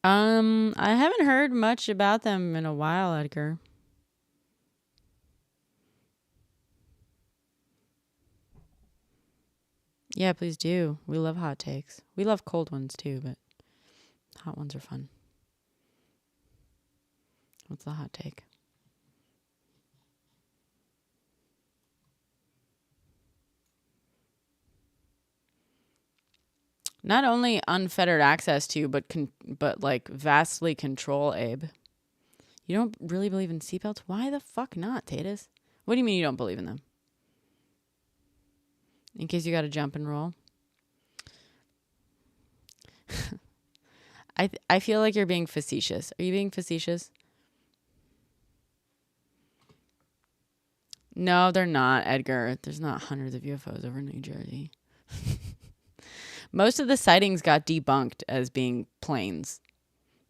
I haven't heard much about them in a while, Edgar. Yeah, please do. We love hot takes. We love cold ones too, but hot ones are fun. What's the hot take? Not only unfettered access to, but like vastly control, Abe. You don't really believe in seatbelts? Why the fuck not, Tatus? What do you mean you don't believe in them? In case you got to jump and roll? I feel like you're being facetious. Are you being facetious? No, they're not, Edgar. There's not hundreds of UFOs over New Jersey. Most of the sightings got debunked as being planes.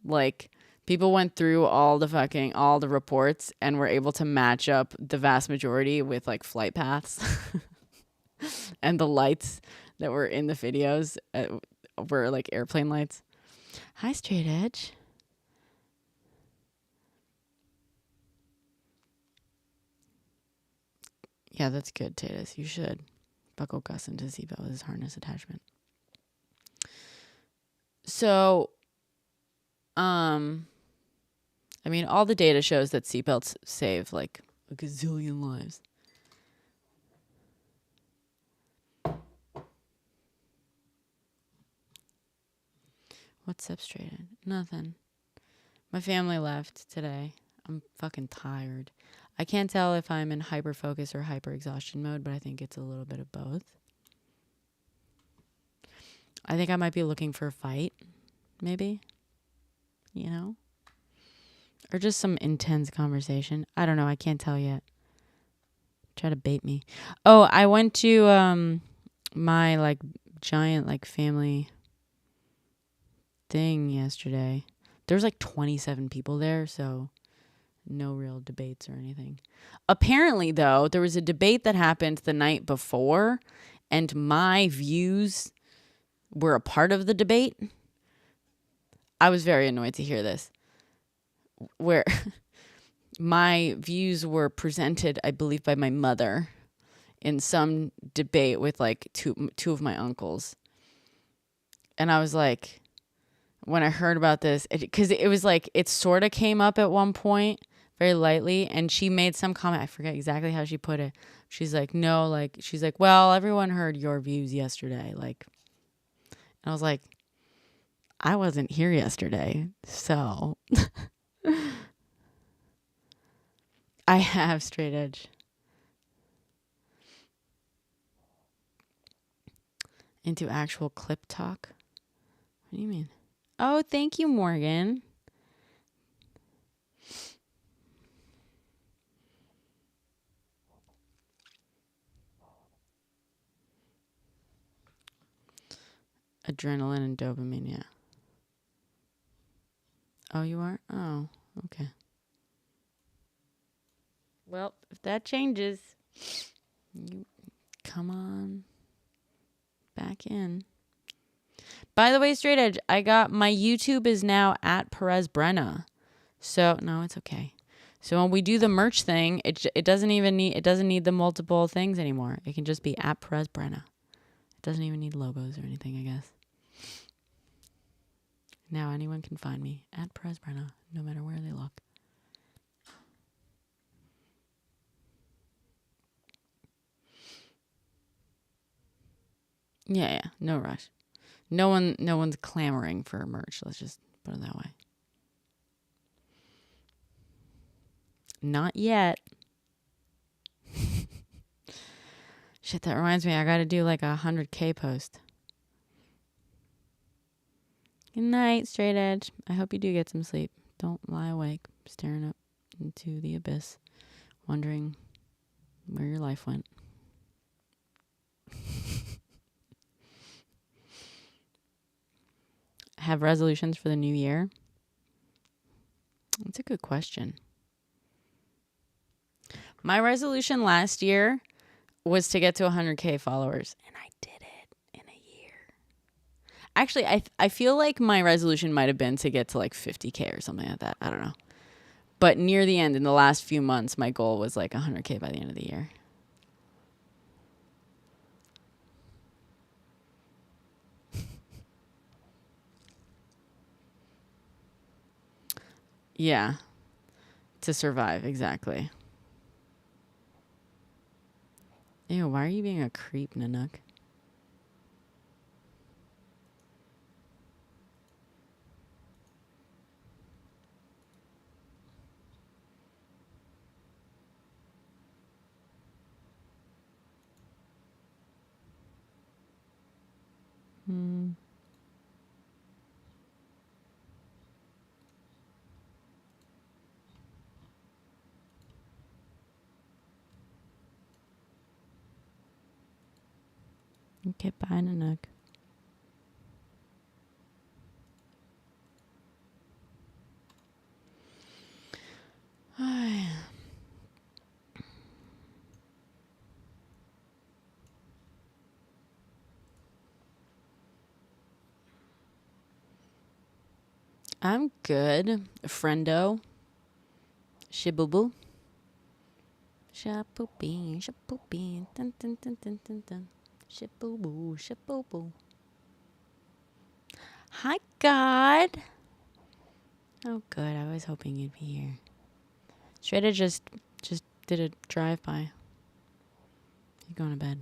Like, people went through all the reports and were able to match up the vast majority with like flight paths and the lights that were in the videos were like airplane lights. Hi, Straight Edge. Yeah, that's good, Tatus. You should buckle Gus into his seatbelt with his harness attachment. So, I mean, all the data shows that seatbelts save like a gazillion lives. What's up, Straight Edge? Nothing. My family left today. I'm fucking tired. I can't tell if I'm in hyper focus or hyper exhaustion mode, but I think it's a little bit of both. I think I might be looking for a fight, maybe, you know, or just some intense conversation. I don't know. I can't tell yet. Try to bait me. Oh, I went to my like giant like family thing yesterday. There was like 27 people there, so no real debates or anything. Apparently, though, there was a debate that happened the night before, and my views were a part of the debate. I was very annoyed to hear this, where my views were presented, I believe, by my mother in some debate with like two of my uncles. And I was like, when I heard about this, because it was like, it sort of came up at one point very lightly, and she made some comment. I forget exactly how she put it. She's like, no, like, she's like, well, everyone heard your views yesterday. Like, and I was like, I wasn't here yesterday, so I have Straight Edge. Into actual clip talk? What do you mean? Oh, thank you, Morgan. Adrenaline and dopamine, yeah. Oh, you are? Oh, okay. Well, if that changes, you come on back in. By the way, Straight Edge, I got my YouTube is now at perezbrenna. So no, it's okay. So when we do the merch thing, it doesn't need the multiple things anymore. It can just be at perezbrenna. It doesn't even need logos or anything, I guess. Now anyone can find me at perezbrenna, no matter where they look. Yeah, no rush. No one's clamoring for merch. Let's just put it that way. Not yet. Shit, that reminds me, I gotta do like 100K post. Good night, Straight Edge. I hope you do get some sleep. Don't lie awake, staring up into the abyss, wondering where your life went. Have resolutions for the new year? That's a good question. My resolution last year was to get to 100K followers, and I did it in a year. Actually, I feel like my resolution might have been to get to like 50K or something like that. I don't know. But near the end, in the last few months, my goal was like 100K by the end of the year. Yeah. To survive, exactly. Ew, why are you being a creep, Nanook? Okay, bye, Nanook. I'm good, friendo. Shibubu. Shapoopy, shapoopy, dun dun dun dun dun dun. Shibubu, shibubu. Hi, God. Oh, good. I was hoping you'd be here. Straight just did a drive-by. You're going to bed.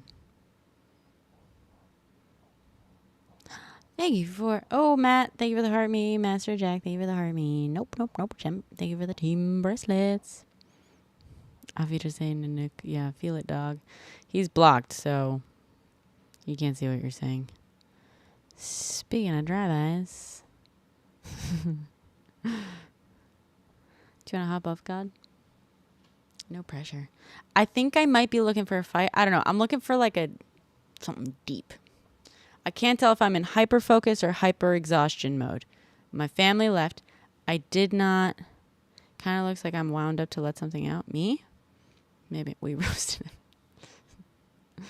Thank you for... Oh, Matt, thank you for the heart me. Master Jack, thank you for the heart me. Nope. Gem, thank you for the team bracelets. Avita saying Nanook. Yeah, feel it, dog. He's blocked, so you can't see what you're saying. Speaking of drive-bys... Do you want to hop off, God? No pressure. I think I might be looking for a fight. I don't know. I'm looking for like something deep. I can't tell if I'm in hyper focus or hyper exhaustion mode. My family left. I did not. Kind of looks like I'm wound up to let something out. Me? Maybe we roasted him.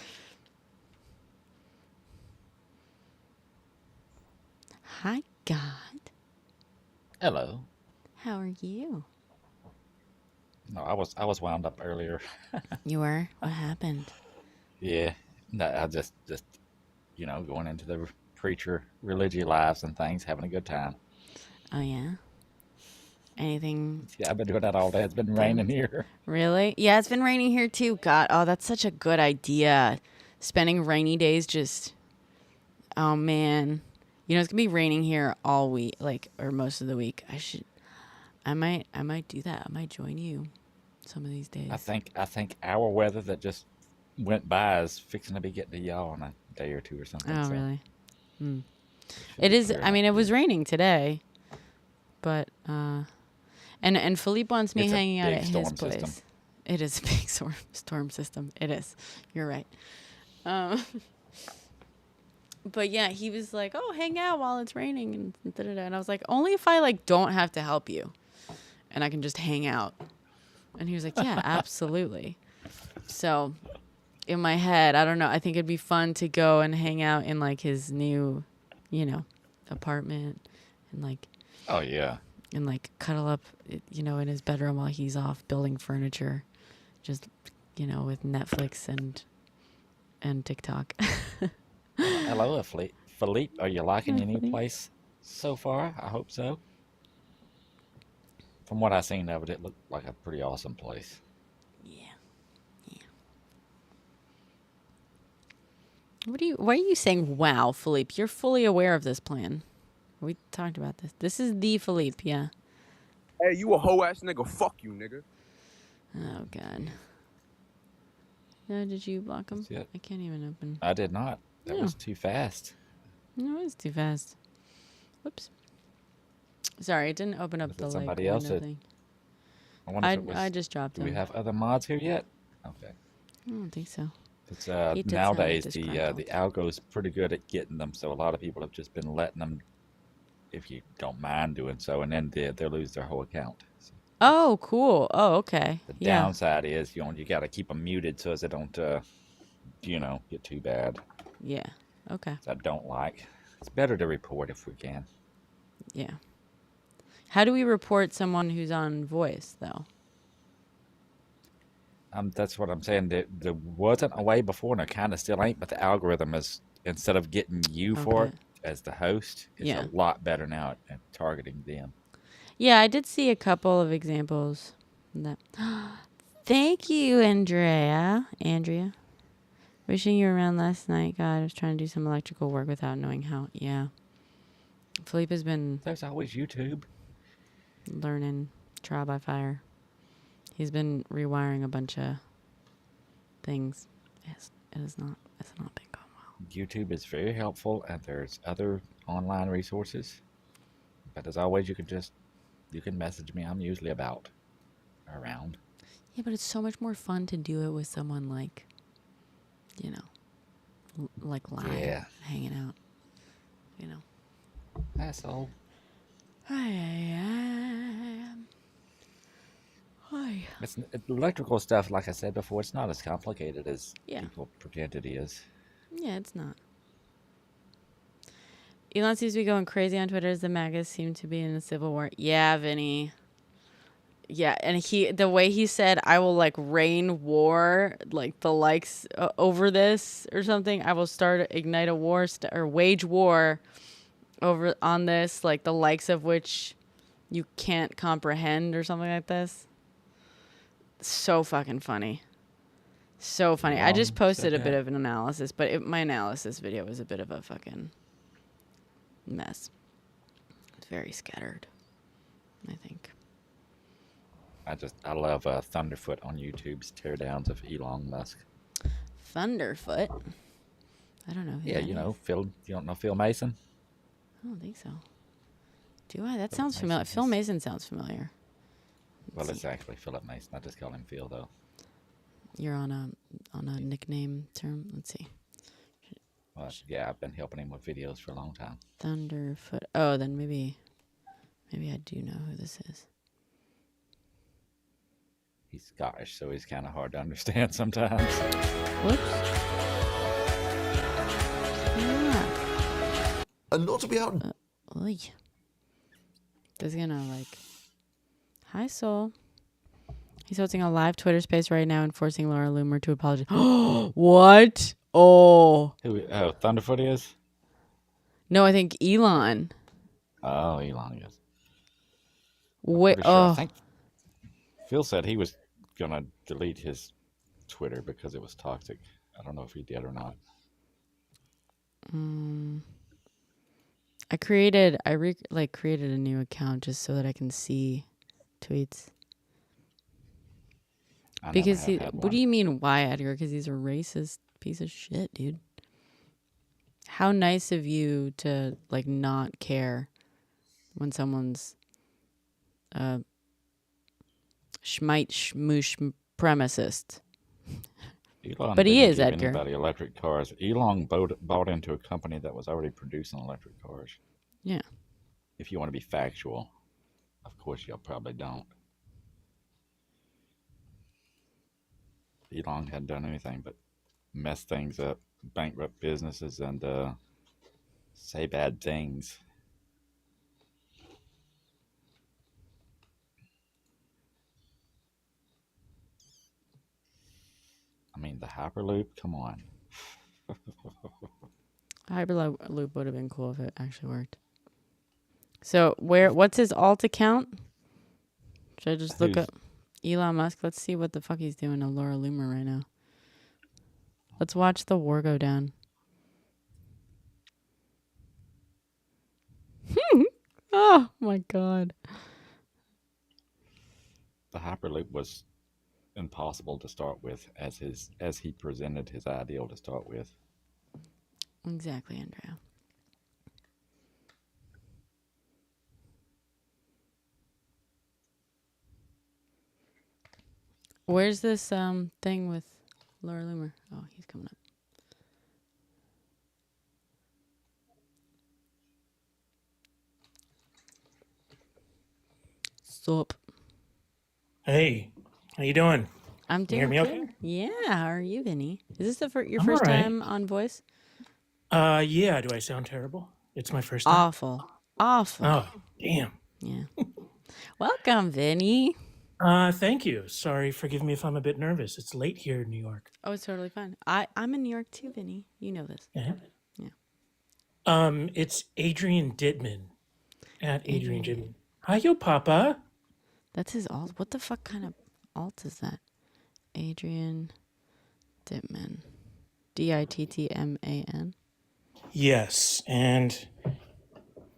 Hi, God. Hello. How are you? No, I was wound up earlier. You were? What happened? Yeah. No, I just going into the preacher religious lives and things, having a good time. Oh, yeah? Anything? Yeah, I've been doing that all day. It's been raining here. Really? Yeah, it's been raining here too. God, oh, that's such a good idea. Spending rainy days just, oh man. You know, it's gonna be raining here all week, or most of the week. I might do that. I might join you some of these days. I think our weather that just went by is fixing to be getting to y'all in a day or two or something. Oh, So really? it should It be is. clearing I up mean, it was here. raining today, but and Philippe wants me It's a hanging out big at his storm system. place. It is a big storm system. It is. You're right. Um, but yeah, he was like, "Oh, hang out while it's raining," and da-da-da. And I was like, "Only if I don't have to help you, and I can just hang out." And he was like, "Yeah, absolutely." So, in my head, I don't know. I think it'd be fun to go and hang out in his new, apartment, and Oh yeah. cuddle up, in his bedroom while he's off building furniture, just with Netflix and TikTok. Well, hello, Philippe. Philippe, are you liking Hi, your new Philippe. place so far? I hope so. From what I've seen of it, it looked like a pretty awesome place. Yeah. Why are you saying wow, Philippe? You're fully aware of this plan. We talked about this. This is the Philippe, yeah. Hey, you a hoe ass nigga. Fuck you, nigga. Oh God. No, did you block him? That's it. I can't even open. I did not. That No, was too fast. no, it's too fast. Whoops. Sorry, it didn't open up Was the it somebody else window that? thing. I wonder if it I was. just dropped Do we him. have other mods here yet? Okay. I don't think so. It's He did sound nowadays disgruntled. the algo's pretty good at getting them, so a lot of people have just been letting them if you don't mind doing so, and then they'll lose their whole account. So Oh, cool. Oh, okay. the Yeah. downside is you got to keep them muted so as they don't get too bad. Yeah. Okay. So I don't like. It's better to report if we can. Yeah. How do we report someone who's on voice, though? That's what I'm saying. There wasn't a way before, and there kind of still ain't. But the algorithm is, instead of getting you for it Okay. as the host, it's Yeah. a lot better now at targeting them. Yeah, I did see a couple of examples. That. Thank you, Andrea. Wishing you were around last night. God, I was trying to do some electrical work without knowing how. Yeah. Philippe has been There's always YouTube. learning trial by fire. He's been rewiring a bunch of things. It's not been going well. YouTube is very helpful, and there's other online resources. But as always, you can message me. I'm usually around. Yeah, but it's so much more fun to do it with someone like, like live, Yeah. hanging out. Asshole. It's electrical stuff. Like I said before, it's not as complicated as people pretend it is. Yeah, it's not. Elon seems to be going crazy on Twitter as the MAGAs seem to be in a civil war. Yeah, Vinny. Yeah, and the way he said, I will like rain war, like the likes over this or something. I will ignite a war or wage war over on this, like the likes of which you can't comprehend or something like this. So fucking funny. So funny. I just posted a bit of an analysis, but my analysis video was a bit of a fucking mess. It's very scattered, I think. I love Thunderfoot on YouTube's teardowns of Elon Musk. Thunderfoot? I don't know who that is. Phil. You don't know Phil Mason? I don't think so. Do I? That sounds familiar. Phil Mason sounds familiar. Well, it's actually Philip Mason. I just call him Phil, though. You're on a nickname term. Let's see. Well, yeah, I've been helping him with videos for a long time. Thunderfoot. Oh, then maybe I do know who this is. He's Scottish, so he's kind of hard to understand sometimes. Whoops. Yeah. And not to be out. This is gonna Hi, Soul. He's hosting a live Twitter space right now and forcing Laura Loomer to apologize. What? Oh. Thunderfoot is? No, I think Elon. Oh, Elon, yes. Wait. Sure. I think Phil said he was gonna delete his Twitter because it was toxic. I don't know if he did or not. I created a new account just so that I can see tweets. Because what do you mean why, Edgar? Because he's a racist piece of shit, dude. How nice of you to not care when someone's schmite schmoosh premicist. Elon but he didn't is, give Edgar. Anybody electric cars. Elon bought into a company that was already producing electric cars. Yeah. If you want to be factual, of course y'all probably don't. Elon hadn't done anything but mess things up, bankrupt businesses, and say bad things. I mean, the Hyperloop, come on. Hyperloop would have been cool if it actually worked. So what's his alt account? Should I just look up Elon Musk? Let's see what the fuck he's doing to Laura Loomer right now. Let's watch the war go down. Oh my god. The Hyperloop was impossible to start with as he presented his ideal to start with. Exactly, Andrea. Where's this thing with Laura Loomer? Oh, he's coming up. Sup? Hey, how you doing? I'm doing You hear me good. okay? Yeah, how are you, Vinny? Is this your I'm first all right. time on Voice? Yeah, do I sound terrible? It's my first time. Awful. Awful. Oh, damn. Yeah. Welcome, Vinny. Thank you. Sorry, forgive me if I'm a bit nervous. It's late here in New York. Oh, it's totally fine. I'm in New York too, Vinny. You know this. Okay. Yeah. It's Adrian Dittman at Adrian Adrian. Dittman. Hi, yo, Papa. That's his alt. What the fuck kind of alt is that? Adrian Dittman. Dittman. Yes, and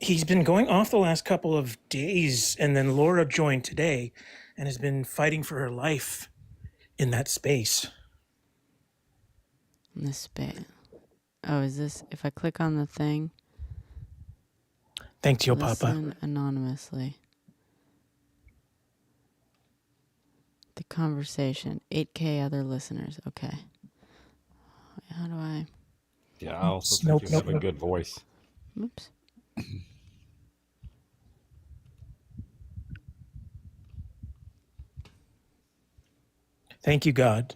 he's been going off the last couple of days, and then Laura joined today and has been fighting for her life in that space. In this space. Oh, is this? If I click on the thing. Thanks, yo, Papa. Listen anonymously. The conversation. 8K other listeners. Okay. How do I? Yeah, I also Nope, think you have nope. a good voice. Oops. Thank you, God.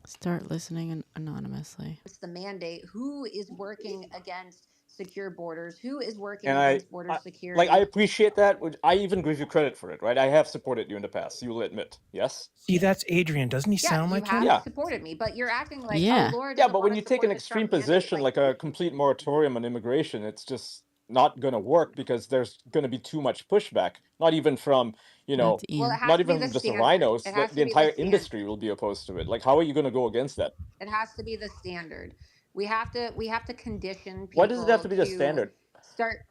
Start listening anonymously. It's the mandate. Who is working against secure borders? Who is working And against border security? like, I appreciate that. I even give you credit for it, right? I have supported you in the past. You will admit, yes? See, that's Adrian. Doesn't he Yeah, sound you like have him? Yeah. supported me, but you're acting like, Yeah. oh, Laura Yeah, doesn't but when wanna you take support an this Trump extreme mandate, position, like a complete moratorium on immigration, it's just not going to work because there's going to be too much pushback. Not even from, That's well, Ian. it has not to be even the from just the standard. rhinos. It has The to be the entire standard. industry will be opposed to it. Like, how are you going to go against that? It has to be the standard. We have to condition people. Why does it have to be the standard? Start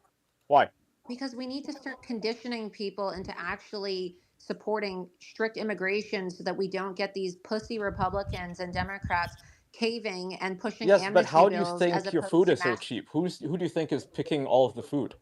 Why? because we need to start conditioning people into actually supporting strict immigration so that we don't get these pussy Republicans and Democrats caving and pushing Yes, but amnesty how do you bills as think your opposed food to is so mass. cheap? Who do you think is picking all of the food?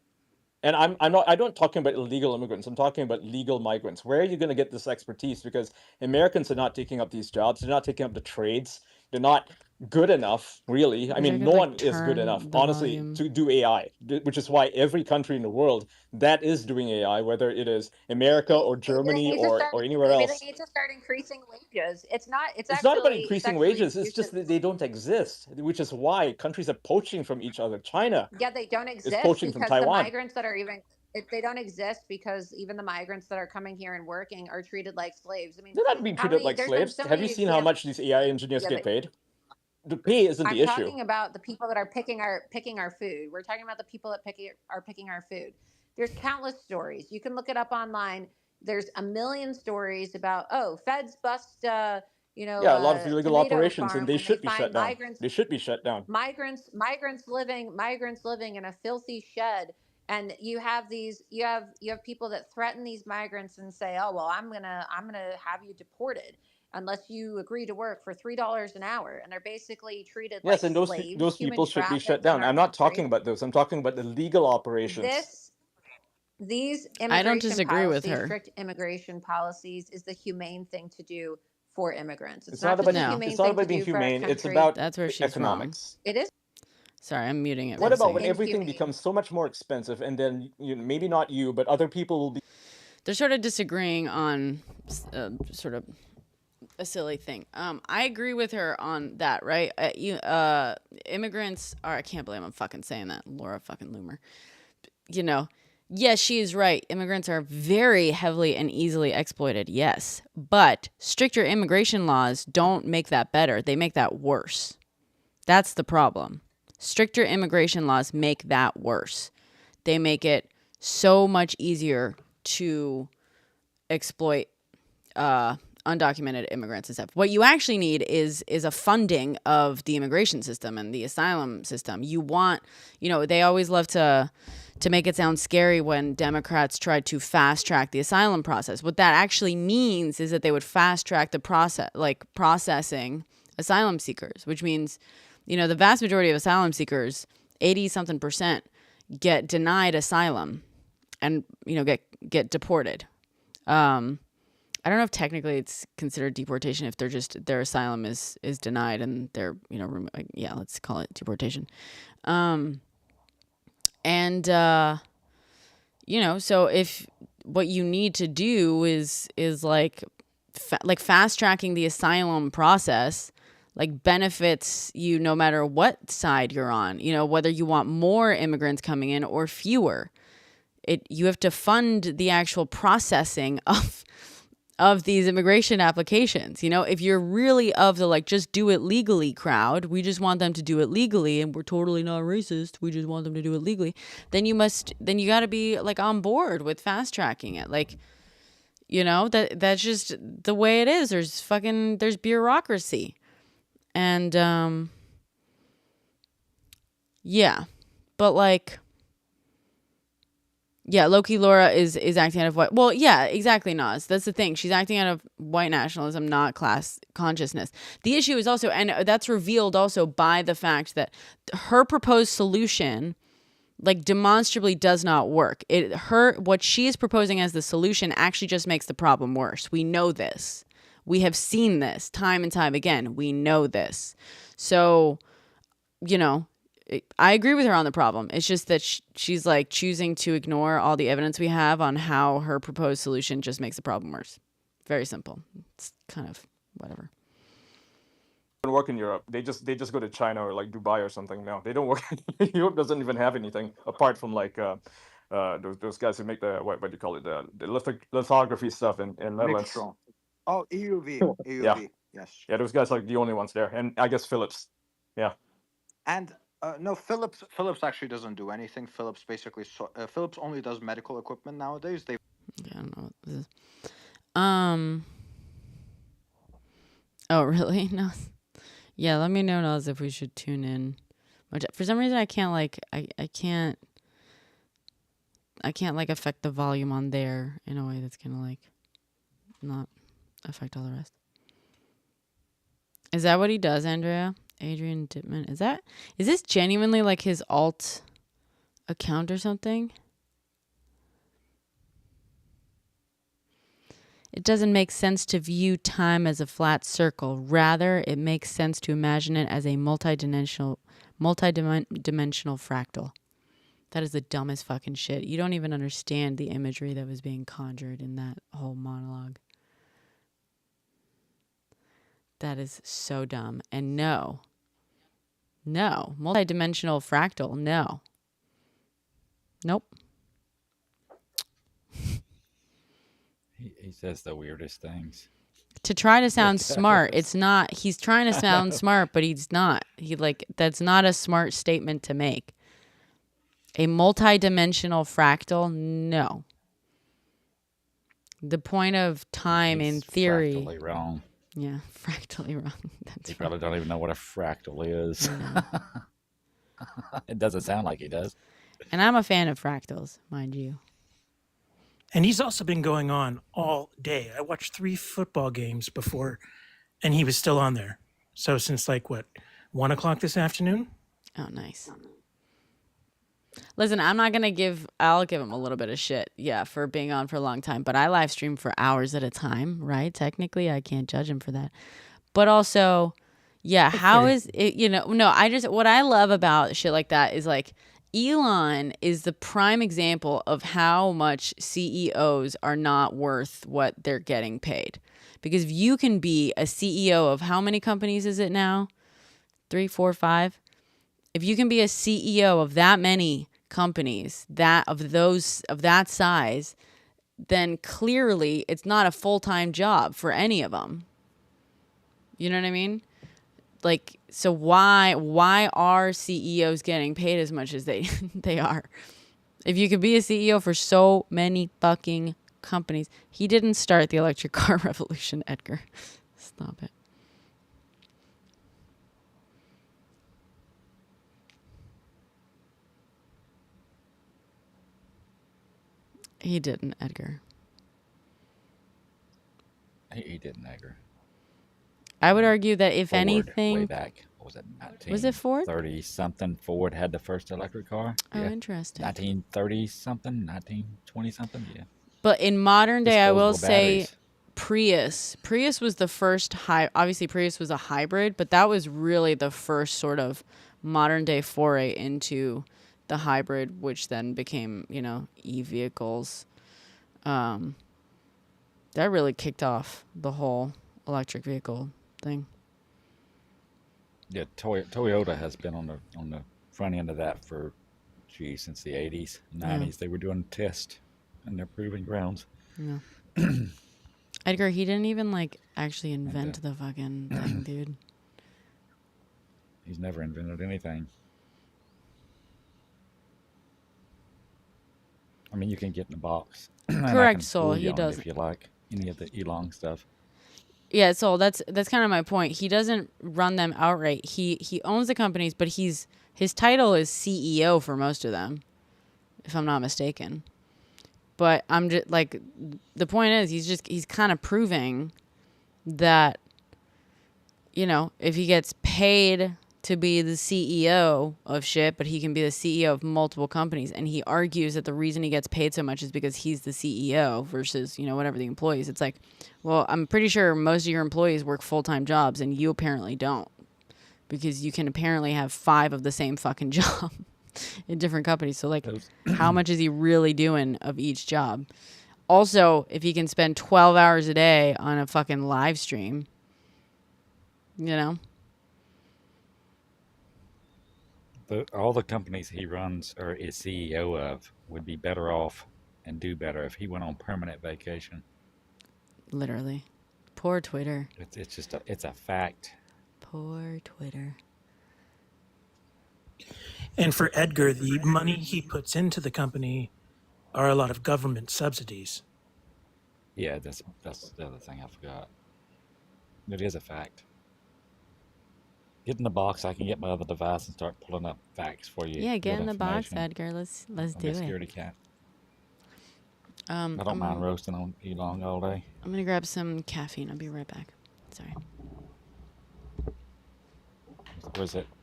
And I'm not talking about illegal immigrants. I'm talking about legal migrants. Where are you going to get this expertise? Because Americans are not taking up these jobs. They're not taking up the trades. They're not good enough, really. I Wish I mean, could, no like, one is good turn enough, the honestly, volume. to do AI, which is why every country in the world that is doing AI, whether it is America or They Germany need to or start. anywhere Maybe else, they need to start increasing wages. It's not. It's it's not about actually. It's increasing actually wages. It's just that abusive. they don't exist, which is why countries are poaching from each other. China Yeah, they don't is exist poaching from because the Taiwan. migrants that are even. They don't exist because even the migrants that are coming here and working are treated like slaves. I mean, They're not being how treated many? like There's been slaves. so Have you many seen how examples. much these AI engineers Yeah, get paid? The pay isn't I'm the issue. talking about the people that are picking our food. We're talking about the people that are picking our food. There's countless stories. You can look it up online. There's a million stories about feds bust Yeah, a lot of illegal tomato operations, and farm they when they should be shut find down. migrants They should be shut down. migrants living in a filthy shed. And you have people that threaten these migrants and say, oh well, I'm gonna have you deported unless you agree to work for $3 an hour. And they're basically treated Yes, like and slaves, those human people should be shut trafficked in down. our I'm not talking country. about those. I'm talking about the legal operations. These I don't immigration disagree with policies, her. strict immigration policies, is the humane thing to do for immigrants. It's It's not not just about a No. humane it's not thing to about being do for our humane. It's country. about That's where she's wrong. economics. It is Sorry, I'm muting it. What for a about when second. everything inhumane. becomes so much more expensive, and then maybe not you, but other people will be. They're sort of disagreeing on sort of a silly thing. I agree with her on that, right? Immigrants are. I can't believe I'm fucking saying that, Laura fucking Loomer. Yes, she is right. Immigrants are very heavily and easily exploited. Yes, but stricter immigration laws don't make that better. They make that worse. That's the problem. Stricter immigration laws make that worse. They make it so much easier to exploit undocumented immigrants and stuff. What you actually need is a funding of the immigration system and the asylum system. You want, they always love to make it sound scary when Democrats try to fast track the asylum process. What that actually means is that they would fast track the process, like processing asylum seekers, which means, the vast majority of asylum seekers, 80-something%, get denied asylum and, get deported. I don't know if technically it's considered deportation if their asylum is denied and they're, let's call it deportation. So if what you need to do is like fast tracking the asylum process, like benefits you no matter what side you're on, you know, whether you want more immigrants coming in or fewer. You have to fund the actual processing of these immigration applications. You know, if you're really of the like just do it legally crowd, we just want them to do it legally and we're totally not racist, we just want them to do it legally, then you got to be like on board with fast tracking it. Like, you know, that's just the way it is. There's bureaucracy. And yeah. But like, yeah, Loki Laura is acting out of white. Well, yeah, exactly, Nas. That's the thing. She's acting out of white nationalism, not class consciousness. The issue is also, and that's revealed also by the fact that her proposed solution, like, demonstrably does not work. What she is proposing as the solution actually just makes the problem worse. We know this. We have seen this time and time again. We know this. So, you know, I agree with her on the problem. It's just that she's like choosing to ignore all the evidence we have on how her proposed solution just makes the problem worse. Very simple. It's kind of whatever. Don't work in Europe. They just go to China or like Dubai or something now. They don't work. Europe doesn't even have anything apart from like those guys who make the what do you call it, the lithography stuff in Netherlands. Mixtron. Oh, EUV. EUV. Yeah. Yes. Yeah, those guys are like the only ones there, and I guess Philips. Yeah. And no, Philips actually doesn't do anything. Philips basically Philips only does medical equipment nowadays. They Yeah, I don't know what this is. Oh, really? No. Yeah, let me know, Naz, if we should tune in. For some reason, I can't like I can't like affect the volume on there in a way that's gonna like not affect all the rest. Is that what he does, Andrea? Adrian Dittman. Is this genuinely like his alt account or something? It doesn't make sense to view time as a flat circle. Rather, it makes sense to imagine it as a multidimensional fractal. That is the dumbest fucking shit. You don't even understand the imagery that was being conjured in that whole monologue. That is so dumb. And no, multidimensional fractal, no. Nope. He says the weirdest things. To try to sound smart, it's not. He's trying to sound smart, but he's not. That's not a smart statement to make. A multidimensional fractal, no. The point of time He's in theory. fractally wrong. Yeah, fractally wrong. That's He probably don't even know what a fractal is. It doesn't sound like he does. And I'm a fan of fractals, mind you. And he's also been going on all day. I watched 3 football games before, and he was still on there. So since like, 1 o'clock this afternoon? Oh, nice. Listen, I'll give him a little bit of shit, yeah, for being on for a long time. But I live stream for hours at a time, right? Technically, I can't judge him for that. But also, yeah, how is it, what I love about shit like that is like, Elon is the prime example of how much CEOs are not worth what they're getting paid. Because if you can be a CEO of how many companies is it now? 3, 4, 5? If you can be a CEO of that many companies, of that size, then clearly it's not a full-time job for any of them. You know what I mean? Like, so why are CEOs getting paid as much as they are? If you could be a CEO for so many fucking companies. He didn't start the electric car revolution, Edgar. Stop it. He didn't, Edgar. He didn't, Edgar. I would argue that if Ford, anything, way back, what was it, 1930 was it Ford? something? Ford had the first electric car. Oh, Yeah. interesting. 1930 something, 1920 something. Yeah. But in modern day, I will say batteries. Prius was the first obviously Prius was a hybrid, but that was really the first sort of modern day foray into the hybrid, which then became, e-vehicles. That really kicked off the whole electric vehicle thing. Yeah, Toyota has been on the front end of that for, gee, since the 80s, Yeah. 90s. They were doing tests and they're proving grounds. Yeah. Edgar, he didn't even like actually And invent the fucking thing, dude. he's never invented anything. I mean, you can get in the box, and I Correct, can Soul. school you He on it doesn't. if you like any of the Elong stuff. Yeah, Soul. That's kind of my point. He doesn't run them outright. He owns the companies, but his title is CEO for most of them, if I'm not mistaken. But I'm just like, the point is, he's kind of proving that, you know, if he gets paid to be the CEO of shit, but he can be the CEO of multiple companies. And he argues that the reason he gets paid so much is because he's the CEO versus, you know, whatever the employees. It's like, well, I'm pretty sure most of your employees work full-time jobs and you apparently don't, because you can apparently have 5 of the same fucking job in different companies. So like, Those, how much is he really doing of each job? Also, if he can spend 12 hours a day on a fucking live stream, you know? all the companies he runs or is CEO of would be better off and do better if he went on permanent vacation. Literally. Poor Twitter. It's just it's a fact. Poor Twitter. And for Edgar, the money he puts into the company are a lot of government subsidies. Yeah, that's the other thing I forgot. It is a fact. Get in the box. I can get my other device and start pulling up facts for you. Yeah, get Real in the box, information. Edgar. Let's Don't do be a it. scaredy cat. I don't I'm mind roasting on Elong all day. gonna grab some caffeine. I'll be right back. Sorry.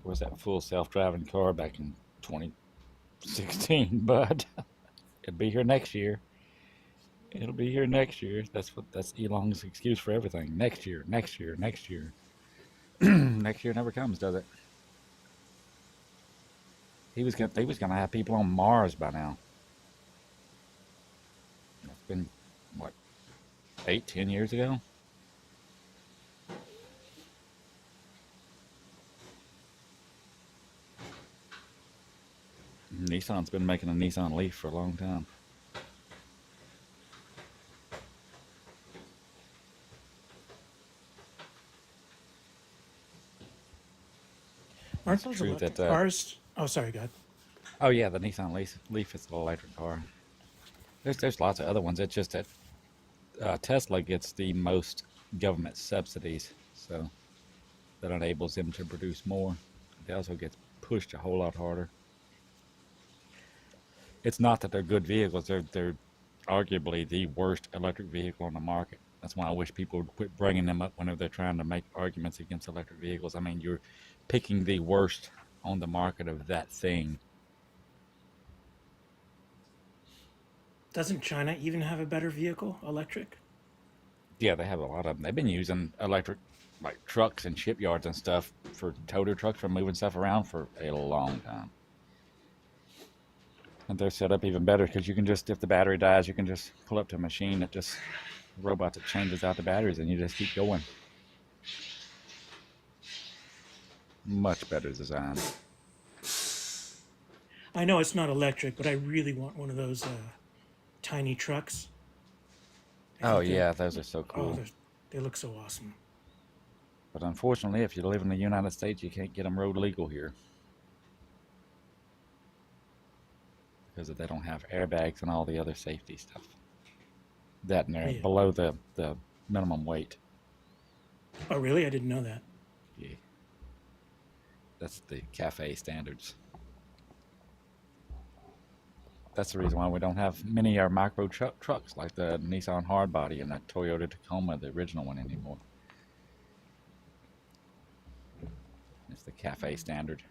Where's that full self-driving car back in 2016, bud? It'll be here next year. It'll be here next year. That's Elong's excuse for everything. Next year, next year, next year. Next year never comes, does it? He was gonna have people on Mars by now. It's been what, 8, 10 years ago? Nissan's been making a Nissan Leaf for a long time. Aren't It's those true electric that cars? Oh, sorry, God. oh yeah, the Nissan Leaf is an electric car. There's lots of other ones. It's just that Tesla gets the most government subsidies, so that enables them to produce more. They also get pushed a whole lot harder. It's not that they're good vehicles; they're arguably the worst electric vehicle on the market. That's why I wish people would quit bringing them up whenever they're trying to make arguments against electric vehicles. I mean, you're picking the worst on the market of that thing. Doesn't China even have a better vehicle, electric? Yeah, they have a lot of them. They've been using electric, like trucks and shipyards and stuff for toter trucks for moving stuff around for a long time. And they're set up even better because you can just, if the battery dies, you can just pull up to a machine that just, a robot that changes out the batteries and you just keep going. Much better design. I know it's not electric, but I really want one of those tiny trucks. Oh yeah, those are so Oh, cool. they look so awesome. But unfortunately, if you live in the United States, you can't get them road legal here. Because they don't have airbags and all the other safety stuff. That and they're Yeah. below the minimum weight. Oh, really? I didn't know that. Yeah. That's the cafe standards. That's the reason why we don't have many of our micro trucks like the Nissan Hardbody and the Toyota Tacoma, the original one, anymore. It's the cafe standard.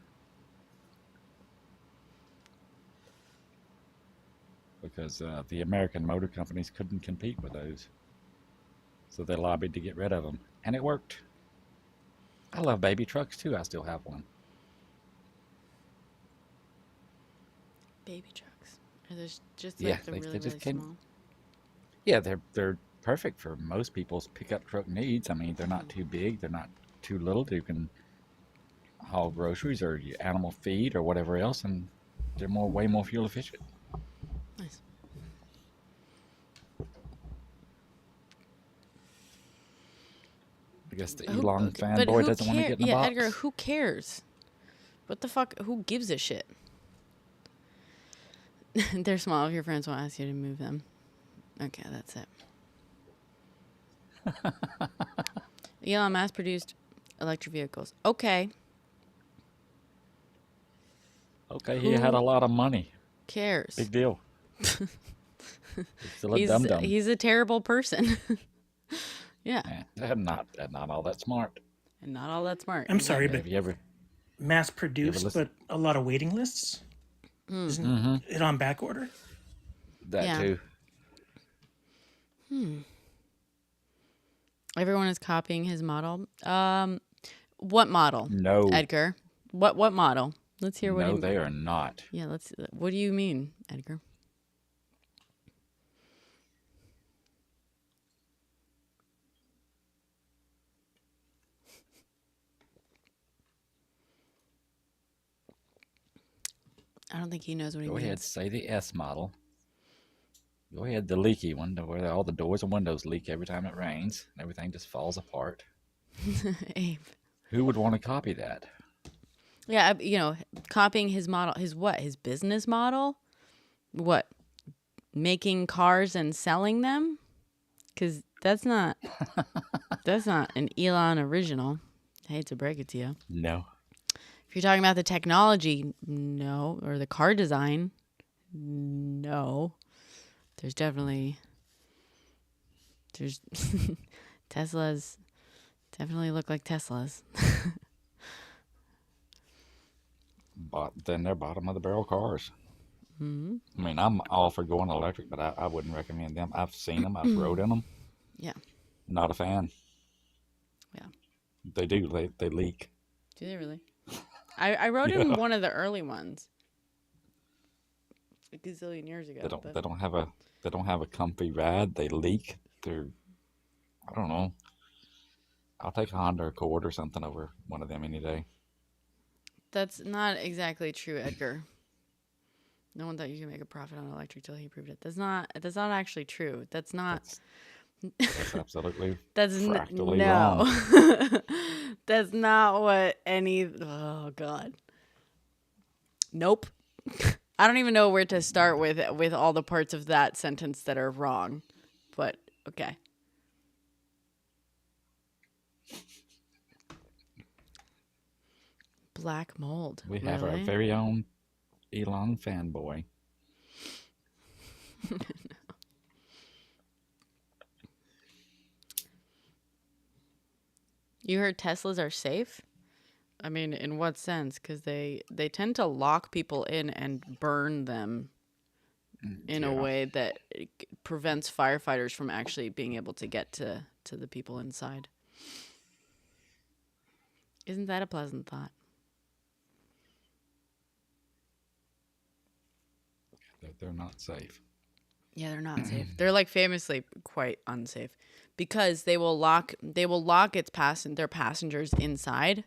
Because the American motor companies couldn't compete with those. So they lobbied to get rid of them. And it worked. I love baby trucks too. I still have one. Baby trucks. Are those just Yeah, like the they really, just really came. small? Yeah, they're perfect for most people's pickup truck needs. I mean, they're not too big. They're not too little. You can haul groceries or your animal feed or whatever else, and they're way more fuel efficient. Nice. I guess the Who- Elon okay, but fanboy who doesn't want to cares? get in the Yeah, box. Edgar, who cares? What the fuck? Who gives a shit? They're small. If your friends won't ask you to move them. Okay, that's it. Elon mass-produced electric vehicles. Okay. Okay, he had a Who lot of money. cares? Big deal. He's still a dum-dum. He's a terrible person. Yeah, They're not all that smart. and not all that smart. I'm sorry, Have but you ever mass-produced, listen- but a lot of waiting lists. Isn't Mm-hmm. it on back order? That Yeah. too? Everyone is copying his model. What model? No. Edgar. What model? Let's hear what No, he they are not. Yeah, let's what do you mean, Edgar? I don't think he knows what he Go means. ahead, say the S model. Go ahead, the leaky one, where all the doors and windows leak every time it rains, and everything just falls apart. Abe. Who would want to copy that? Yeah, copying his model, his what? His business model? What? Making cars and selling them? Because that's not an Elon original. I hate to break it to you. No. If you're talking about the technology, no, or the car design, no. There's Teslas definitely look like Teslas. Then they're bottom of the barrel cars. Mm-hmm. I mean, I'm all for going electric, but I wouldn't recommend them. I've seen them. I've rode in them. Yeah. Not a fan. Yeah. They do. They leak. Do they really? I rode in one of the early ones a gazillion years ago. They don't have a comfy ride. They leak. I don't know. I'll take a Honda Accord or something over one of them any day. That's not exactly true, Edgar. No one thought you could make a profit on electric till he proved it. That's not actually true. That's absolutely that's fractally no. wrong. That's not what any. Oh God. Nope. I don't even know where to start with all the parts of that sentence that are wrong, but okay. Black mold. We have our really? very own Elon fanboy. You heard Teslas are safe? I mean, in what sense? Because they tend to lock people in and burn them in a way that prevents firefighters from actually being able to get to the people inside. Isn't that a pleasant thought? They're not safe. Yeah, they're not safe. They're like famously quite unsafe because they will lock their passengers inside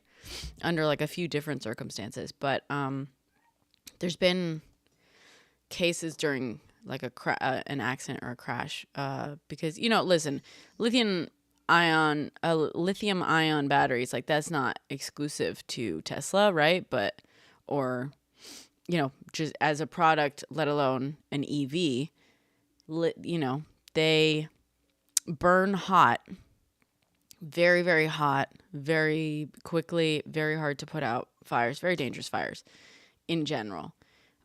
under like a few different circumstances. But there's been cases during like an accident or a crash because listen, lithium ion batteries, like that's not exclusive to Tesla, right? But just as a product, let alone an EV, they burn hot, very, very hot, very quickly, very hard to put out fires, very dangerous fires in general.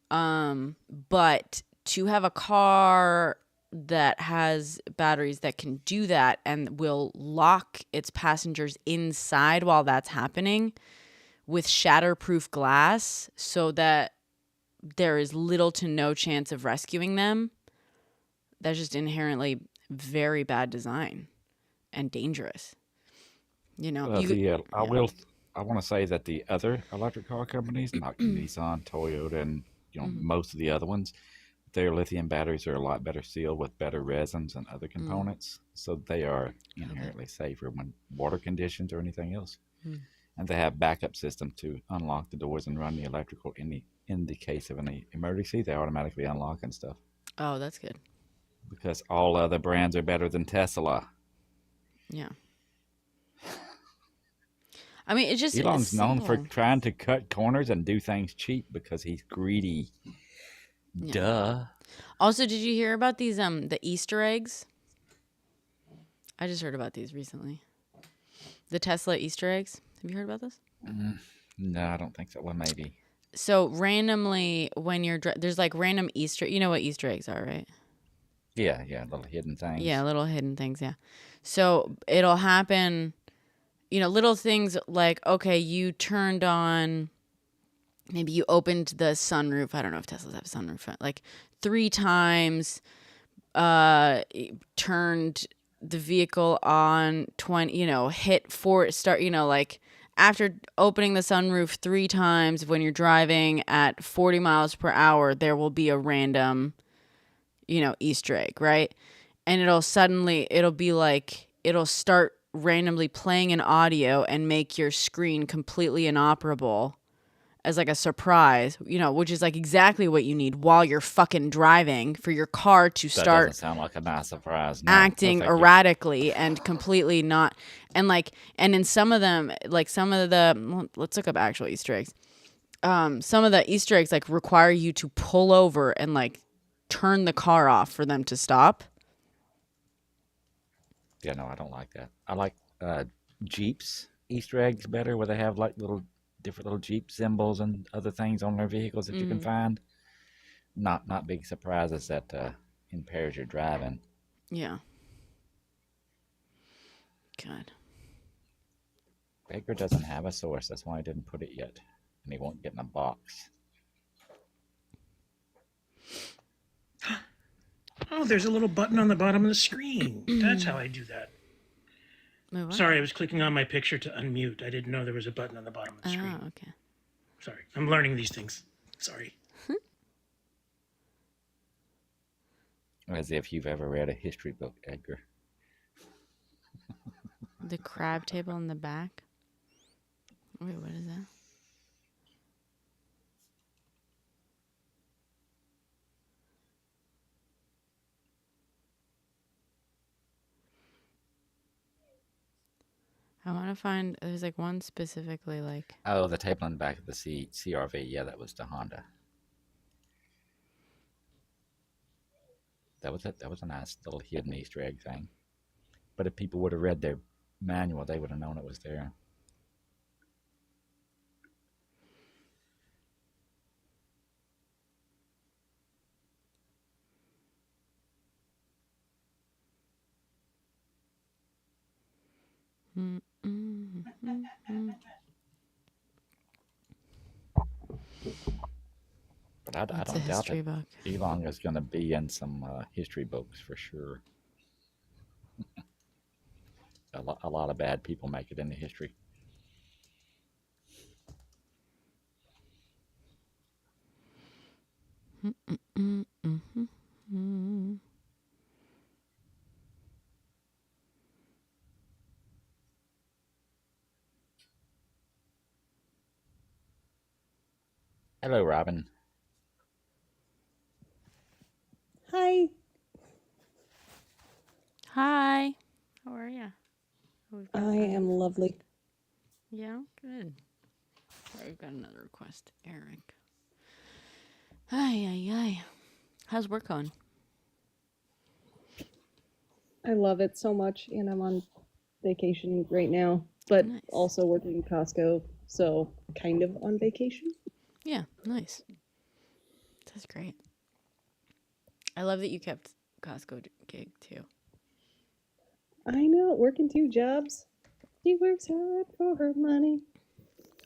But to have a car that has batteries that can do that and will lock its passengers inside while that's happening with shatterproof glass so that there is little to no chance of rescuing them, that's just inherently very bad design and dangerous. I want to say that the other electric car companies, like Nissan, Toyota, and most of the other ones, their lithium batteries are a lot better sealed with better resins and other components, so they are inherently safer when water conditions or anything else. And they have backup system to unlock the doors and run the electrical in the case of any emergency. They automatically unlock and stuff. Oh, that's good. Because all other brands are better than Tesla. Yeah. I mean, it's just Elon's known for simple. trying to cut corners and do things cheap because he's greedy. Yeah. Duh. Also, did you hear about these the Easter eggs? I just heard about these recently. The Tesla Easter eggs. Have you heard about this? No, I don't think so. Well, maybe. So randomly, when you're there's like random Easter. You know what Easter eggs are, right? Yeah, little hidden things. Yeah, little hidden things. Yeah. So it'll happen. You know, little things like, okay, you turned on. Maybe you opened the sunroof. I don't know if Teslas have a sunroof. Like 3 times. Turned the vehicle on 20, hit for start, like after opening the sunroof 3 times when you're driving at 40 miles per hour, there will be a random, Easter egg, right? And it'll start randomly playing an audio and make your screen completely inoperable as like a surprise, which is like exactly what you need while you're fucking driving for your car to That start doesn't sound like a nice surprise. No, acting no, thank you. erratically and completely not. And in some of them, like some of let's look up actual Easter eggs. Some of the Easter eggs like require you to pull over and like turn the car off for them to stop. Yeah, no, I don't like that. I like Jeeps Easter eggs better, where they have like different little Jeep symbols and other things on their vehicles that you can find. Not big surprises that impairs your driving. Yeah. God. Baker doesn't have a source. That's why he didn't put it yet, and he won't get in a box. Oh, there's a little button on the bottom of the screen. That's how I do that. Wait, what? Sorry, I was clicking on my picture to unmute. I didn't know there was a button on the bottom of the screen. Oh, okay. Sorry, I'm learning these things. Sorry. As if you've ever read a history book, Edgar. The crab table in the back. Wait, what is that? I want to find. There's like one specifically like. Oh, the table in the back of the CRV. Yeah, that was the Honda. That was a nice little hidden Easter egg thing. But if people would have read their manual, they would have known it was there. But I It's a don't doubt history that book. Elon is going to be in some history books for sure. A lot of bad people make it into history. Hello, Robin. Hi. Hi. How are you? I am lovely. Yeah, good. We've got another request, Eric. Ay. How's work going? I love it so much, and I'm on vacation right now, but Nice. also working in Costco, so kind of on vacation. Yeah, nice. That's great. I love that you kept Costco gig too. I know, working 2 jobs. She works hard for her money.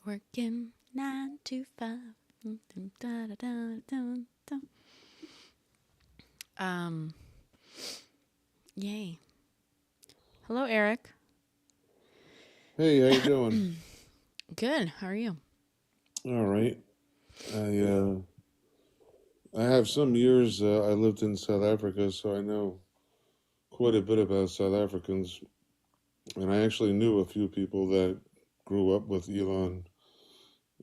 Working 9 to 5. Yay. Hello, Eric. Hey, how you doing? Good. How are you? All right. I have some years I lived in South Africa, so I know quite a bit about South Africans. And I actually knew a few people that grew up with Elon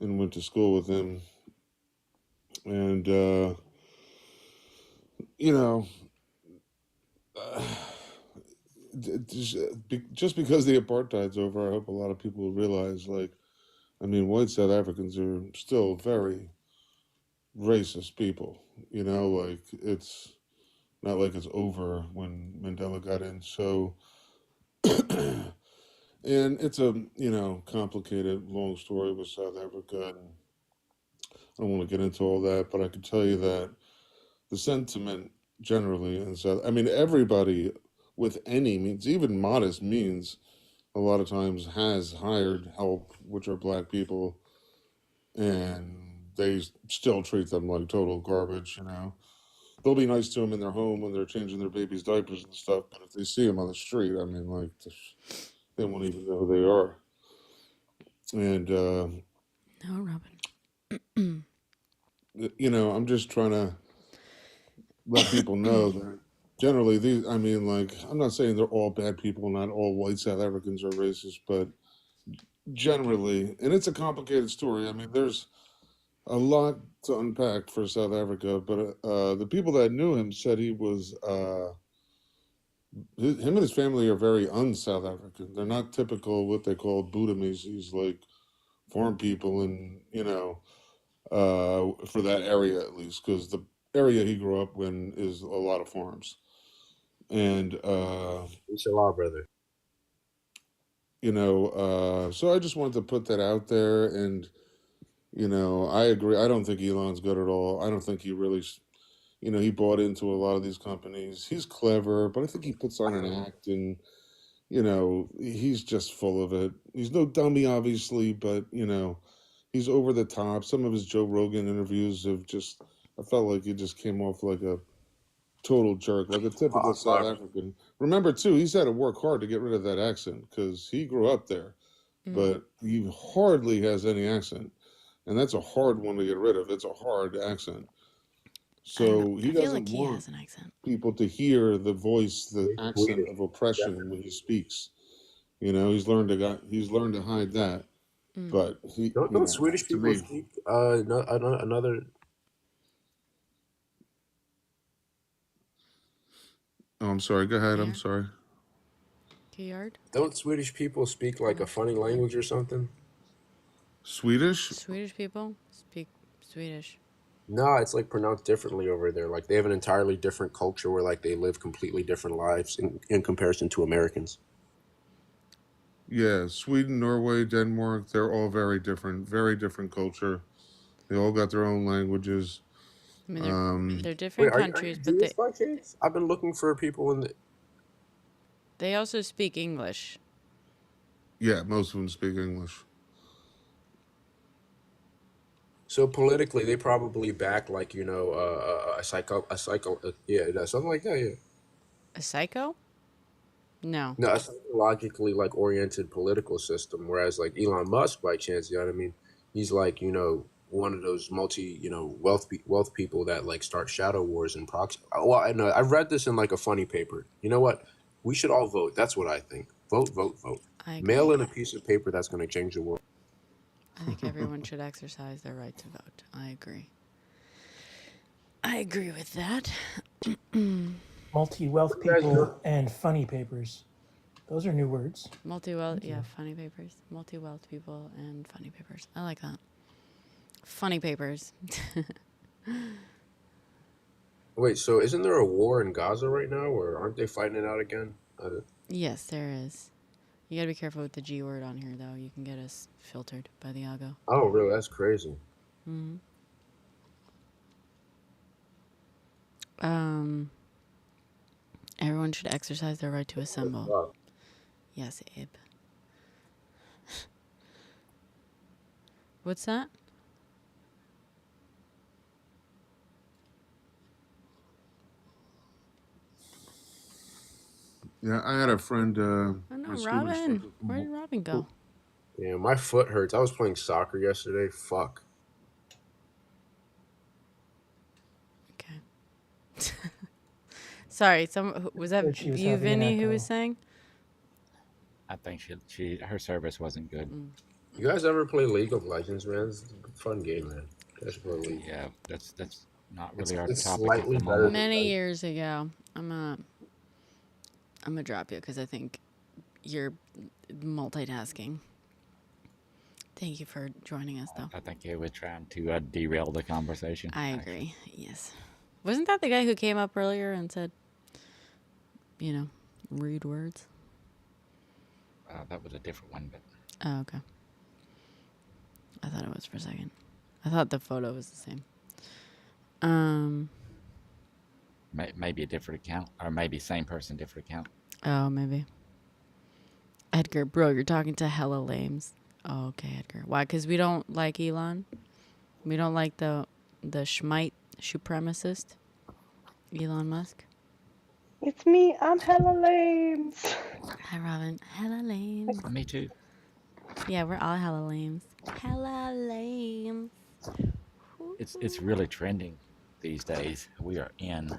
and went to school with him. And, you know, just because the apartheid's over, I hope a lot of people realize, like, I mean, white South Africans are still very racist people. Like it's not like it's over when Mandela got in. So, and it's a complicated, long story with South Africa, and I don't want to get into all that, but I can tell you that the sentiment generally in South, I mean, everybody with any means, even modest means, a lot of times has hired help, which are black people, and they still treat them like total garbage. They'll be nice to them in their home when they're changing their baby's diapers and stuff, but if they see them on the street, I mean, like, they won't even know who they are. And, No, Robin. I'm just trying to let people know that generally these, I mean, like, I'm not saying they're all bad people, not all white South Africans are racist, but generally, and it's a complicated story. I mean, there's a lot to unpack for South Africa, but the people that knew him said he was, him and his family are very un-South African. They're not typical what they call Budapestis, like farm people, and for that area at least, because the area he grew up in is a lot of farms, and Inshallah, brother. so I just wanted to put that out there, and I agree. I don't think Elon's good at all. I don't think he really, he bought into a lot of these companies. He's clever, but I think he puts on an act, and he's just full of it. He's no dummy, obviously, but he's over the top. Some of his Joe Rogan interviews have just, I felt like he just came off like a total jerk, like a typical South African. Remember, too, he's had to work hard to get rid of that accent because he grew up there, but he hardly has any accent. And that's a hard one to get rid of. It's a hard accent. So he doesn't want people to hear the voice, the accent of oppression when he speaks. He's learned to hide that. But he, Don't Swedish to people me, speak another? oh, I'm sorry. Go ahead. I'm sorry. Yard? Don't Swedish people speak like a funny language or something? Swedish? Swedish people speak Swedish. No, it's like pronounced differently over there. Like they have an entirely different culture where like they live completely different lives in comparison to Americans. Yeah, Sweden, Norway, Denmark, they're all very different culture. They all got their own languages. I mean, they're different countries, but Jewish by chance? I've been looking for people in the. They also speak English. Yeah, most of them speak English. So politically, they probably back like a psycho, yeah, something like that. Yeah. A psycho? No. No, a psychologically like oriented political system. Whereas like Elon Musk, by chance, you know what I mean? He's like one of those multi wealth people that like start shadow wars and proxy. Well, I know I read this in like a funny paper. You know what? We should all vote. That's what I think. Vote, vote, vote. Mail in a piece of paper that's going to change the world. I think everyone should exercise their right to vote. I agree. I agree with that. Multi-wealth people and funny papers. Those are new words. Multi-wealth, yeah, funny papers. Multi-wealth people and funny papers. I like that. Funny papers. Wait, so isn't there a war in Gaza right now, or aren't they fighting it out again? Yes, there is. You gotta be careful with the G word on here, though. You can get us filtered by the Ago. Oh, really? That's crazy. Mm-hmm. Everyone should exercise their right to assemble. Wow. Yes, Abe. What's that? Yeah, I had a friend. Oh no, Robin. Where did Robin go? Yeah, my foot hurts. I was playing soccer yesterday. Fuck. Okay. Sorry, was that you, Vinny, who was saying? I think her service wasn't good. You guys ever play League of Legends, man? It's a fun game, man. You guys should play League. Yeah, that's not really our It's topic at slightly the better moment. than Many years ago. I'm gonna drop you because I think you're multitasking. Thank you for joining us, though. I think he was trying to derail the conversation. I agree. Yes. Wasn't that the guy who came up earlier and said, rude words? That was a different one, but Oh, okay. I thought it was for a second. I thought the photo was the same. maybe a different account, or maybe same person, different account. Oh, maybe. Edgar, bro, you're talking to hella lames. Oh, okay, Edgar. Why? Because we don't like Elon? We don't like the schmite supremacist, Elon Musk? It's me. I'm hella lame. Hi, Robin. Hella lames. Me too. Yeah, we're all hella lames. Hella lames. It's really trending these days. We are in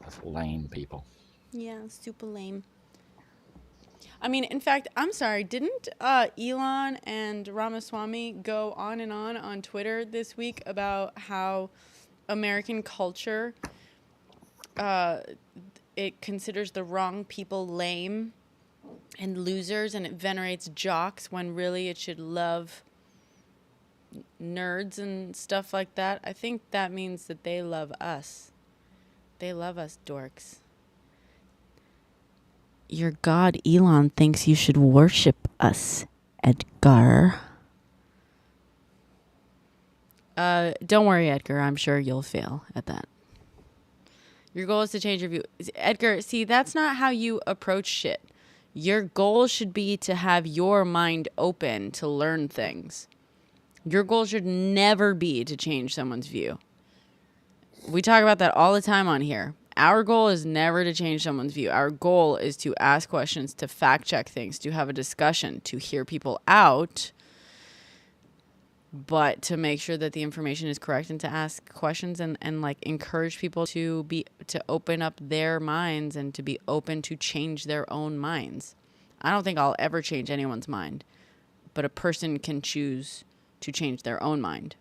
as lame people. Yeah, super lame. I mean, in fact, I'm sorry. Didn't Elon and Ramaswamy go on and on Twitter this week about how American culture, it considers the wrong people lame and losers, and it venerates jocks when really it should love nerds and stuff like that? I think that means that they love us. They love us dorks. Your god Elon thinks you should worship us, Edgar. Don't worry, Edgar. I'm sure you'll fail at that. Your goal is to change your view. Edgar, see, that's not how you approach shit. Your goal should be to have your mind open to learn things. Your goal should never be to change someone's view. We talk about that all the time on here. Our goal is never to change someone's view. Our goal is to ask questions, to fact check things, to have a discussion, to hear people out, but to make sure that the information is correct and to ask questions and like encourage people to open up their minds and to be open to change their own minds. I don't think I'll ever change anyone's mind, but a person can choose to change their own mind.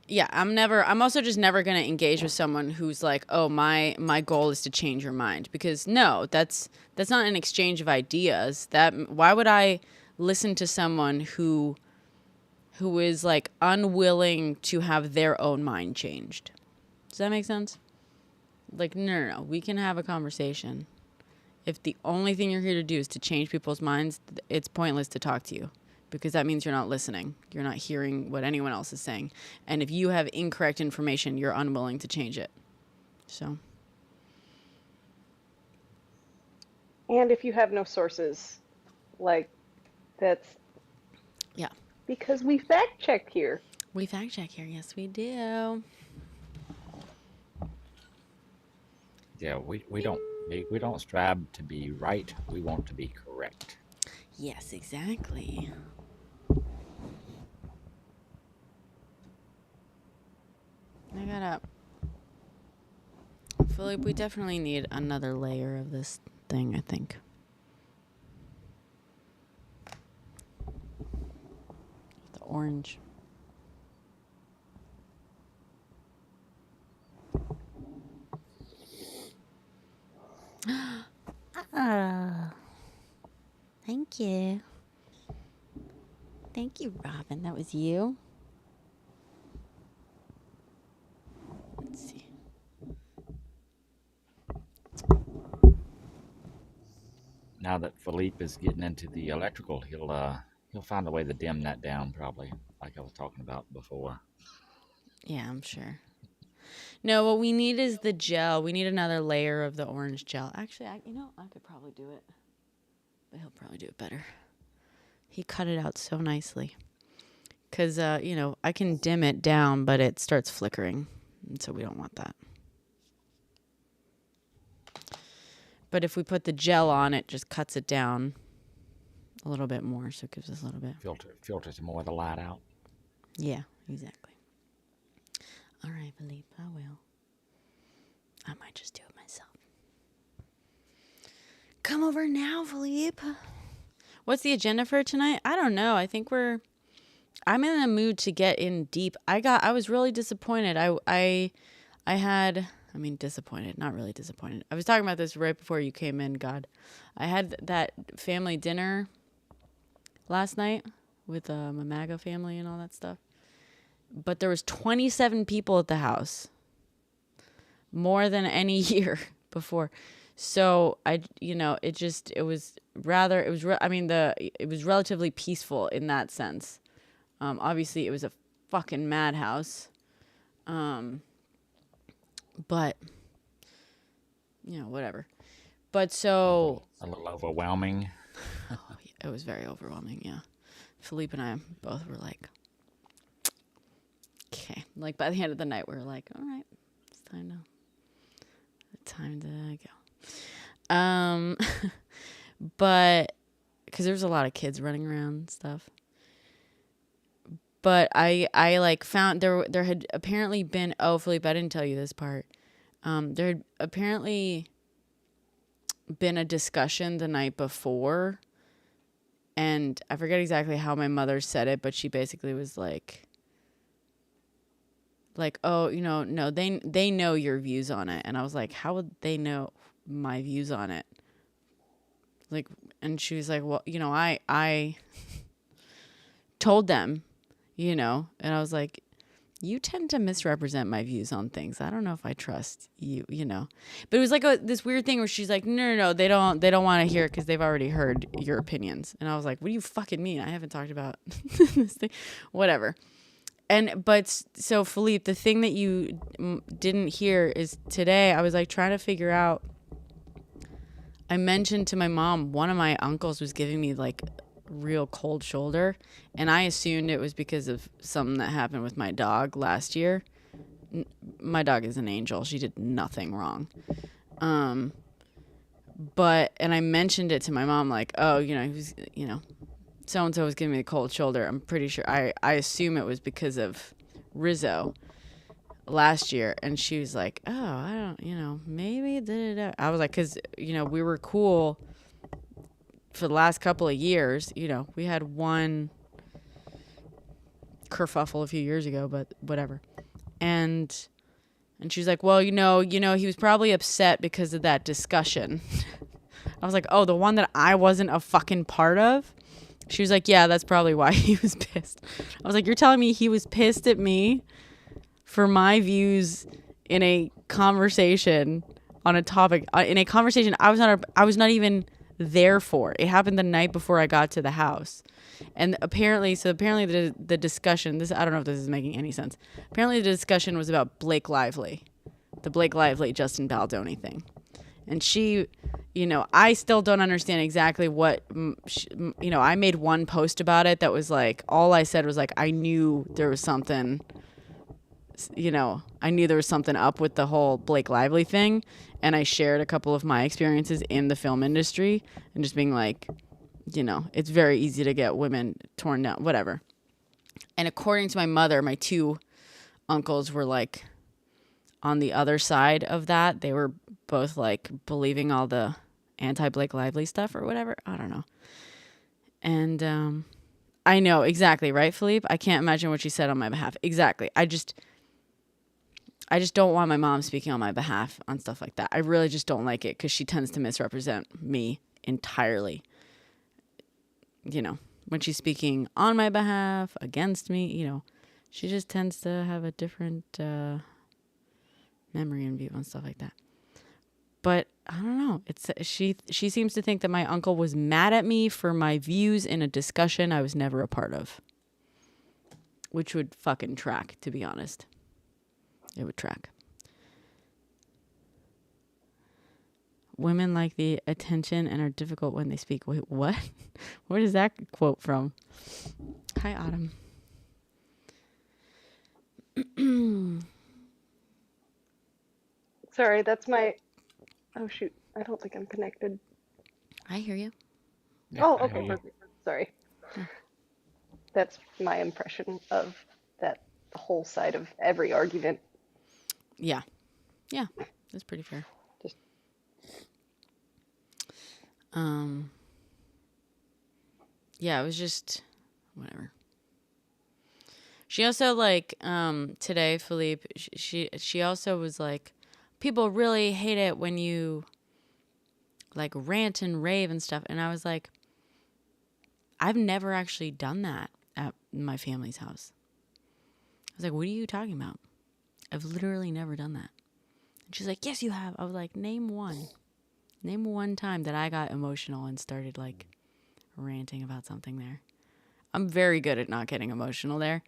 Yeah, I'm also just never going to engage with someone who's like, "Oh, my goal is to change your mind." Because no, that's not an exchange of ideas. Why would I listen to someone who is like unwilling to have their own mind changed? Does that make sense? Like, no, we can have a conversation. If the only thing you're here to do is to change people's minds, it's pointless to talk to you. Because that means you're not listening. You're not hearing what anyone else is saying. And if you have incorrect information, you're unwilling to change it. So. And if you have no sources, like, that's... Yeah. Because we fact check here. We fact check here. Yes, we do. Yeah, we don't strive to be right. We want to be correct. Yes, exactly. I gotta... Philippe, we definitely need another layer of this thing, I think. The orange. Thank you. Thank you, Robin. That was you? Let's see. Now that Philippe is getting into the electrical, he'll find a way to dim that down, probably, like I was talking about before. Yeah, I'm sure. No, what we need is the gel. We need another layer of the orange gel. Actually, I could probably do it. But he'll probably do it better. He cut it out so nicely. Because, I can dim it down, but it starts flickering. And so we don't want that. But if we put the gel on, it just cuts it down a little bit more. So it gives us a little bit. Filters more of the light out. Yeah, exactly. All right, Philippe, I will. I might just do it myself. Come over now, Philippe. What's the agenda for tonight? I don't know. I think I'm in a mood to get in deep. I was really disappointed. Disappointed, not really disappointed. I was talking about this right before you came in, God. I had that family dinner last night with my MAGA family and all that stuff. But there was 27 people at the house. More than any year before. So it was relatively peaceful in that sense. Obviously it was a fucking madhouse. But whatever. But so A little overwhelming. it was very overwhelming, yeah. Philippe and I both were like, okay. Like by the end of the night we were like, all right, it's time to go. But because there was a lot of kids running around and stuff. But I like found there had apparently been, oh, Philippe, I didn't tell you this part. There had apparently been a discussion the night before, and I forget exactly how my mother said it, but she basically was like, oh, no, they know your views on it. And I was like, how would they know my views on it? Like, and she was like, well, I told them, and I was like, you tend to misrepresent my views on things. I don't know if I trust you, But it was like this weird thing where she's like, no, they don't want to hear it because they've already heard your opinions. And I was like, what do you fucking mean? I haven't talked about this thing, whatever. So Philippe, the thing that you didn't hear is today I was like trying to figure out, I mentioned to my mom, one of my uncles was giving me like real cold shoulder, and I assumed it was because of something that happened with my dog last year. My dog is an angel. She did nothing wrong. And I mentioned it to my mom, like, oh, he was, so-and-so was giving me a cold shoulder. I'm pretty sure, I assume it was because of Rizzo last year. And she was like, oh, I don't, maybe. I was like, because, we were cool for the last couple of years. We had one kerfuffle a few years ago, but whatever. And she was like, well, he was probably upset because of that discussion. I was like, oh, the one that I wasn't a fucking part of? She was like, yeah, that's probably why he was pissed. I was like, you're telling me he was pissed at me for my views in a conversation on a topic, in a conversation I was not even there for. It happened the night before I got to the house. And apparently the discussion, I don't know if this is making any sense. Apparently the discussion was about Blake Lively, the Blake Lively, Justin Baldoni thing. And she, I still don't understand exactly what, I made one post about it that was like, all I said was like, I knew there was something up with the whole Blake Lively thing. And I shared a couple of my experiences in the film industry and just being like, it's very easy to get women torn down, whatever. And according to my mother, my two uncles were like on the other side of that. They were both like believing all the anti-Blake Lively stuff or whatever. I don't know. And I know exactly, right, Philippe? I can't imagine what she said on my behalf. Exactly. I just don't want my mom speaking on my behalf on stuff like that. I really just don't like it because she tends to misrepresent me entirely. When she's speaking on my behalf, against me, she just tends to have a different memory and view and stuff like that. But I don't know. She seems to think that my uncle was mad at me for my views in a discussion I was never a part of. Which would fucking track, to be honest. It would track. Women like the attention and are difficult when they speak. Wait, what? Where does that quote from? Hi, Autumn. Sorry, that's my... Oh, shoot. I don't think I'm connected. I hear you. Yeah, Oh, I okay, hear you. perfect. Sorry. That's my impression of that whole side of every argument Yeah. Yeah. That's pretty fair. Just Yeah, it was just whatever. She also like today, Philippe, she also was like, people really hate it when you like rant and rave and stuff. And I was like, I've never actually done that at my family's house. I was like, what are you talking about? I've literally never done that. And she's like, yes, you have. I was like, name one. Name one time that I got emotional and started like ranting about something there. I'm very good at not getting emotional there.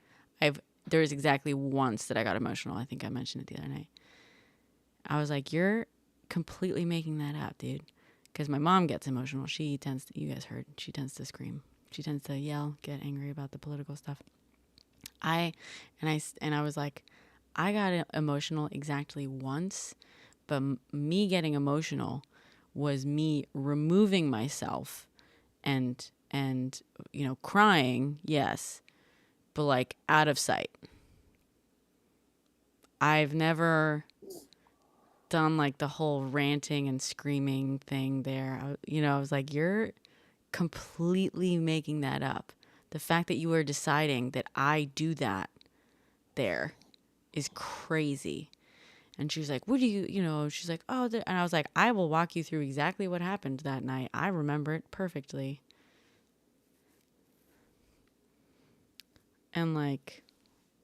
There was exactly once that I got emotional. I think I mentioned it the other night. I was like, you're completely making that up, dude. Because my mom gets emotional. She tends to, you guys heard, she tends to scream. She tends to yell, get angry about the political stuff. I was like, I got emotional exactly once, but me getting emotional was me removing myself and crying, yes, but like out of sight. I've never done like the whole ranting and screaming thing there. I was like, you're completely making that up. The fact that you are deciding that I do that there is crazy. And she was like, what do you, she's like, oh, and I was like, I will walk you through exactly what happened that night. I remember it perfectly. And like,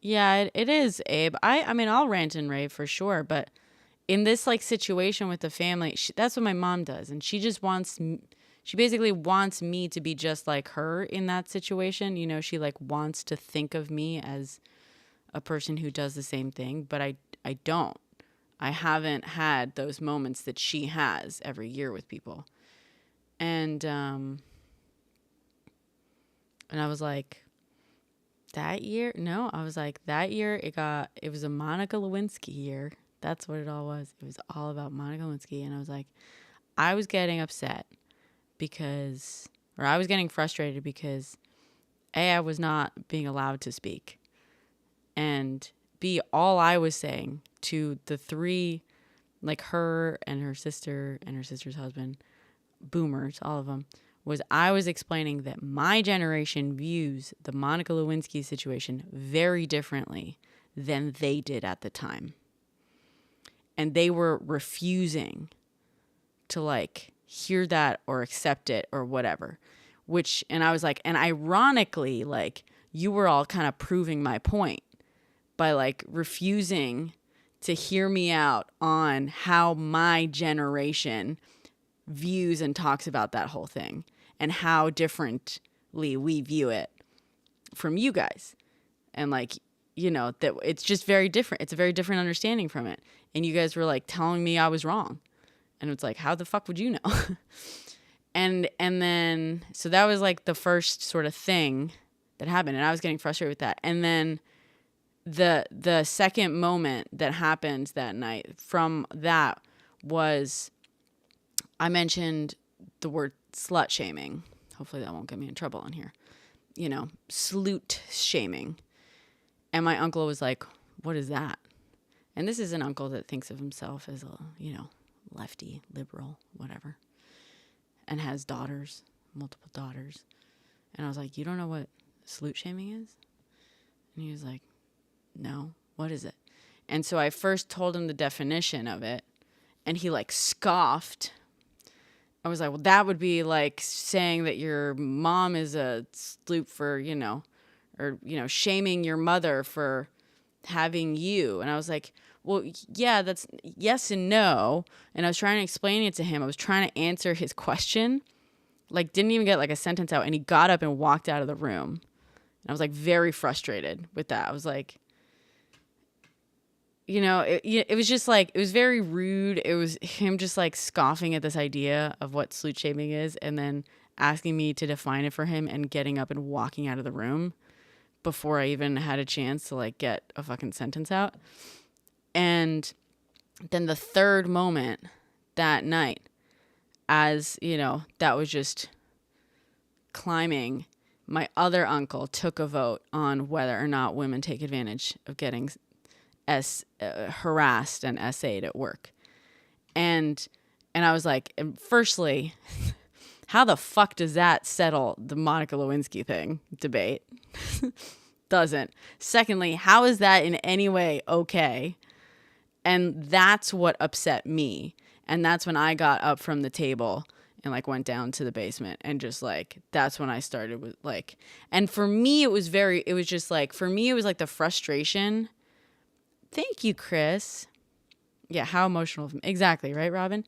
yeah, it is, Abe. I mean, I'll rant and rave for sure. But in this like situation with the family, that's what my mom does. And she basically wants me to be just like her in that situation. She like wants to think of me as a person who does the same thing, but I don't. I haven't had those moments that she has every year with people. And I was like, that year? No, I was like, that year it was a Monica Lewinsky year. That's what it all was. It was all about Monica Lewinsky. And I was like, I was getting upset I was getting frustrated because A, I was not being allowed to speak. And B, all I was saying to the three, like her and her sister and her sister's husband, boomers, all of them, was I was explaining that my generation views the Monica Lewinsky situation very differently than they did at the time. And they were refusing to like hear that or accept it or whatever. And I was like, and ironically, like you were all kind of proving my point by like refusing to hear me out on how my generation views and talks about that whole thing and how differently we view it from you guys. And like, that it's just very different. It's a very different understanding from it. And you guys were like telling me I was wrong. And it's like, how the fuck would you know? and then, so that was like the first sort of thing that happened. And I was getting frustrated with that. And then the second moment that happened that night from that was I mentioned the word slut shaming. Hopefully that won't get me in trouble on here. Slut shaming. And my uncle was like, what is that? And this is an uncle that thinks of himself as a, lefty, liberal, whatever. And has daughters, multiple daughters. And I was like, you don't know what slut shaming is? And he was like, no, what is it? And so I first told him the definition of it. And he like scoffed. I was like, well, that would be like saying that your mom is a slut for, shaming your mother for having you. And I was like, well, yeah, that's yes and no. And I was trying to explain it to him. I was trying to answer his question, like didn't even get like a sentence out. And he got up and walked out of the room. And I was like very frustrated with that. I was like, it was just like, it was very rude. It was him just like scoffing at this idea of what slut shaming is and then asking me to define it for him and getting up and walking out of the room before I even had a chance to like get a fucking sentence out. And then the third moment that night, as that was just climbing, my other uncle took a vote on whether or not women take advantage of getting harassed and essayed at work. And I was like, firstly, how the fuck does that settle the Monica Lewinsky thing debate? Doesn't. Secondly, how is that in any way okay? And that's what upset me. And that's when I got up from the table and like went down to the basement and just like, that's when I started with like, and for me, it was just like, for me, it was like the frustration. Thank you, Chris. Yeah. How emotional. Exactly. Right, Robin?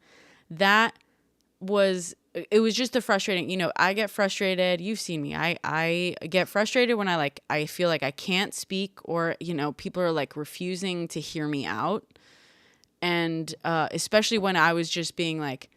It was just the frustrating, you know, I get frustrated. You've seen me. I get frustrated when I feel like I can't speak, or, you know, people are like refusing to hear me out. And especially when I was just being like,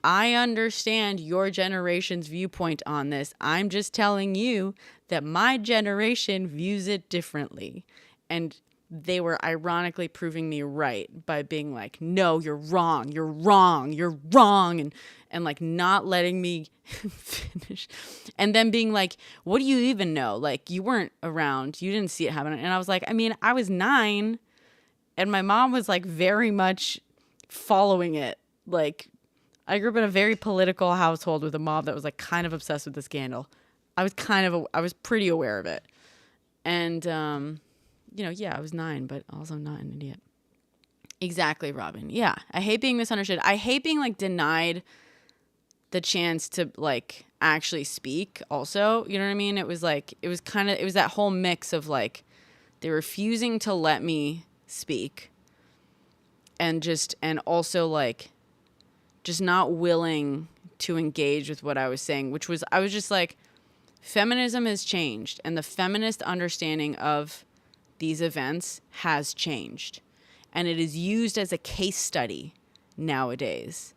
I understand your generation's viewpoint on this. I'm just telling you that my generation views it differently. And they were ironically proving me right by being like, no, you're wrong. You're wrong. You're wrong. And like not letting me finish. And then being like, what do you even know? Like, you weren't around. You didn't see it happen. And I was like, I mean, I was 9 and my mom was like very much following it. Like, I grew up in a very political household with a mom that was like kind of obsessed with the scandal. I was pretty aware of it. And, you know, yeah, I was 9, but also not an idiot. Exactly, Robin. Yeah. I hate being misunderstood. I hate being like denied the chance to like actually speak also. You know what I mean? It was that whole mix of like, they're refusing to let me speak and also like just not willing to engage with what I was saying, I was just like, feminism has changed and the feminist understanding of these events has changed, and it is used as a case study nowadays.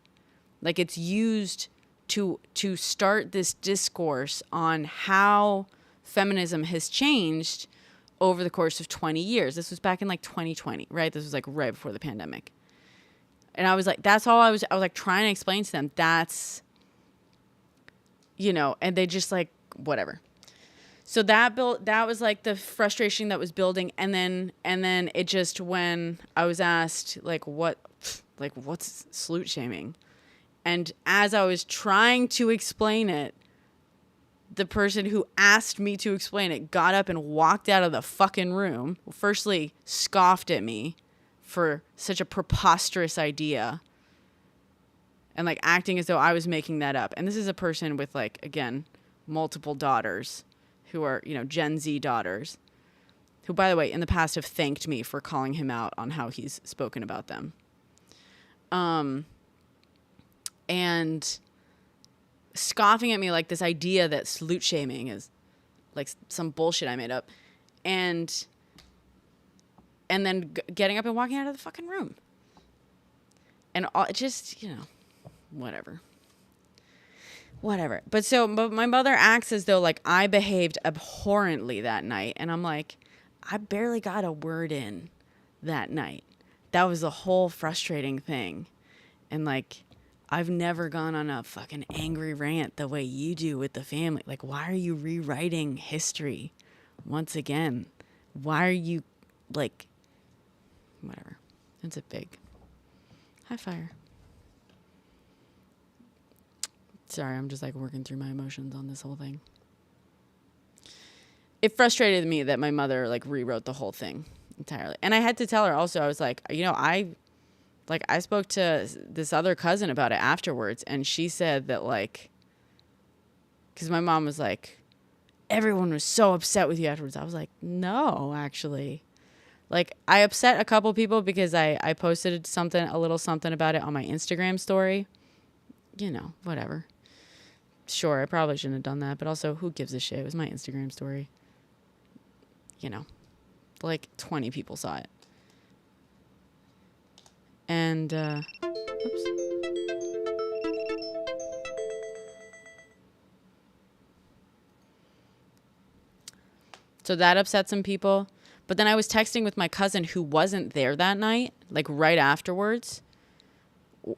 Like, it's used to start this discourse on how feminism has changed over the course of 20 years. This was back in like 2020, right? This was like right before the pandemic. And I was like, that's all I was like trying to explain to them. That's, you know, and they just like, whatever. So that was like the frustration that was building. And then it just, when I was asked like, what's slut shaming? And as I was trying to explain it, the person who asked me to explain it got up and walked out of the fucking room. Firstly, scoffed at me for such a preposterous idea and like acting as though I was making that up. And this is a person with like, again, multiple daughters who are, you know, Gen Z daughters, who, by the way, in the past have thanked me for calling him out on how he's spoken about them. And scoffing at me like this idea that slut shaming is like some bullshit I made up. And then getting up and walking out of the fucking room. And just, you know, whatever. But my mother acts as though like I behaved abhorrently that night. And I'm like, I barely got a word in that night. That was the whole frustrating thing. And like, I've never gone on a fucking angry rant the way you do with the family. Like, why are you rewriting history once again? Why are you like, whatever. It's a big high fire. Sorry, I'm just like working through my emotions on this whole thing. It frustrated me that my mother like rewrote the whole thing entirely. And I had to tell her also, I was like, you know, I spoke to this other cousin about it afterwards, and she said that like, because my mom was like, everyone was so upset with you afterwards. I was like, no, actually. Like, I upset a couple people because I posted a little something about it on my Instagram story. You know, whatever. Sure, I probably shouldn't have done that, but also, who gives a shit? It was my Instagram story. You know, like 20 people saw it. And, oops. So that upset some people. But then I was texting with my cousin who wasn't there that night, like right afterwards.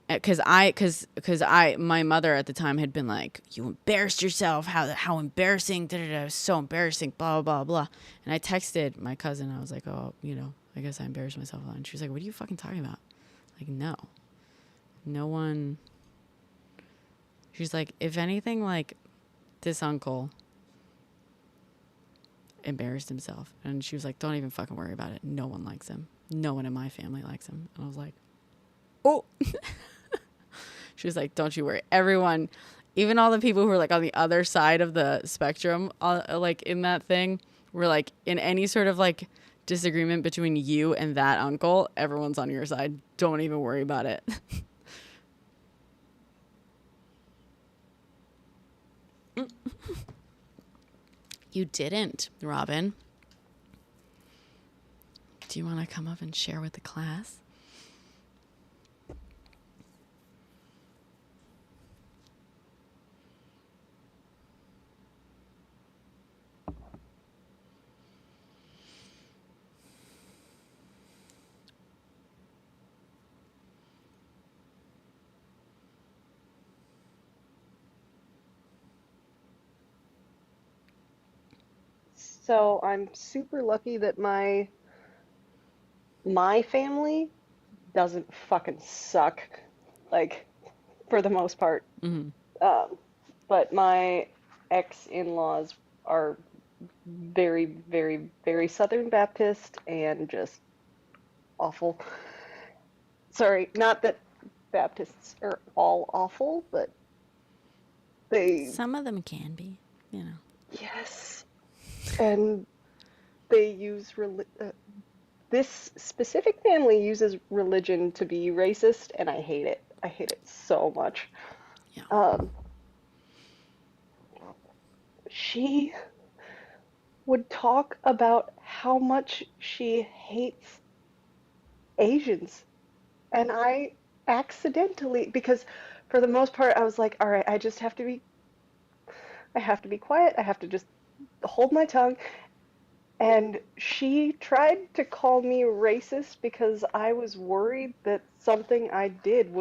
Because my mother at the time had been like, you embarrassed yourself. How embarrassing. Da, da, da, so embarrassing. Blah, blah, blah. And I texted my cousin. I was like, oh, you know, I guess I embarrassed myself a lot. And she was like, what are you fucking talking about? Like, no one. She's like, if anything, like, this uncle embarrassed himself. And she was like, don't even fucking worry about it. No one likes him. No one in my family likes him. And I was like, oh. She was like, don't you worry. Everyone, even all the people who were like on the other side of the spectrum, like in that thing, were like in any sort of like disagreement between you and that uncle, everyone's on your side. Don't even worry about it. You didn't, Robin. Do you want to come up and share with the class? So I'm super lucky that my family doesn't fucking suck, like, for the most part. Mm-hmm. But my ex-in-laws are very, very, very Southern Baptist and just awful. Sorry, not that Baptists are all awful, but they, Some of them can be, you know. yes, and they use this specific family uses religion to be racist, and I hate it. I hate it so much. Yeah. She would talk about how much she hates Asians, and I accidentally, because for the most part I was like, all right, I have to be quiet. I have to just hold my tongue. And she tried to call me racist because I was worried that something I did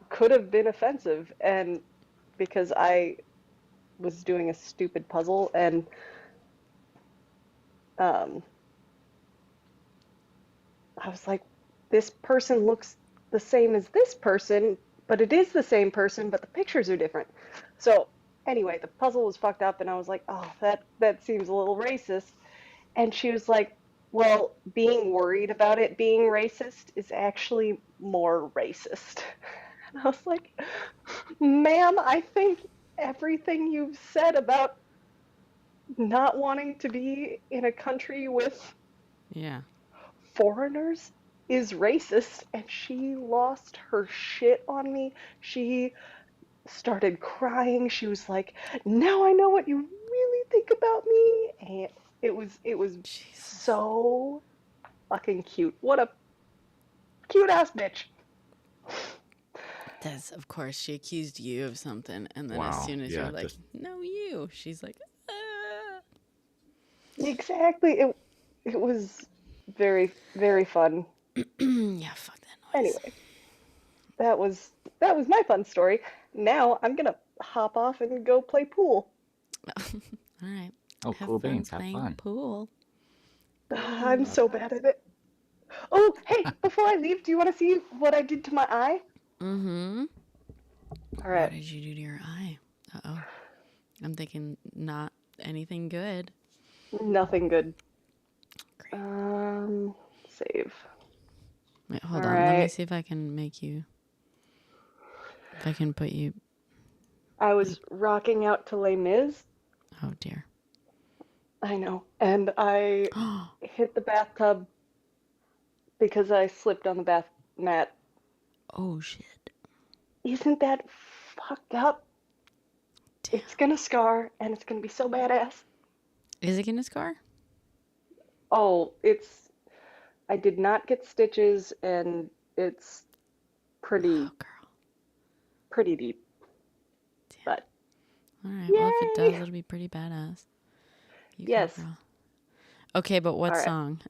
could have been offensive, and because I was doing a stupid puzzle, and I was like, this person looks the same as this person, but it is the same person, but the pictures are different. So anyway, the puzzle was fucked up, and I was like, oh, that seems a little racist. And she was like, well, being worried about it being racist is actually more racist. And I was like, ma'am, I think everything you've said about not wanting to be in a country with Yeah. foreigners is racist. And she lost her shit on me. She started crying. She was like, now I know what you really think about me. And it was Jesus. so fucking cute. What a cute ass bitch. That's, of course, she accused you of something, and then as Wow. soon as Yeah, you're like, just no, you, she's like, ah. Exactly. It was very, very fun. Yeah, fuck that noise. Anyway, that was my fun story. Now I'm gonna hop off and go play pool. All right. oh, Have cool fun beans. Have playing fun. pool. I'm so bad at it. Oh, hey, before I leave, do you want to see what I did to my eye? Mm-hmm. All right. What did you do to your eye? Uh-oh. I'm thinking not anything good. Nothing good. Great. Save. Wait, hold All on. Let me right. see if I can make you, if I can put you, I was rocking out to Les Mis. oh dear. I know. And I hit the bathtub because I slipped on the bath mat. Oh shit. Isn't that fucked up? Damn. It's gonna scar, and it's gonna be so badass. Is it gonna scar? Oh, I did not get stitches, and it's Oh pretty deep. girl. But All right. Well, if it does, yay! it'll be pretty badass. You go, Yes. girl. Okay, but what All right. song?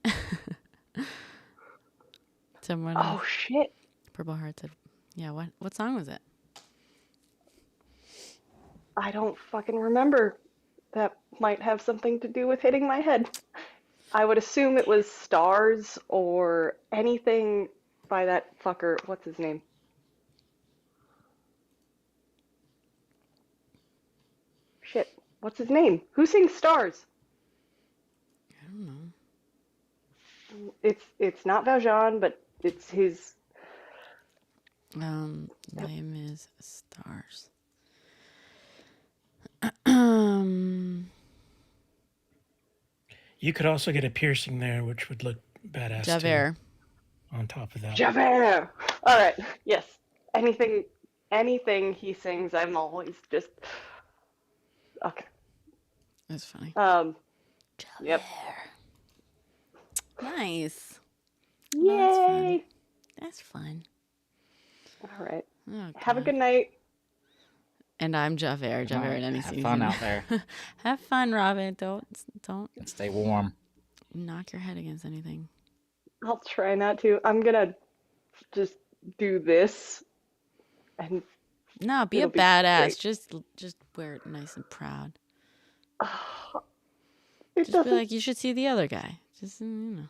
Someone Oh shit. Purple Heart said, yeah, what song was it? I don't fucking remember. That might have something to do with hitting my head. I would assume it was Stars or anything by that fucker. What's his name? Shit. What's his name? Who sings Stars? I don't know. It's not Valjean, but it's his. Les Mis stars. Um, You could also get a piercing there, which would look badass too. Javert. On top of that. Javert. All right. Yes. Anything he sings, I'm always just okay. That's funny. Yep. Nice. Yay. Well, that's fun. All right. Oh, Have a God. good night. And I'm Javert. Javert Alright, in any have season. fun out there. Have fun, Robin. Don't And stay warm. knock your head against anything. I'll try not to. I'm gonna just do this, and No, be a it'll be badass. great. Just wear it nice and proud. It Just be doesn't. like, you should see the other guy. Just, you know.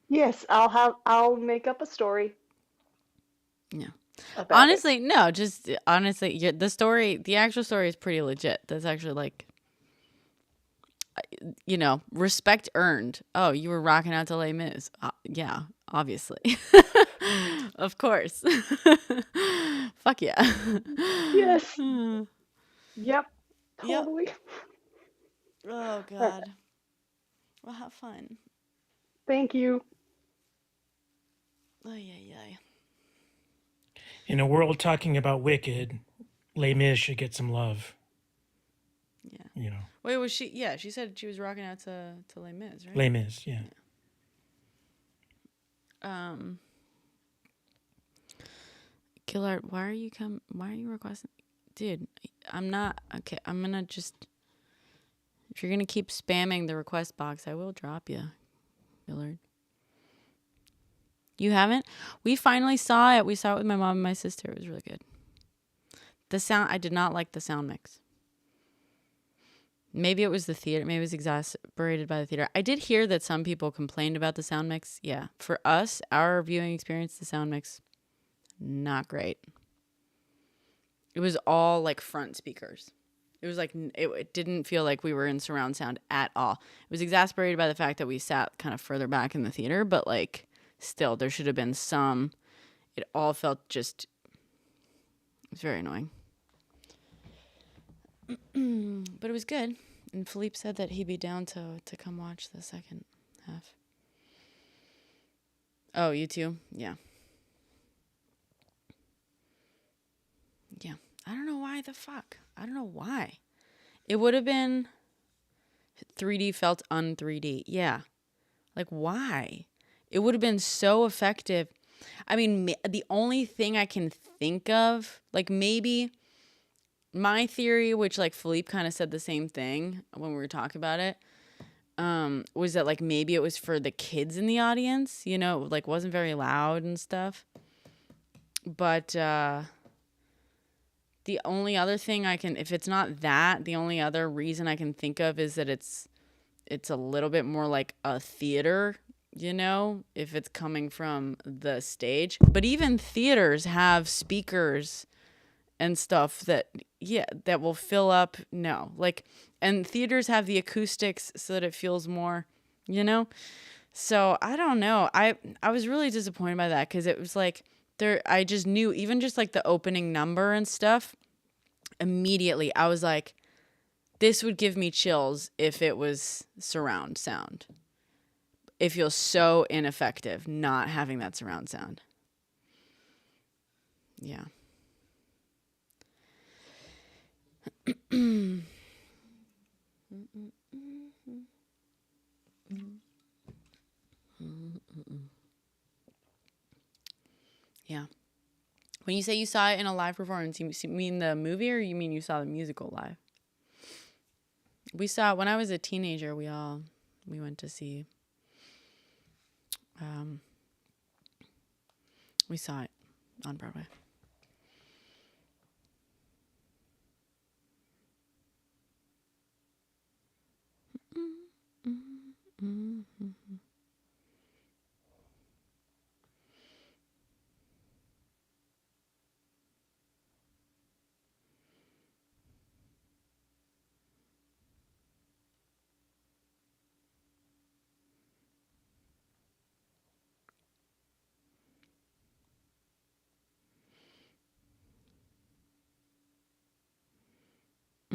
Yes, I'll make up a story. Yeah. About Honestly, no, just honestly, the actual story is pretty legit. That's actually like, you know, respect earned. Oh, you were rocking out to Les Mis. Yeah, obviously. Of course. Fuck yeah. it. Yes. Yep. Yep. Totally. Oh, All right. God. Well, have fun. Thank you. Oh, yeah. In a world talking about Wicked, Les Mis should get some love. Yeah. You know. Wait, was she? Yeah, she said she was rocking out to Les Mis, right? Les Mis, yeah. Gillard, why are you requesting? Dude, I'm not okay. I'm gonna just. If you're gonna keep spamming the request box, I will drop you, Gillard. You haven't? We finally saw it. We saw it with my mom and my sister. It was really good. The sound, I did not like the sound mix. Maybe it was the theater. Maybe it was exasperated by the theater. I did hear that some people complained about the sound mix. Yeah. For us, our viewing experience, the sound mix, not great. It was all like front speakers. It was like, it didn't feel like we were in surround sound at all. It was exasperated by the fact that we sat kind of further back in the theater, but like still there should have been some. It all felt just, it was very annoying. But it was good. And Philippe said that he'd be down to come watch the second half. Oh, you too? Yeah. Yeah. I don't know why the fuck. I don't know why. It would have been 3D felt un-3D. Yeah. Like, why? It would have been so effective. I mean, the only thing I can think of, like maybe my theory, which like Philippe kind of said the same thing when we were talking about it, was that like maybe it was for the kids in the audience, you know, like wasn't very loud and stuff. But the only other thing if it's not that, the only other reason I can think of is that it's a little bit more like a theater, you know, if it's coming from the stage. But even theaters have speakers and stuff that will fill up. No, like, and theaters have the acoustics so that it feels more, you know. So I don't know. I was really disappointed by that because it was like I just knew, even just like the opening number and stuff, immediately I was like, this would give me chills if it was surround sound. It feels so ineffective not having that surround sound. Yeah. Yeah. When you say you saw it in a live performance, you mean the movie, or you mean you saw the musical live? We saw it when I was a teenager. We went to see. We saw it on Broadway.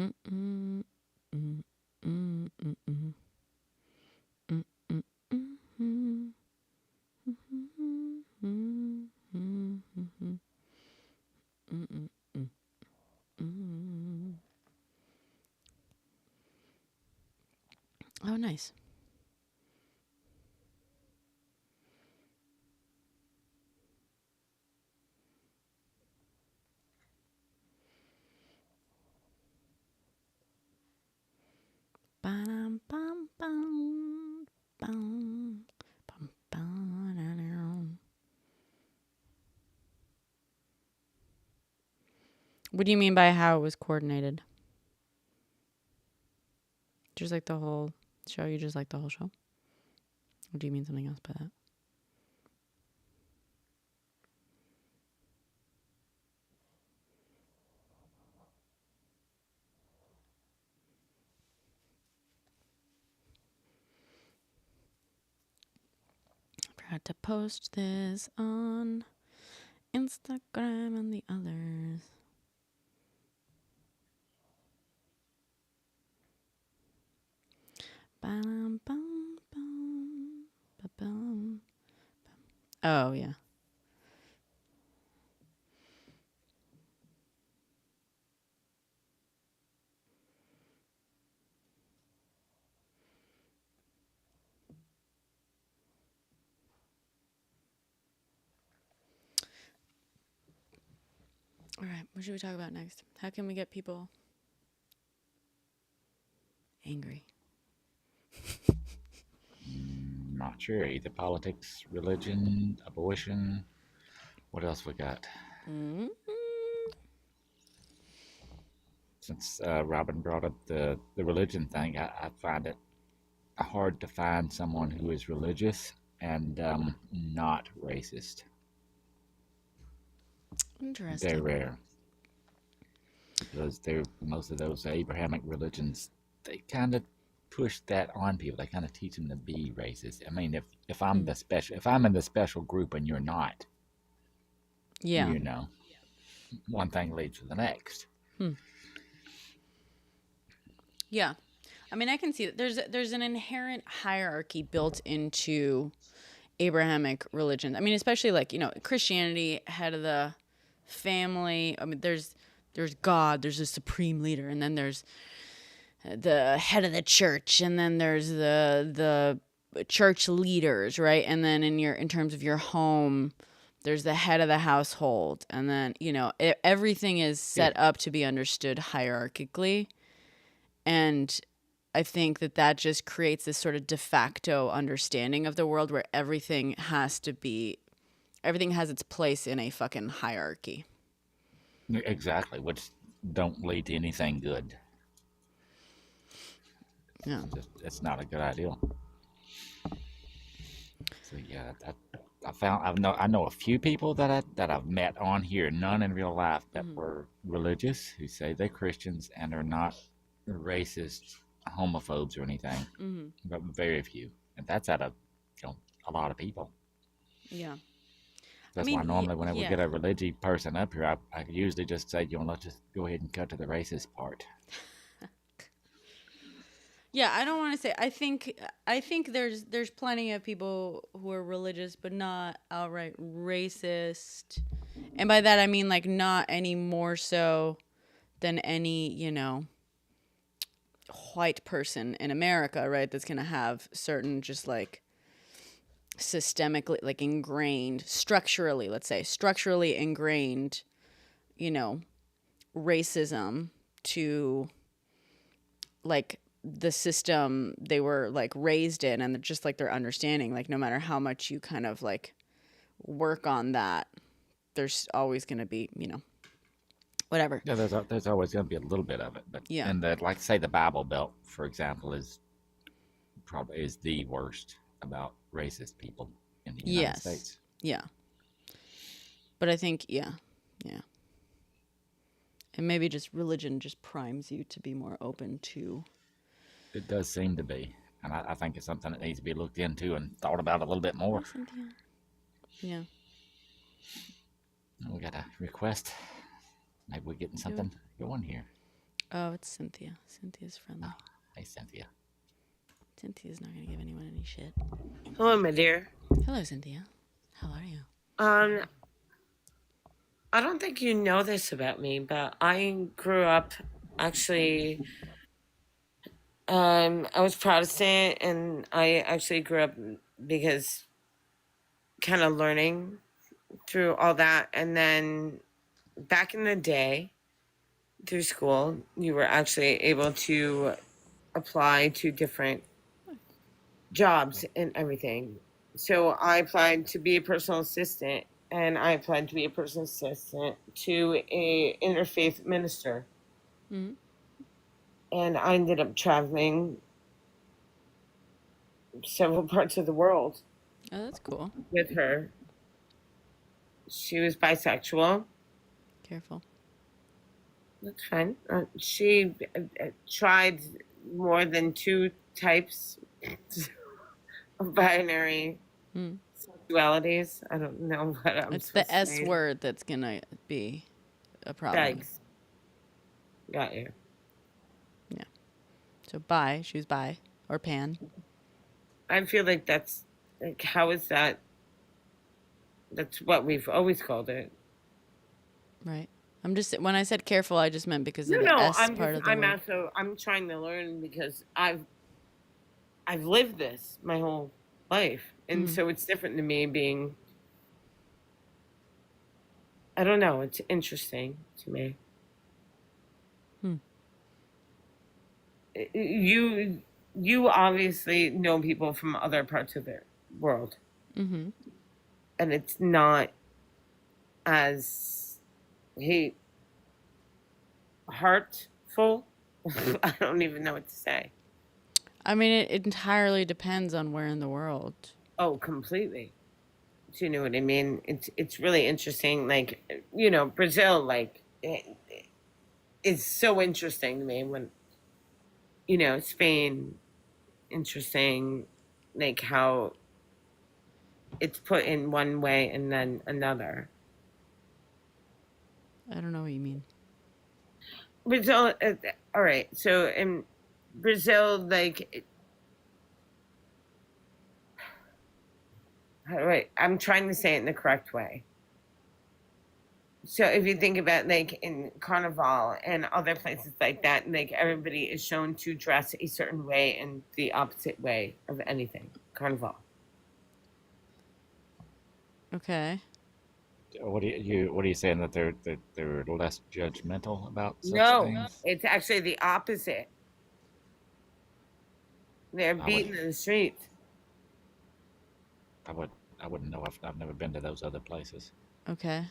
Mm-mm, mm, mm, mm, mm. Mm, mm, mm, mm. Mhm, mhm, mhm, mhm. Mm, mm, mm, mm. Oh, nice. Bam, bam, bam, bam, bam, bam. What do you mean by how it was coordinated? Just like the whole show? You just like the whole show? Or do you mean something else by that? I forgot to post this on Instagram and the others. Bam, bam, bam, ba, bam. Oh, yeah. All right, what should we talk about next? How can we get people angry? Not sure. Either politics, religion, abortion. What else we got? Mm-hmm. Since Robin brought up the religion thing, I find it hard to find someone who is religious and not racist. Interesting. They're rare. Because most of those Abrahamic religions, they kind of push that on people. They kind of teach them to be racist. I mean, if I'm if I'm in the special group and you're not, Yeah. you know, one thing leads to the next. Yeah. I mean, I can see that there's an inherent hierarchy built into Abrahamic religion. I mean, especially like, Christianity, head of the family. I mean, there's God, there's a supreme leader, and then there's the head of the church, and then there's the church leaders, right? And then in terms of your home, there's the head of the household, and then everything is set up to be understood hierarchically, and I think that just creates this sort of de facto understanding of the world where everything has its place in a fucking hierarchy. Exactly, which don't lead to anything good. Yeah. It's not a good idea. So yeah, I know a few people that I've met on here, none in real life, that were religious, who say they're Christians and are not racist, homophobes or anything, but very few, and that's out of a lot of people. Yeah. That's why normally whenever we get a religious person up here, I usually just say, let's just go ahead and cut to the racist part. Yeah, I don't want to say. I think there's plenty of people who are religious but not outright racist, and by that I mean like not any more so than any white person in America, right? That's gonna have certain just like systemically like ingrained, structurally ingrained, racism to like the system they were like raised in, and just like their understanding, like no matter how much you kind of like work on that, there's always going to be whatever. Yeah, there's always going to be a little bit of it, but and like say the Bible Belt, for example, is the worst about racist people in the United States. Yeah, but I think and maybe just religion just primes you to be more open to. It does seem to be, and I think it's something that needs to be looked into and thought about a little bit more. Yeah. We got a request. Maybe we're getting something going here. Oh, it's Cynthia. Cynthia's friendly. Hey, Cynthia. Cynthia's not going to give anyone any shit. Hello, my dear. Hello, Cynthia. How are you? I don't think you know this about me, but I grew up actually. I was Protestant, and I actually grew up because kind of learning through all that, and then back in the day, through school, you were actually able to apply to different jobs and everything. So I applied to be a personal assistant, and I applied to be a personal assistant to a interfaith minister. Mm-hmm. And I ended up traveling several parts of the world Oh, that's cool. with her. She was bisexual. Careful. That's fine. She tried more than 2 types of binary sexualities. I don't know what I'm It's the supposed to S say. word that's going to be a problem. Thanks. Got you. Yeah. So bi, she was bi or pan. I feel like that's like, how is that? That's what we've always called it. Right. I'm just, when I said careful, I just meant because of the No, S I'm part of the I'm word. also I'm trying to learn because I've lived this my whole life, and so it's different to me being. I don't know. It's interesting to me. You obviously know people from other parts of the world, Mm-hmm. and it's not as heartful. I don't even know what to say. I mean, it entirely depends on where in the world. Oh, completely. Do you know what I mean? It's really interesting. Like, Brazil, like, it's so interesting to me when, Spain, interesting, like how it's put in one way and then another. I don't know what you mean. Brazil, all right. So in Brazil, like, I'm trying to say it in the correct way. So if you think about like in Carnival and other places like that, like everybody is shown to dress a certain way and the opposite way of anything. Carnival. Okay. What are you saying that they're less judgmental about such No, things? it's actually the opposite. They're I beaten in the streets. I wouldn't know. I've never been to those other places. Okay.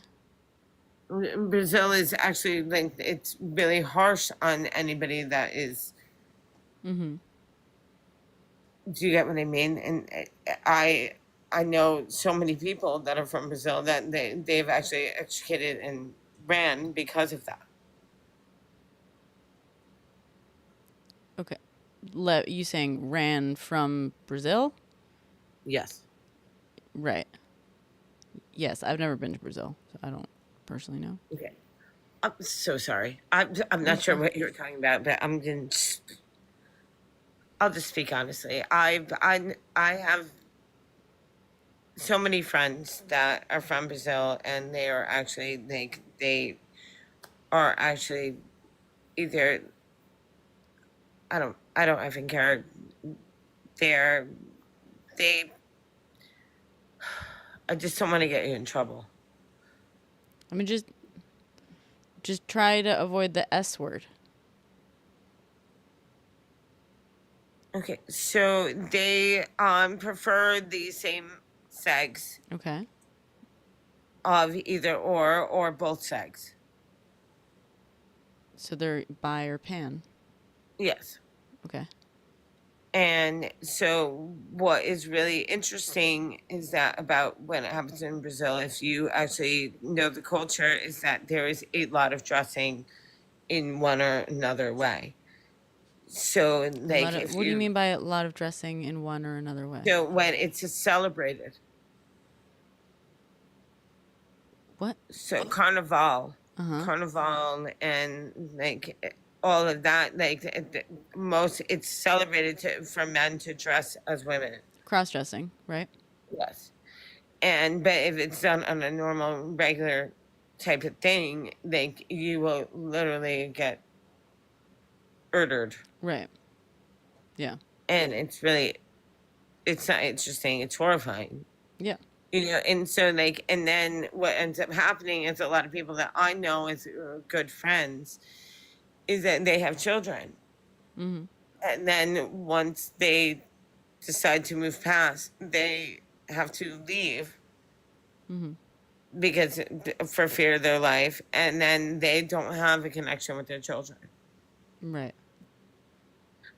Brazil is actually like it's really harsh on anybody that is. Mm-hmm. Do you get what I mean? And I know so many people that are from Brazil that they've actually educated and ran because of that. Okay. You saying ran from Brazil? Yes. Right. Yes, I've never been to Brazil, so I don't personally know. Okay. I'm so sorry. I'm not sure what you're talking about, but I'll just speak honestly. I have so many friends that are from Brazil, and they are actually they are actually either I don't even care. They I just don't want to get you in trouble. I mean, just try to avoid the S word. Okay, so they prefer the same sex. Okay. Of either or both sex. So they're bi or pan. Yes. Okay. And so what is really interesting is that about when it happens in Brazil, if you actually know the culture, is that there is a lot of dressing in one or another way. So like what do you mean by a lot of dressing in one or another way? So when it's celebrated. What? So Carnival. Uh-huh. Carnival and like all of that, like most, it's celebrated for men to dress as women. Cross-dressing, right? Yes. But if it's done on a normal, regular type of thing, like you will literally get murdered. Right. Yeah. And it's not interesting, it's horrifying. Yeah. And so like, and then what ends up happening is a lot of people that I know as good friends is that they have children. Mm-hmm. And then once they decide to move past, they have to leave. Mm-hmm. Because for fear of their life, and then they don't have a connection with their children. Right.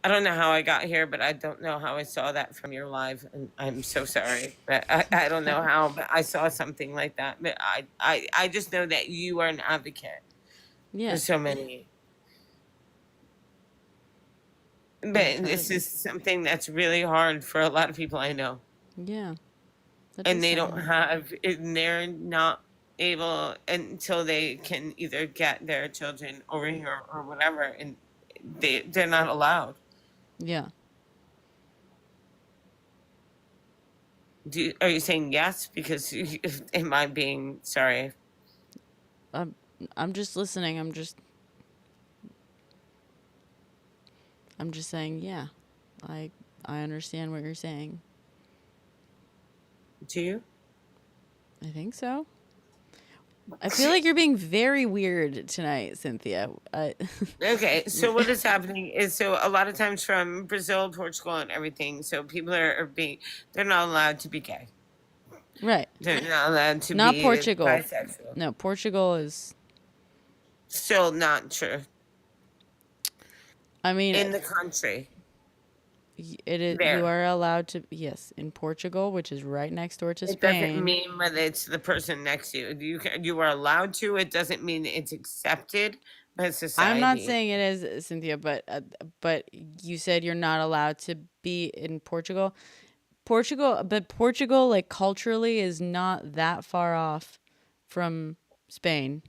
I don't know how I got here, but I don't know how I saw that from your live, and I'm so sorry. But I don't know how, but I saw something like that. But I just know that you are an advocate Yeah. for so many. But this is something that's really hard for a lot of people I know. Yeah. And they don't have, and they're not able until they can either get their children over here or whatever, and they're not allowed. Yeah. Are you saying yes? Because am I being sorry? I'm just listening. I'm just saying, yeah. I understand what you're saying. Do you? I think so. I feel like you're being very weird tonight, Cynthia. Okay, so what is happening is, so a lot of times from Brazil, Portugal, and everything, so people they're not allowed to be gay. Right. They're not allowed to Not be Portugal. bisexual. No, Portugal is still not true. I mean, in the country. It is. There. You are allowed to. Yes, in Portugal, which is right next door to It Spain. doesn't mean whether it's the person next to you. You are allowed to. It doesn't mean it's accepted by society. I'm not saying it is, Cynthia, but you said you're not allowed to be in Portugal. But Portugal, like culturally, is not that far off from Spain.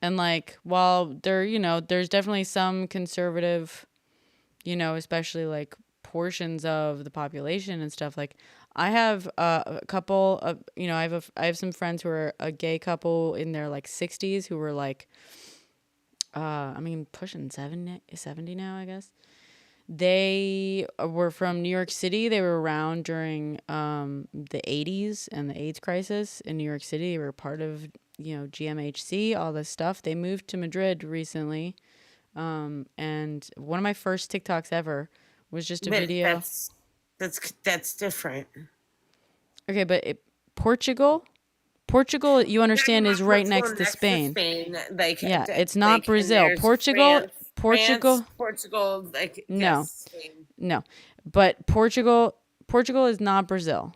And like, while there's definitely some conservative, especially like portions of the population and stuff. Like, I have a couple of, I have some friends who are a gay couple in their like 60s who were like, pushing 70 now, I guess. They were from New York City. They were around during the 80s and the AIDS crisis in New York City. They were part of, GMHC, all this stuff. They moved to Madrid recently. And one of my first TikToks ever was just a video. That's different. Okay, but Portugal, you understand, is right next to Spain. Like, yeah, it's not Brazil. Portugal, like, no, yes, no, but Portugal is not Brazil.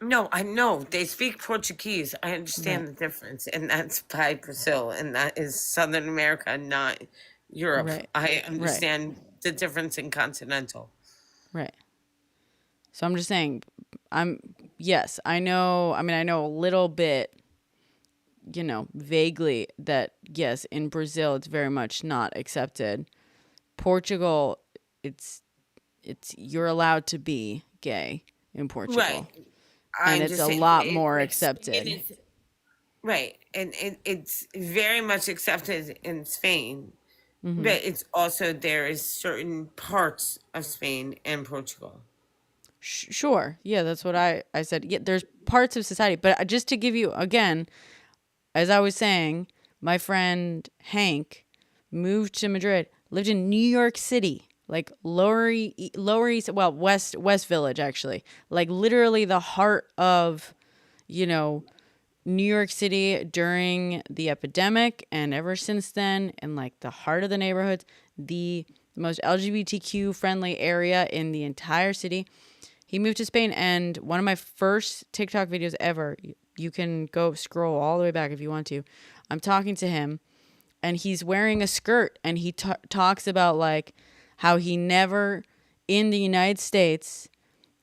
No, I know they speak Portuguese. I understand the difference, and that's by Brazil, and that is Southern America, not Europe. Right. I understand the difference in continental. Right. So I'm just saying, yes, I know. I know a little bit, vaguely that yes, in Brazil it's very much not accepted. Portugal, it's you're allowed to be gay in Portugal. Right. And it's a lot more accepted. Right. And it's very much accepted in Spain. Mm-hmm. But it's also, there is certain parts of Spain and Portugal. Sure. Yeah, that's what I said. Yeah, there's parts of society. But just to give you, again, as I was saying, my friend Hank moved to Madrid, lived in New York City. Like Lower East, well, West Village, actually. Like literally the heart of, New York City during the epidemic and ever since then, and like the heart of the neighborhoods, the most LGBTQ friendly area in the entire city. He moved to Spain, and one of my first TikTok videos ever, you can go scroll all the way back if you want to. I'm talking to him, and he's wearing a skirt, and he talks about like how he never, in the United States,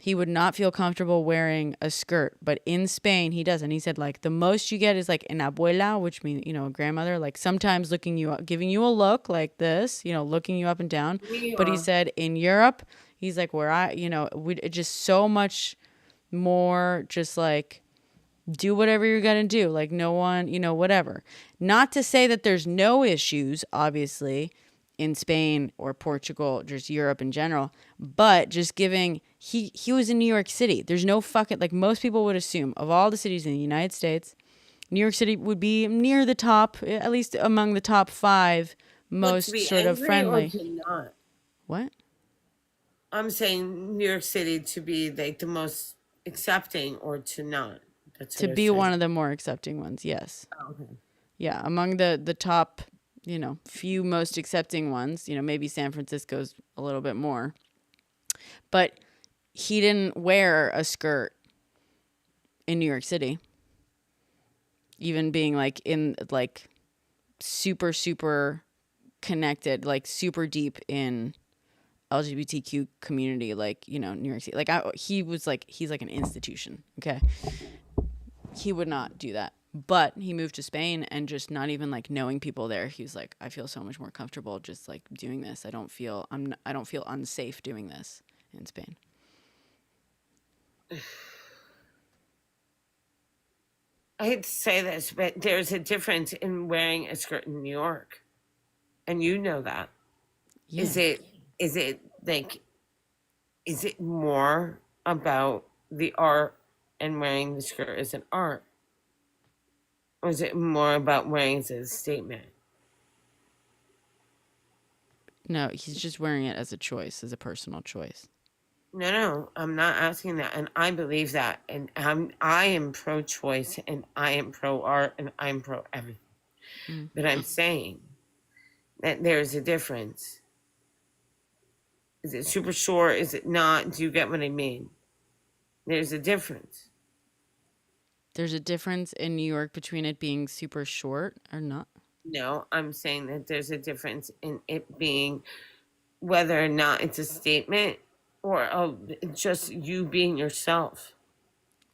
he would not feel comfortable wearing a skirt. But in Spain, he does. And he said, like, the most you get is like an abuela, which means, a grandmother, like sometimes looking you up, giving you a look like this, looking you up and down. But he said in Europe, he's like, where it's just so much more just like, do whatever you're going to do. Like no one, whatever. Not to say that there's no issues, obviously, in Spain or Portugal, just Europe in general, but just giving, he was in New York City. There's no fucking, like most people would assume of all the cities in the United States, New York City would be near the top, at least among the top 5 most sort of friendly. Or to not? What? I'm saying New York City to be like the most accepting or to not. That's to be one of the more accepting ones, yes. Oh, okay. Yeah, among the top, few most accepting ones, maybe San Francisco's a little bit more. But he didn't wear a skirt in New York City. Even being like in like super, super connected, like super deep in LGBTQ community, like, New York City. Like he's like an institution, okay? He would not do that. But he moved to Spain and just not even like knowing people there. He was like, I feel so much more comfortable just like doing this. I don't feel unsafe doing this in Spain. I hate to say this, but there's a difference in wearing a skirt in New York. And you know that. Yeah. Is it more about the art and wearing the skirt as an art? Or is it more about wearing it as a statement? No, he's just wearing it as a choice, as a personal choice. No, I'm not asking that. And I believe that. And I am pro-choice and I am pro-art and I'm pro-everything. But I'm saying that there's a difference. Is it super short? Is it not? Do you get what I mean? There's a difference. There's a difference in New York between it being super short or not? No, I'm saying that there's a difference in it being whether or not it's a statement or just you being yourself.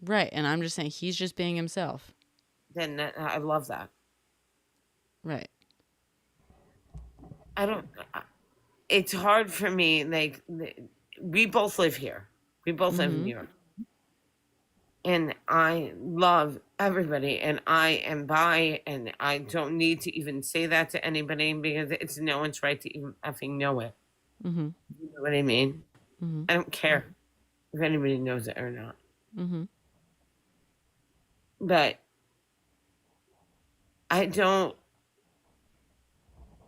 Right, and I'm just saying he's just being himself. Then I love that. Right. It's hard for me, like, we both live here. We both live in New York. And I love everybody, and I am bi, and I don't need to even say that to anybody because it's no one's right to even effing know it. You know what I mean? I don't care if anybody knows it or not. But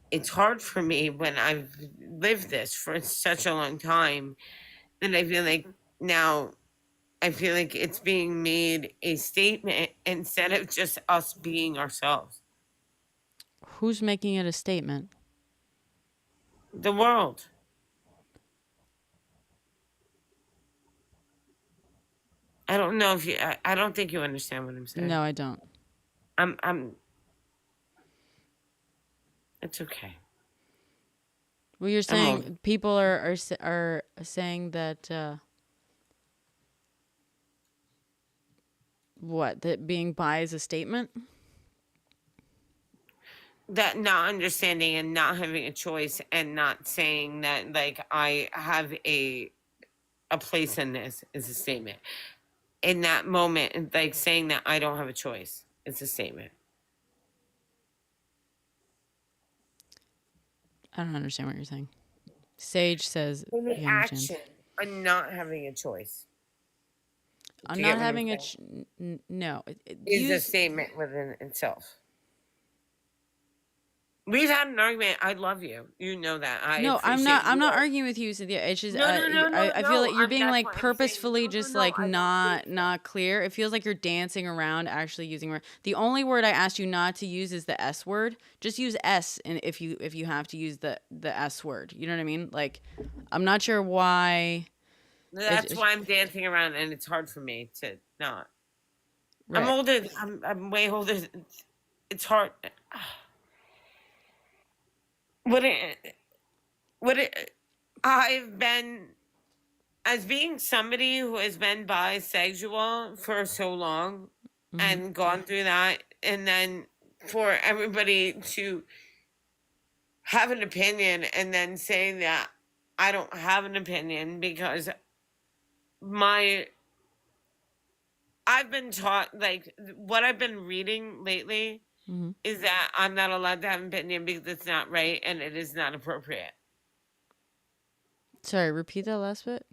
it's hard for me when I've lived this for such a long time, and I feel like now it's being made a statement instead of just us being ourselves. Who's making it a statement? The world. I don't know if I don't think you understand what I'm saying. No, I don't. It's okay. Well, you're saying people are saying that that being bi is a statement? That not understanding and not having a choice and not saying that like I have a place in this is a statement. In that moment, like saying that I don't have a choice, it's a statement. I don't understand what you're saying. Sage says the action of not having a choice. I'm not having no. Is a statement within itself. We've had an argument. I love you. You know that. I'm not arguing with you, Cynthia. It's just I feel like you're being like purposefully just like not clear. It feels like you're dancing around actually using the only word I asked you not to use is the S word. Just use S, and if you have to use the S word, you know what I mean? Like, I'm not sure why. That's why I'm dancing around, and it's hard for me to not. Right. I'm older. I'm way older. It's hard. I've been as being somebody who has been bisexual for so long and gone through that, and then for everybody to have an opinion and then say that I don't have an opinion because my I've been taught, like, what I've been reading lately is that I'm not allowed to have an opinion because it's not right and it is not appropriate. Sorry, repeat that last bit.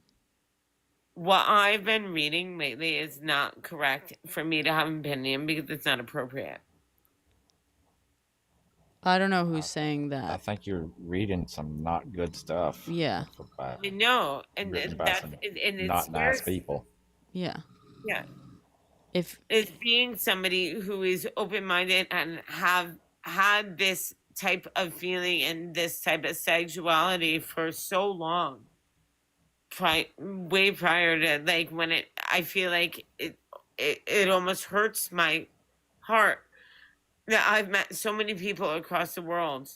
What I've been reading lately is not correct for me to have an opinion because it's not appropriate. I don't know who's saying I that. think you're reading some not good stuff. Yeah. I know, and Written by that's some and it not nice scares. people. Yeah. Yeah, If it's being somebody who is open-minded and have had this type of feeling and this type of sexuality for so long, way prior to, like, when I feel like it almost hurts my heart that I've met so many people across the world,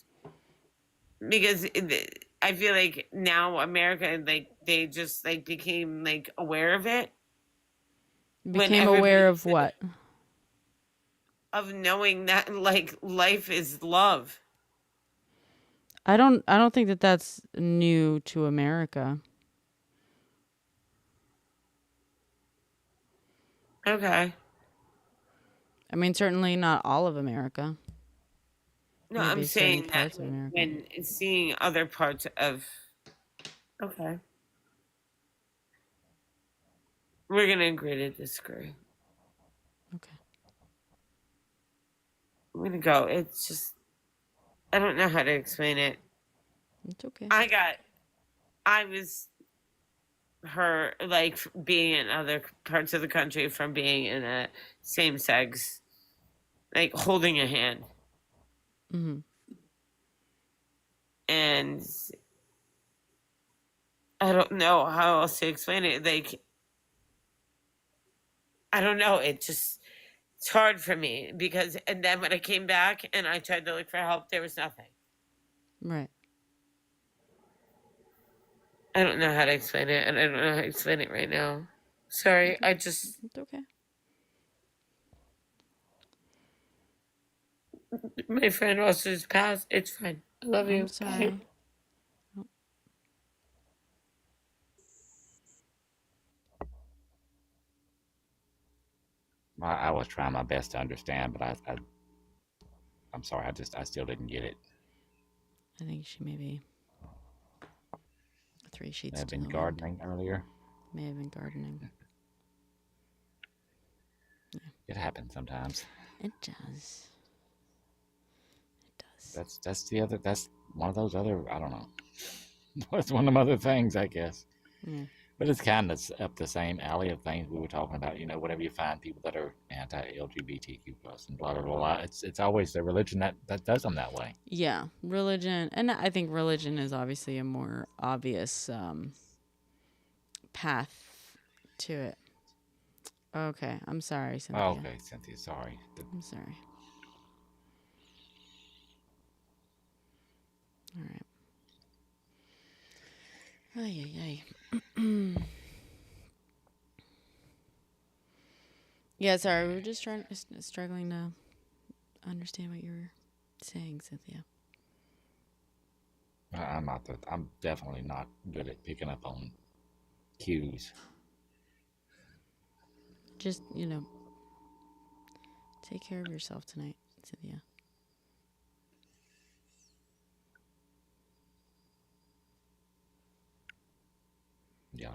because I feel like now America, like, they just, like, became, like, aware of it. became aware of Everybody what? of knowing that, like, life is love. I don't think that that's new to America. Okay. I mean, certainly not all of America. No, Maybe I'm certain saying that parts of America. when seeing other parts of. Okay. We're gonna agree to disagree. Okay. I'm gonna go. It's just, I don't know how to explain it. It's okay. I was her, like, being in other parts of the country from being in a same sex, like, holding a hand. And I don't know how else to explain it. Like, I don't know. It's hard for me because, and then when I came back and I tried to look for help, there was nothing. Right. I don't know how to explain it, and I don't know how to explain it right now. Sorry, It's okay. My friend also just passed. It's fine. I love you. I'm sorry. I was trying my best to understand, but I'm sorry. I still didn't get it. I think she may be 3 sheets May have to been the gardening earlier. May have been gardening. Yeah. It happens sometimes. It does. It does. That's one of those other, I don't know. It's one of them other things, I guess. Yeah. But it's kind of up the same alley of things we were talking about. You know, whenever you find people that are anti-LGBTQ plus and blah blah blah, blah, it's always the religion that does them that way. Yeah, religion, and I think religion is obviously a more obvious path to it. Okay, I'm sorry, Cynthia. Okay, Cynthia, sorry. I'm sorry. All right. Ay, ay, ay. Yeah, sorry. We were just struggling to understand what you were saying, Cynthia. I'm definitely not good at picking up on cues. Just, take care of yourself tonight, Cynthia. Yeah.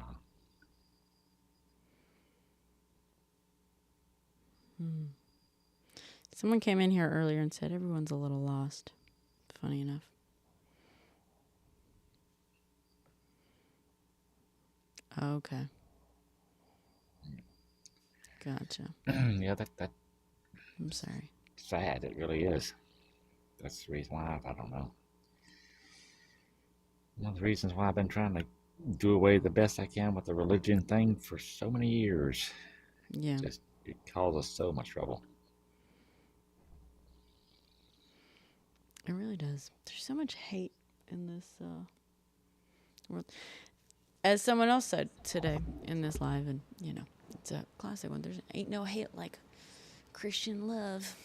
Someone came in here earlier and said everyone's a little lost. Funny enough. Okay. Gotcha. Yeah, that I'm sorry. sad. It really is. That's the reason why I don't know. One of the reasons why I've been trying to do away the best I can with the religion thing for so many years. Yeah. It causes so much trouble. It really does. There's so much hate in this world. As someone else said today in this live, and it's a classic one. There's ain't no hate like Christian love.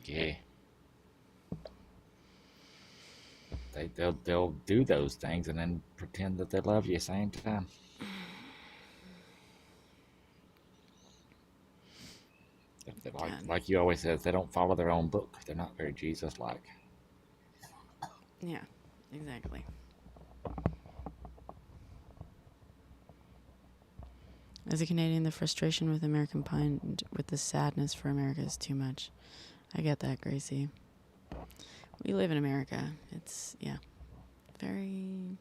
Yeah. They'll do those things and then pretend that they love you at the same time. Like you always said, they don't follow their own book. They're not very Jesus-like. Yeah, exactly. As a Canadian, the frustration with American Pie and with the sadness for America is too much. I get that, Gracie. We live in America. It's, very...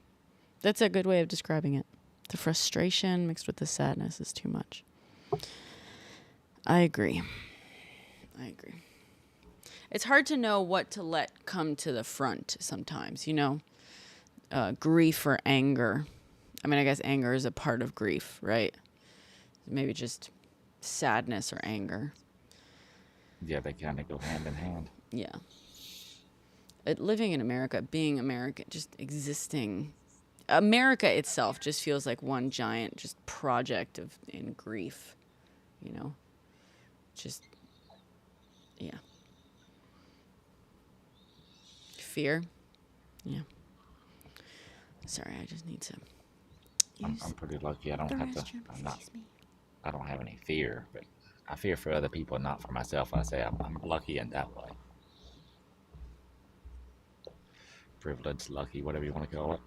That's a good way of describing it. The frustration mixed with the sadness is too much. I agree. It's hard to know what to let come to the front sometimes, grief or anger. I mean, I guess anger is a part of grief, right? Maybe just sadness or anger. Yeah, they kind of go hand in hand. Yeah. Living in America, being American, just existing. America itself just feels like one giant just project in grief, Just, yeah. Fear. Yeah. Sorry, I just need to. I'm pretty lucky. I don't have to. I don't have any fear, but I fear for other people, not for myself. I say I'm lucky in that way. Privileged, lucky, whatever you want to call it.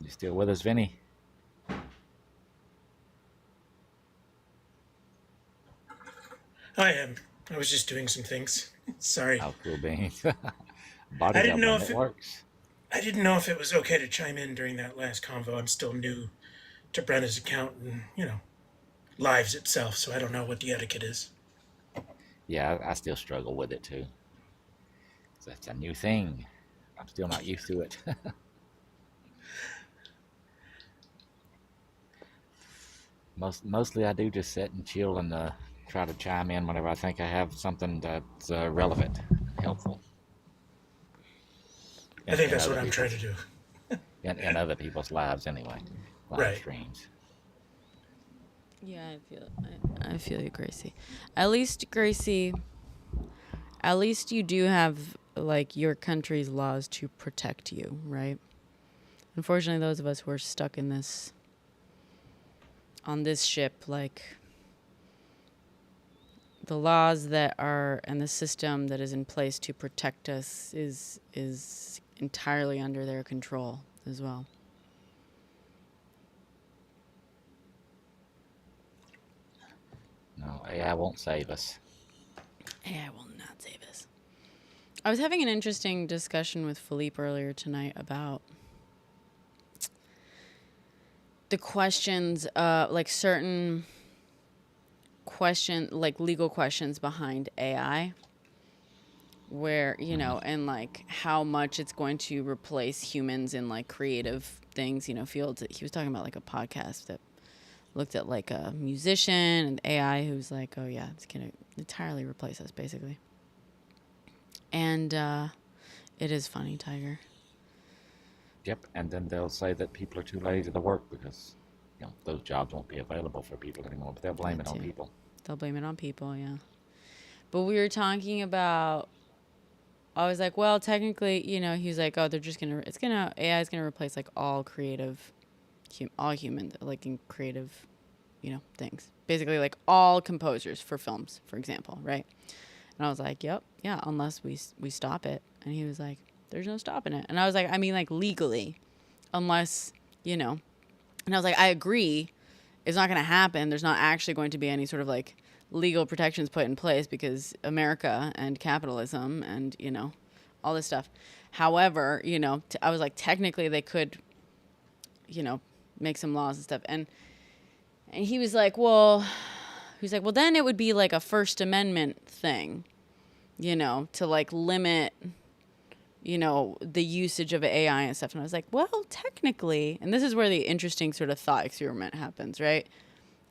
You still with us, Vinny? I am. I was just doing some things. Sorry. Oh, cool beans. I didn't know if it works. I didn't know if it was okay to chime in during that last convo. I'm still new to Brenna's account and, lives itself, so I don't know what the etiquette is. Yeah, I still struggle with it too. It's a new thing. I'm still not used to it. Mostly I do just sit and chill and try to chime in whenever I think I have something that's relevant, helpful. I think that's what I'm trying to do. in other people's lives anyway. Live streams. Yeah, I feel you, Gracie. At least, Gracie, you do have, like, your country's laws to protect you, right? Unfortunately, those of us who are stuck on this ship, like, the laws that are, and the system that is in place to protect us is entirely under their control as well. No, AI won't save us. AI will not save us. I was having an interesting discussion with Philippe earlier tonight about the questions, like certain legal questions behind AI, where, and like how much it's going to replace humans in like creative things, fields. He was talking about like a podcast that looked at like a musician and AI who's like, oh yeah, it's going to entirely replace us basically. And it is funny, Tiger. Yep, and then they'll say that people are too lazy to work because, those jobs won't be available for people anymore, but they'll blame it on people. They'll blame it on people, yeah. But we were talking about, I was like, well, technically, he was like, oh, AI is going to replace like all creative, all humans, like in creative, things. Basically like all composers for films, for example, right? And I was like, yep, yeah, unless we stop it. And he was like, there's no stopping it. And I was like, I mean, like legally, unless, and I was like, I agree. It's not going to happen. There's not actually going to be any sort of like legal protections put in place because America and capitalism and, all this stuff. However, I was like, technically they could, make some laws and stuff. And he was like, well, then it would be like a First Amendment thing, to like limit, the usage of AI and stuff. And I was like, well, technically, and this is where the interesting sort of thought experiment happens, right?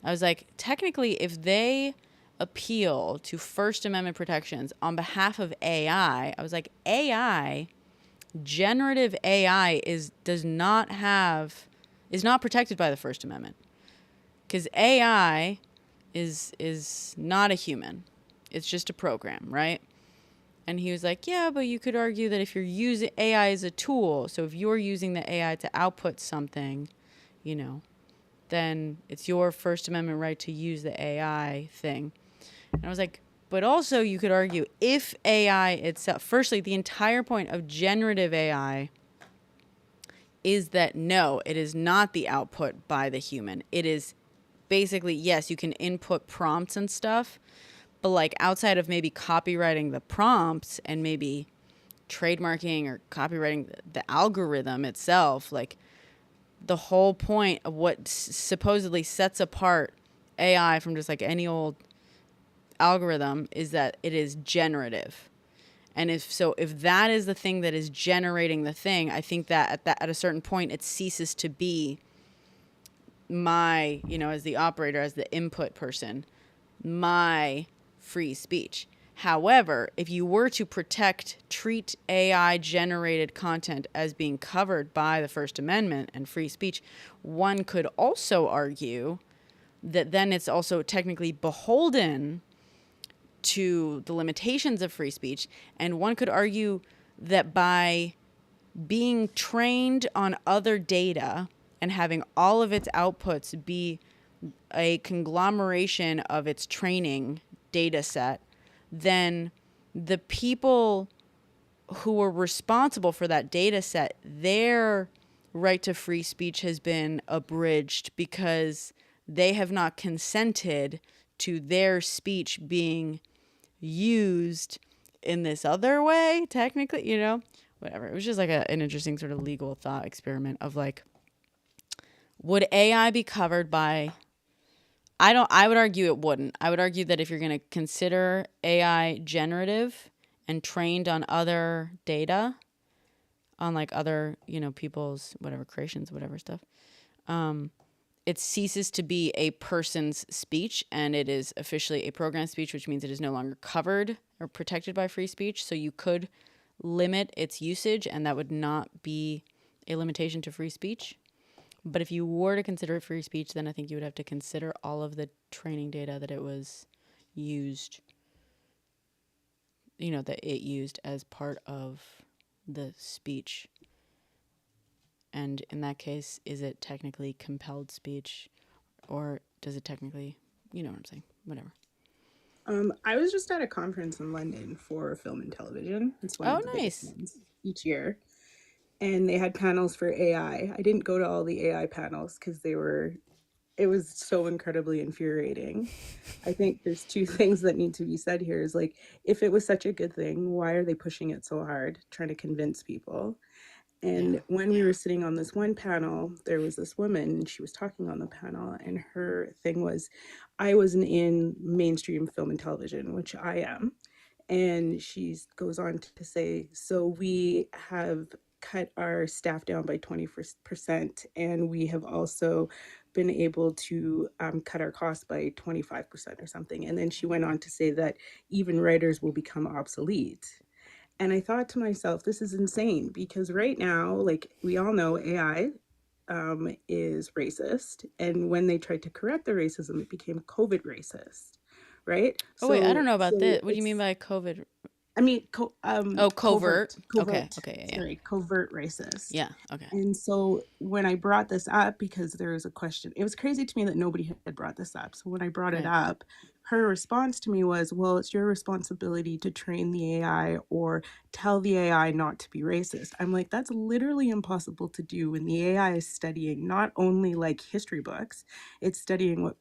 I was like, technically, if they appeal to First Amendment protections on behalf of AI, I was like, AI generative AI is not protected by the First Amendment, because AI is not a human. It's just a program, right? And he was like, yeah, but you could argue that if you're using AI as a tool, so if you're using the AI to output something, you know, then it's your First Amendment right to use the AI thing. And I was like, but also you could argue if AI itself, firstly, the entire point of generative AI is that no, it is not the output by the human. It is basically, yes, you can input prompts and stuff, but like outside of maybe copywriting the prompts and maybe trademarking or copywriting the algorithm itself, like the whole point of what supposedly sets apart AI from just like any old algorithm is that it is generative. And if that is the thing that is generating the thing, I think that at a certain point it ceases to be my, as the operator, as the input person, my free speech. However, if you were to treat AI generated content as being covered by the First Amendment and free speech, one could also argue that then it's also technically beholden to the limitations of free speech. And one could argue that by being trained on other data and having all of its outputs be a conglomeration of its training data set, then the people who were responsible for that data set, their right to free speech has been abridged because they have not consented to their speech being used in this other way, technically, whatever. It was just like an interesting sort of legal thought experiment of like, would AI be covered by... I would argue it wouldn't. I would argue that if you're going to consider AI generative and trained on other data, on like other, people's whatever creations, whatever stuff, it ceases to be a person's speech and it is officially a program speech, which means it is no longer covered or protected by free speech. So you could limit its usage and that would not be a limitation to free speech. But if you were to consider it free speech, then I think you would have to consider all of the training data that it was used, that it used as part of the speech. And in that case, is it technically compelled speech or does it technically, you know what I'm saying? Whatever. I was just at a conference in London for film and television. It's one of the biggest ones each year. And they had panels for AI. I didn't go to all the AI panels because it was so incredibly infuriating. I think there's two things that need to be said here is like, if it was such a good thing, why are they pushing it so hard, trying to convince people? And when we were sitting on this one panel, there was this woman and she was talking on the panel and her thing was, I wasn't in mainstream film and television, which I am. And she goes on to say, so we have cut our staff down by 20%, and we have also been able to cut our costs by 25% or something. And then she went on to say that even writers will become obsolete. And I thought to myself, this is insane because right now, like we all know, AI is racist. And when they tried to correct the racism, it became COVID racist, right? Oh, wait, I don't know about this. What do you mean by COVID? I mean, covert. Okay, yeah. Sorry, covert racist. Yeah, okay. And so when I brought this up, because there was a question, it was crazy to me that nobody had brought this up. So when I brought it up, her response to me was, well, it's your responsibility to train the AI or tell the AI not to be racist. I'm like, that's literally impossible to do when the AI is studying not only like history books, it's studying what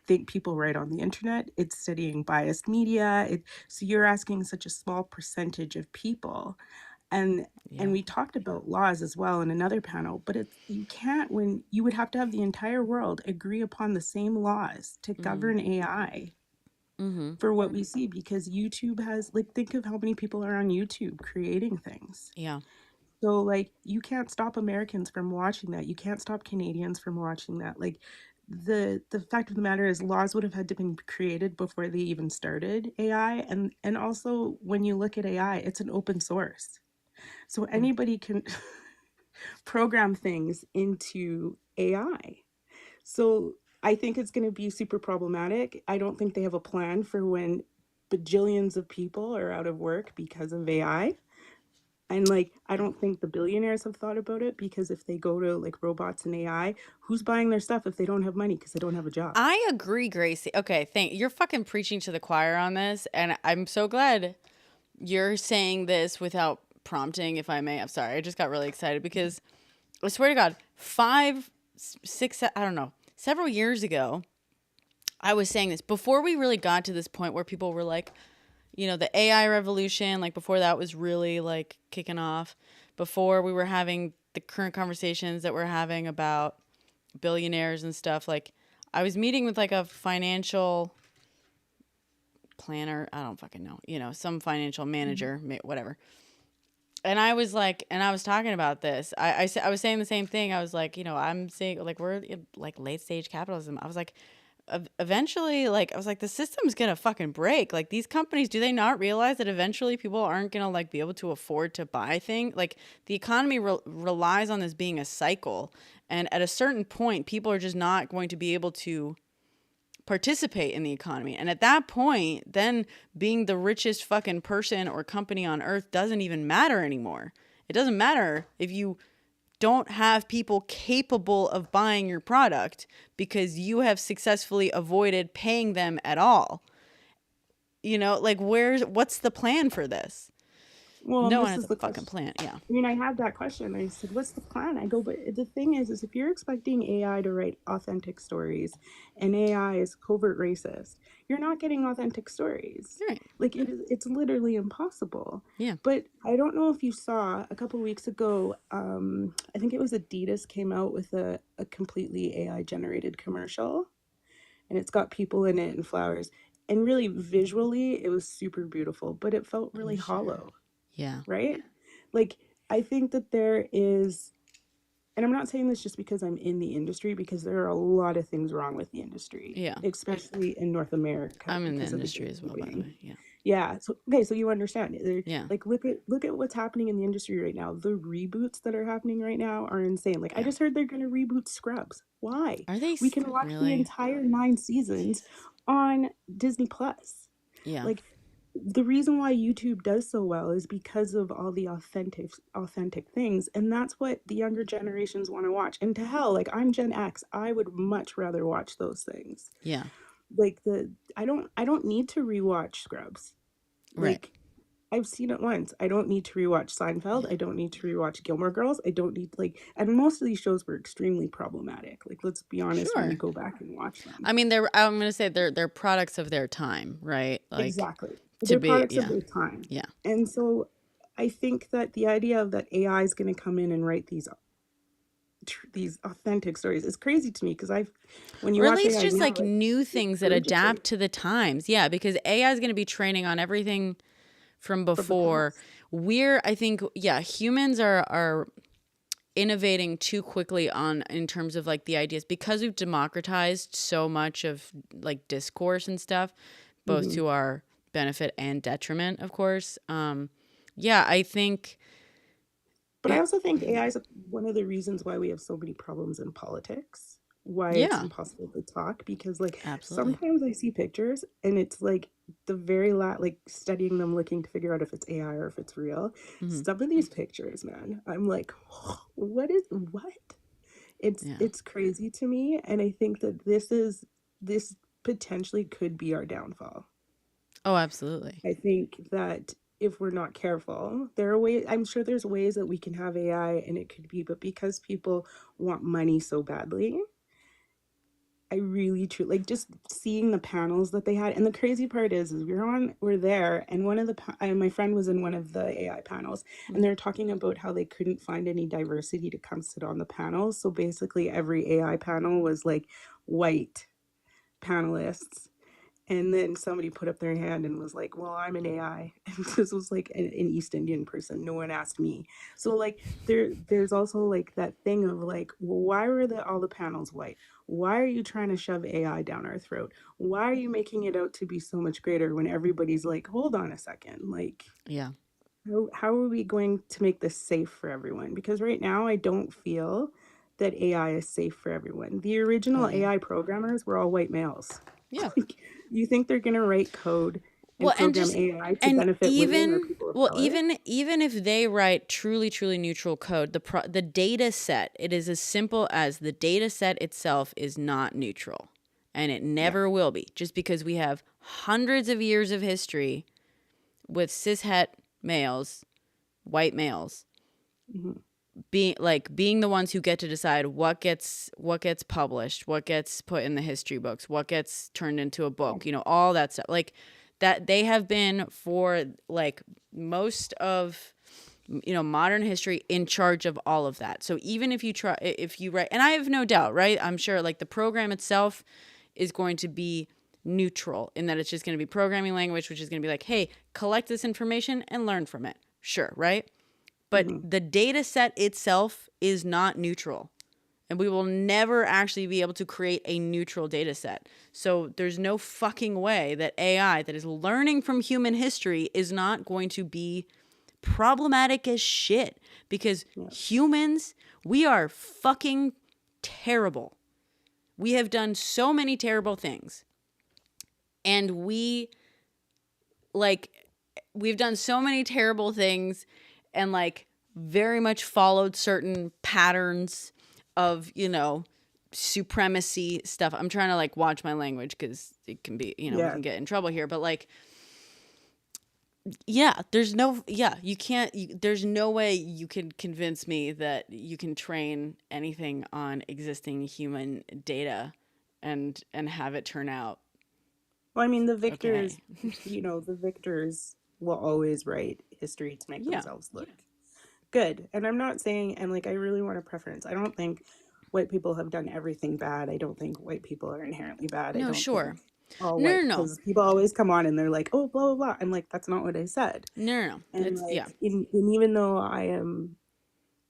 think people write on the internet, it's studying biased media. So you're asking such a small percentage of people. And we talked about laws as well in another panel, but you can't when you would have to have the entire world agree upon the same laws to govern AI for what we see, because YouTube has think of how many people are on YouTube creating things. Yeah. So you can't stop Americans from watching that. You can't stop Canadians from watching that. The fact of the matter is laws would have had to been created before they even started AI. And also when you look at AI, it's an open source. So anybody can program things into AI. So I think it's going to be super problematic. I don't think they have a plan for when bajillions of people are out of work because of AI. And like, I don't think the billionaires have thought about it, because if they go to like robots and AI, who's buying their stuff if they don't have money because they don't have a job? I agree, Gracie. Okay, you're fucking preaching to the choir on this, and I'm so glad you're saying this without prompting, if I may. I'm sorry, I just got really excited because I swear to God, 5, 6, I don't know, several years ago, I was saying this before we really got to this point where people were like, you know, the AI revolution, like before that was really like kicking off, before we were having the current conversations that we're having about billionaires and stuff. Like, I was meeting with like a financial planner, I don't fucking know, you know, some financial manager, whatever. And I was like, and I was talking about this. I was saying the same thing. I was like, you know, I'm saying like we're in like late stage capitalism. I was like, eventually, like, I was like, the system's gonna fucking break. Like, these companies, do they not realize that eventually people aren't gonna like be able to afford to buy things? Like, the economy relies on this being a cycle, and at a certain point, people are just not going to be able to participate in the economy. And at that point, then being the richest fucking person or company on earth doesn't even matter anymore. It doesn't matter if you don't have people capable of buying your product because you have successfully avoided paying them at all. You know, like, what's the plan for this? Well, No this one has is a the fucking question. plan. Yeah. I mean, I had that question. I said, what's the plan? I go, but the thing is if you're expecting AI to write authentic stories and AI is covert racist, you're not getting authentic stories. Right. Like, it's literally impossible. Yeah. But I don't know if you saw a couple weeks ago, I think it was Adidas came out with a completely AI generated commercial, and it's got people in it and flowers. And really visually, it was super beautiful, but it felt really hollow. Yeah. Right? Like, I think that there is, and I'm not saying this just because I'm in the industry, because there are a lot of things wrong with the industry. Yeah. Especially in North America. I'm in the because of industry as well, by the way. Yeah. Yeah. So okay, so you understand. Yeah. Like, look at what's happening in the industry right now. The reboots that are happening right now are insane. Like, I just heard they're gonna reboot Scrubs. Why? Are they We can watch the entire 9 seasons on Disney Plus. Yeah. Like, the reason why YouTube does so well is because of all the authentic things, and that's what the younger generations want to watch. And to hell, like, I'm Gen X, I would much rather watch those things. Yeah. Like, I don't need to rewatch Scrubs. Right. Like, I've seen it once. I don't need to rewatch Seinfeld. I don't need to rewatch Gilmore Girls. I don't need, like, and most of these shows were extremely problematic. Like, let's be honest, when you go back and watch them. I mean, I'm gonna say they're products of their time, right? Like, exactly. They're products of their time. Yeah. And so I think that the idea of that AI is going to come in and write these authentic stories is crazy to me, because when you or at watch least AI just now, like new things that adapt to the times. Yeah, because AI is going to be training on everything from before. I think, humans are innovating too quickly in terms of like the ideas, because we've democratized so much of like discourse and stuff, both to our benefit and detriment, of course. I think. But I also think AI is one of the reasons why we have so many problems in politics. Why it's impossible to talk, because like sometimes I see pictures and it's like the very like studying them, looking to figure out if it's AI or if it's real. Some of these pictures, man, I'm like, what? It's crazy to me, and I think that this potentially could be our downfall. Oh, absolutely. I think that if we're not careful, there are ways, I'm sure there's ways that we can have AI and it could be, but because people want money so badly, I really truly, like, just seeing the panels that they had. And the crazy part is we're there, and one of my friend was in one of the AI panels, and they're talking about how they couldn't find any diversity to come sit on the panels. So basically every AI panel was like white panelists. And then somebody put up their hand and was like, well, I'm an AI. And this was like an East Indian person. No one asked me. So like there's also like that thing of like, well, why were all the panels white? Why are you trying to shove AI down our throat? Why are you making it out to be so much greater when everybody's like, hold on a second? Like, yeah. How are we going to make this safe for everyone? Because right now I don't feel that AI is safe for everyone. The original AI programmers were all white males. Yeah. Like, you think they're going to write code and Well, and program just AI to and benefit women or people of color? even if they write truly neutral code, the data set, it is as simple as the data set itself is not neutral, and it never will be, just because we have hundreds of years of history with cishet males, white males, being the ones who get to decide what gets published, what gets put in the history books, what gets turned into a book, all that stuff. Like that, they have been for like most of modern history in charge of all of that. So even if you write, and I have no doubt, right? I'm sure like the program itself is going to be neutral in that it's just going to be programming language, which is going to be like, hey, collect this information and learn from it. Sure, right? But the data set itself is not neutral. And we will never actually be able to create a neutral data set. So there's no fucking way that AI that is learning from human history is not going to be problematic as shit. Because humans, we are fucking terrible. We have done so many terrible things. And we've done so many terrible things and like very much followed certain patterns of, supremacy stuff. I'm trying to like watch my language because it can be, we can get in trouble here. But like, there's no way you can convince me that you can train anything on existing human data and have it turn out. Well, I mean, the victors, the victors will always write history to make themselves look good. And I'm not saying, and like, I really want a preference. I don't think white people have done everything bad. I don't think white people are inherently bad. No, I don't sure. think because people always come on and they're like, oh, blah, blah, blah. I'm like, that's not what I said. No. And It's, like, and even though I am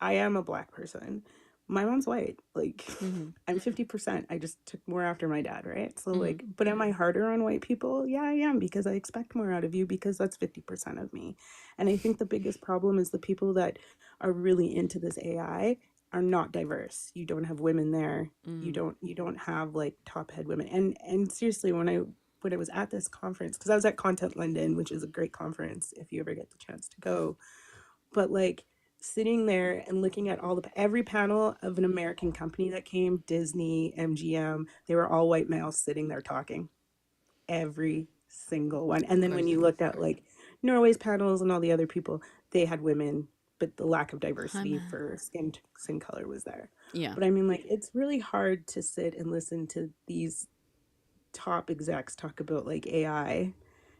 a Black person, my mom's white. Like, I'm 50%. I just took more after my dad, right? So like, but am I harder on white people? Yeah, I am, because I expect more out of you, because that's 50% of me. And I think the biggest problem is the people that are really into this AI are not diverse. You don't have women there. You don't have like top head women. And seriously, when I was at this conference, because I was at Content London, which is a great conference if you ever get the chance to go, but like, sitting there and looking at every panel of an American company that came, Disney, MGM, they were all white males sitting there talking. Every single one. And then when you looked at like Norway's panels and all the other people, they had women, but the lack of diversity for skin color was there. Yeah. But I mean, like, it's really hard to sit and listen to these top execs talk about like AI,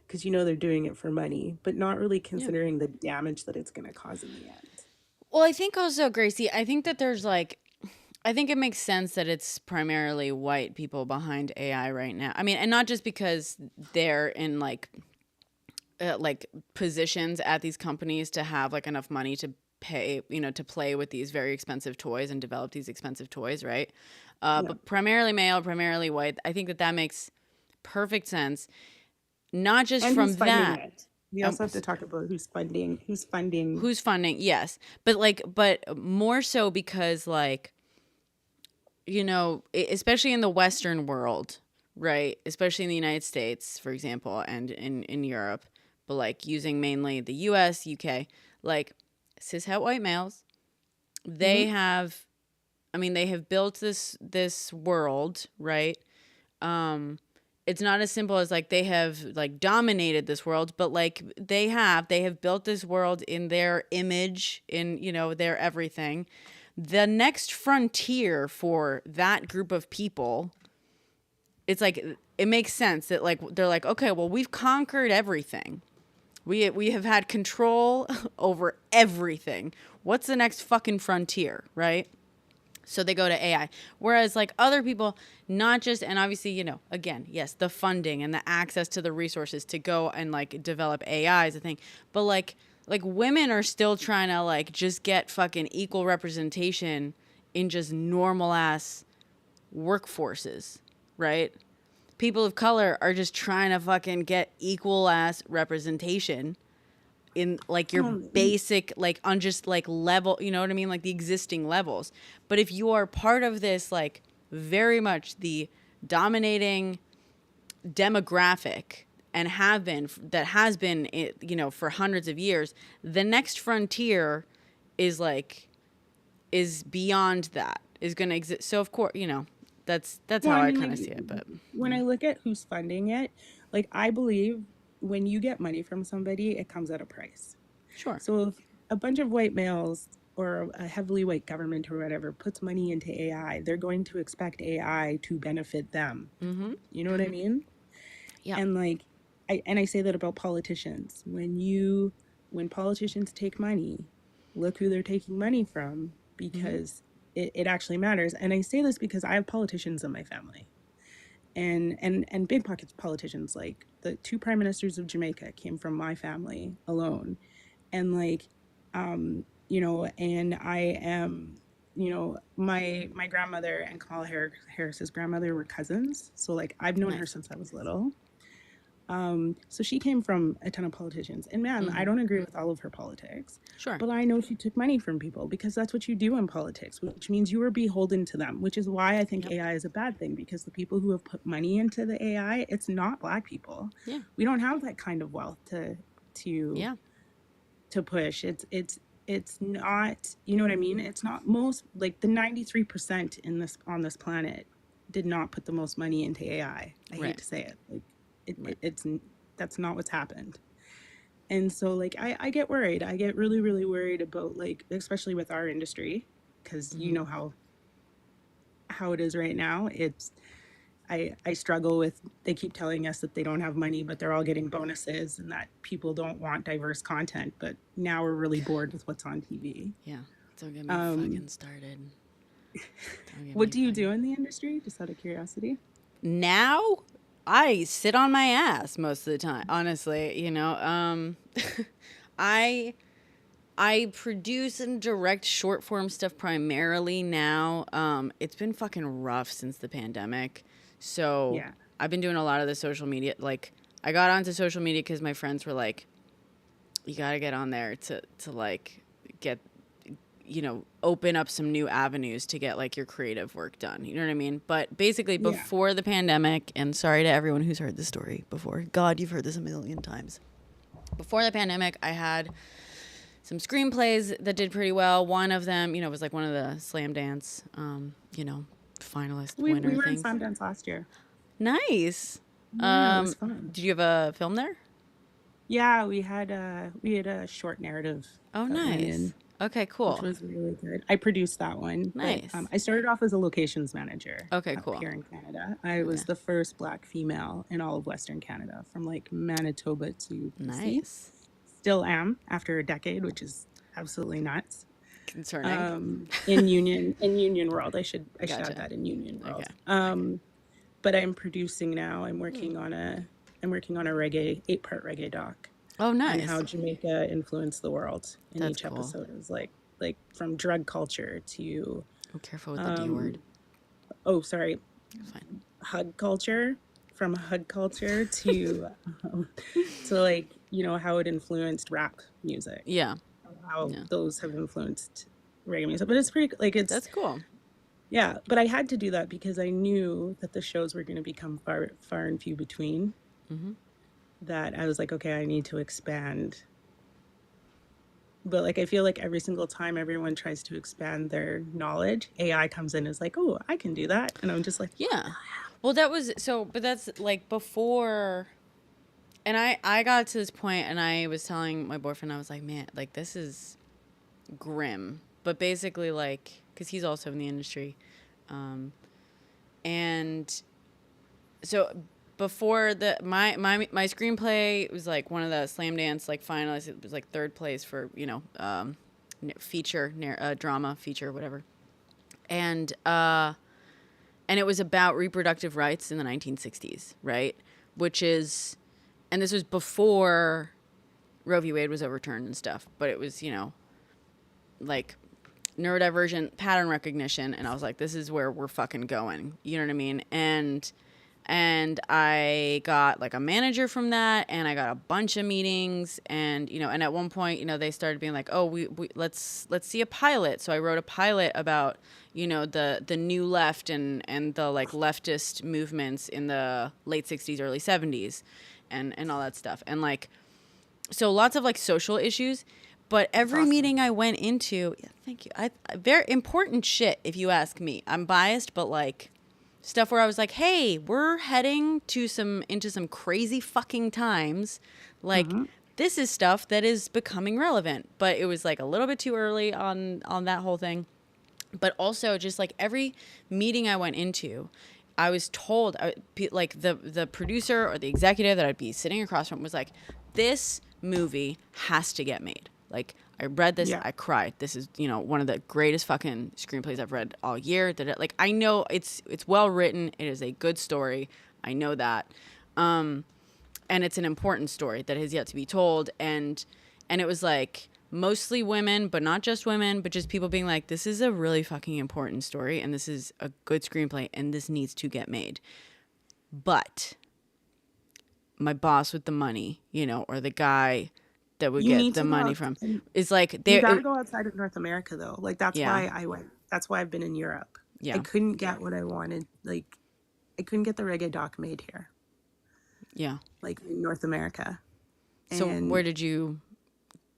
because they're doing it for money, but not really considering the damage that it's going to cause in the end. Well, I think also, Gracie, I think that there's like, I think it makes sense that it's primarily white people behind AI right now. I mean, and not just because they're in like positions at these companies to have like enough money to pay, to play with these very expensive toys and develop these expensive toys, right? But primarily male, primarily white. I think that makes perfect sense. Not just and from that. We also have to talk about who's funding. Yes. But more so because like, especially in the Western world, right? Especially in the United States, for example, and in Europe, but like using mainly the US, UK, like cishet white males, they have built this world, right? It's not as simple as like they have like dominated this world, but like they have built this world in their image, in their everything. The next frontier for that group of people, it's like it makes sense that like they're like, okay, well, we've conquered everything. We have had control over everything. What's the next fucking frontier, right? So they go to AI. Whereas like other people, not just, and obviously, again, yes, the funding and the access to the resources to go and like develop AI is a thing. But like women are still trying to like just get fucking equal representation in just normal ass workforces, right? People of color are just trying to fucking get equal ass representation in like your basic, like on just like level, you know what I mean? Like the existing levels. But if you are part of this, like very much the dominating demographic and that has been, you know, for hundreds of years, the next frontier is beyond that, is going to exist. So of course, you know, that's how I kind of see it. But when I look at who's funding it, like I believe when you get money from somebody, it comes at a price. Sure. So if a bunch of white males or a heavily white government or whatever puts money into AI, they're going to expect AI to benefit them. Mm-hmm. You know what I mean? Yeah. And like, I say that about politicians. When politicians take money, look who they're taking money from, because it actually matters. And I say this because I have politicians in my family. And big pockets politicians, like the 2 prime ministers of Jamaica came from my family alone. And like, you know, and I am, you know, my grandmother and Kamala Harris's grandmother were cousins. So like I've known her since I was little. So she came from a ton of politicians, and man, I don't agree with all of her politics. Sure. But I know she took money from people, because that's what you do in politics, which means you are beholden to them, which is why I think AI is a bad thing, because the people who have put money into the AI, it's not Black people. Yeah. We don't have that kind of wealth to push. It's not, you know what I mean? It's not most, like the 93% on this planet did not put the most money into AI. I hate to say it. Like it's that's not what's happened. And so like I get worried. I get really, really worried about, like, especially with our industry, because you know how it is right now. It's I struggle with, they keep telling us that they don't have money, but they're all getting bonuses, and that people don't want diverse content. But now we're really bored with what's on TV. Yeah. Don't get me fucking started. What do you do in the industry, just out of curiosity? Now, I sit on my ass most of the time, honestly, you know. I produce and direct short form stuff primarily now. It's been fucking rough since the pandemic. So yeah. I've been doing a lot of the social media. Like, I got onto social media because my friends were like, you got to get on there to like get, you know, open up some new avenues to get like your creative work done. You know what I mean? But basically before the pandemic, and sorry to everyone who's heard this story before. God, you've heard this a million times. Before the pandemic, I had some screenplays that did pretty well. One of them, you know, was like one of the Slam Dance, you know, finalist winner we were things. in Slam Dance last year. Nice. Yeah, it was fun. Did you have a film there? Yeah, we had a short narrative. Oh, nice. Okay, cool. Which was really good. I produced that one. Nice. But, I started off as a locations manager. Okay, cool. Here in Canada. I was the first Black female in all of Western Canada, from like Manitoba to BC. Nice. Still am after a decade, which is absolutely nuts. Concerning. In Union World. I should add that, in Union World. Okay. But I'm producing now. I'm working on a 8-part reggae doc. Oh, nice. And how Jamaica influenced the world. And That's each episode is like from drug culture to... Oh, careful with the D word. Oh, sorry. Fine. Hug culture. From hug culture to like, you know, how it influenced rap music. Yeah. How those have influenced reggae music. But it's pretty, like, that's cool. Yeah, but I had to do that because I knew that the shows were going to become far and few between. Mm-hmm. That I was like, okay, I need to expand. But like, I feel like every single time everyone tries to expand their knowledge, AI comes in and is like, oh, I can do that. And I'm just like, yeah. Well, but that's like before. And I got to this point and I was telling my boyfriend, I was like, man, like this is grim. But basically, like, because he's also in the industry. And so before my screenplay was like one of the Slam Dance like finalists. It was like third place for, you know, feature, drama, feature, whatever. And it was about reproductive rights in the 1960s, right? And this was before Roe v. Wade was overturned and stuff. But it was, you know, like neurodivergent pattern recognition. And I was like, this is where we're fucking going. You know what I mean? And And I got like a manager from that, and I got a bunch of meetings, and and at one point, they started being like, oh, we let's see a pilot. So I wrote a pilot about the new left and the like leftist movements in the late 60s, early 70s, and all that stuff, and like so lots of like social issues. But every meeting I went into, thank you, very important shit if you ask me. I'm biased, but like stuff where I was like, hey, we're heading into some crazy fucking times. Like this is stuff that is becoming relevant. But it was like a little bit too early on that whole thing. But also just like every meeting I went into, I was told, like the producer or the executive that I'd be sitting across from was like, this movie has to get made. Like, I read this, I cried. This is, one of the greatest fucking screenplays I've read all year. Like, I know it's well written. It is a good story. I know that. And it's an important story that has yet to be told. And it was like mostly women, but not just women, but just people being like, this is a really fucking important story, and this is a good screenplay, and this needs to get made. But my boss with the money, or the guy that would get the money from is like, you gotta go outside of North America though. Like that's why I went. That's why I've been in Europe. I couldn't get what I wanted. Like I couldn't get the reggae doc made here. Yeah. Like in North America. So where did you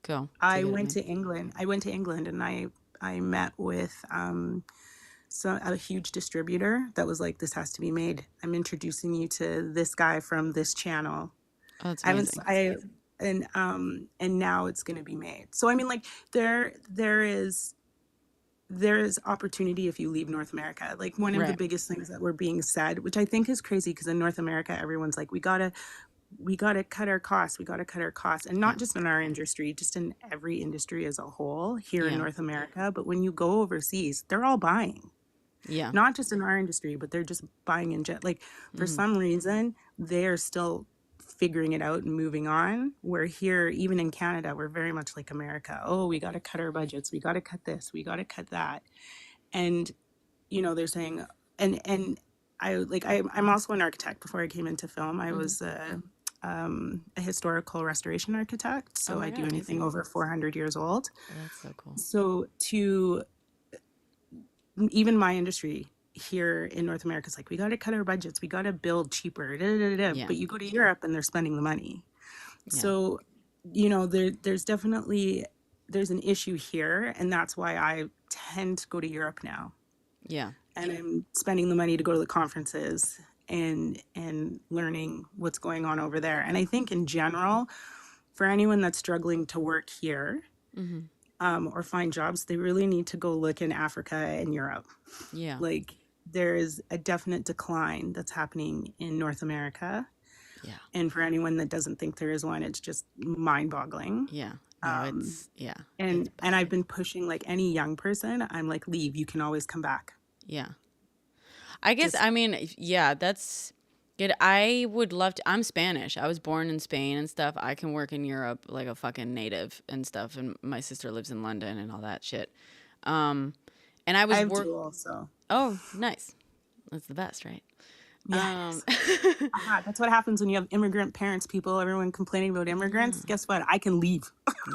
go? I went to England. And I met with a huge distributor that was like, this has to be made. I'm introducing you to this guy from this channel. Oh, that's amazing. And now it's going to be made. So I mean, like there is opportunity if you leave North America. Like one of the biggest things that were being said, which I think is crazy, because in North America everyone's like, we gotta cut our costs. And not just in our industry, just in every industry as a whole here in North America. But when you go overseas, they're all buying. Yeah. Not just in our industry, but they're just buying in like for some reason, they're still figuring it out and moving on. Where here, even in Canada, we're very much like America. Oh, we got to cut our budgets. We got to cut this. We got to cut that. And, they're saying, and I'm also an architect. Before I came into film, I was a historical restoration architect. So I do anything over 400 years old. Oh, that's so cool. So even my industry here in North America is like, we got to cut our budgets. We got to build cheaper. But you go to Europe and they're spending the money. Yeah. So, there's definitely, there's an issue here. And that's why I tend to go to Europe now. Yeah. And I'm spending the money to go to the conferences and learning what's going on over there. And I think in general, for anyone that's struggling to work here, or find jobs, they really need to go look in Africa and Europe. Yeah. Like there is a definite decline that's happening in North America. Yeah. And for anyone that doesn't think there is one, it's just mind-boggling. Yeah. No, and I've been pushing, like any young person, I'm like, leave, you can always come back. Yeah. I guess, that's good. I would love to. I'm Spanish. I was born in Spain and stuff. I can work in Europe like a fucking native and stuff. And my sister lives in London and all that shit. And I was dual also. Oh, nice. That's the best, right? Yes. That's what happens when you have immigrant parents, people, everyone complaining about immigrants. Guess what? I can leave.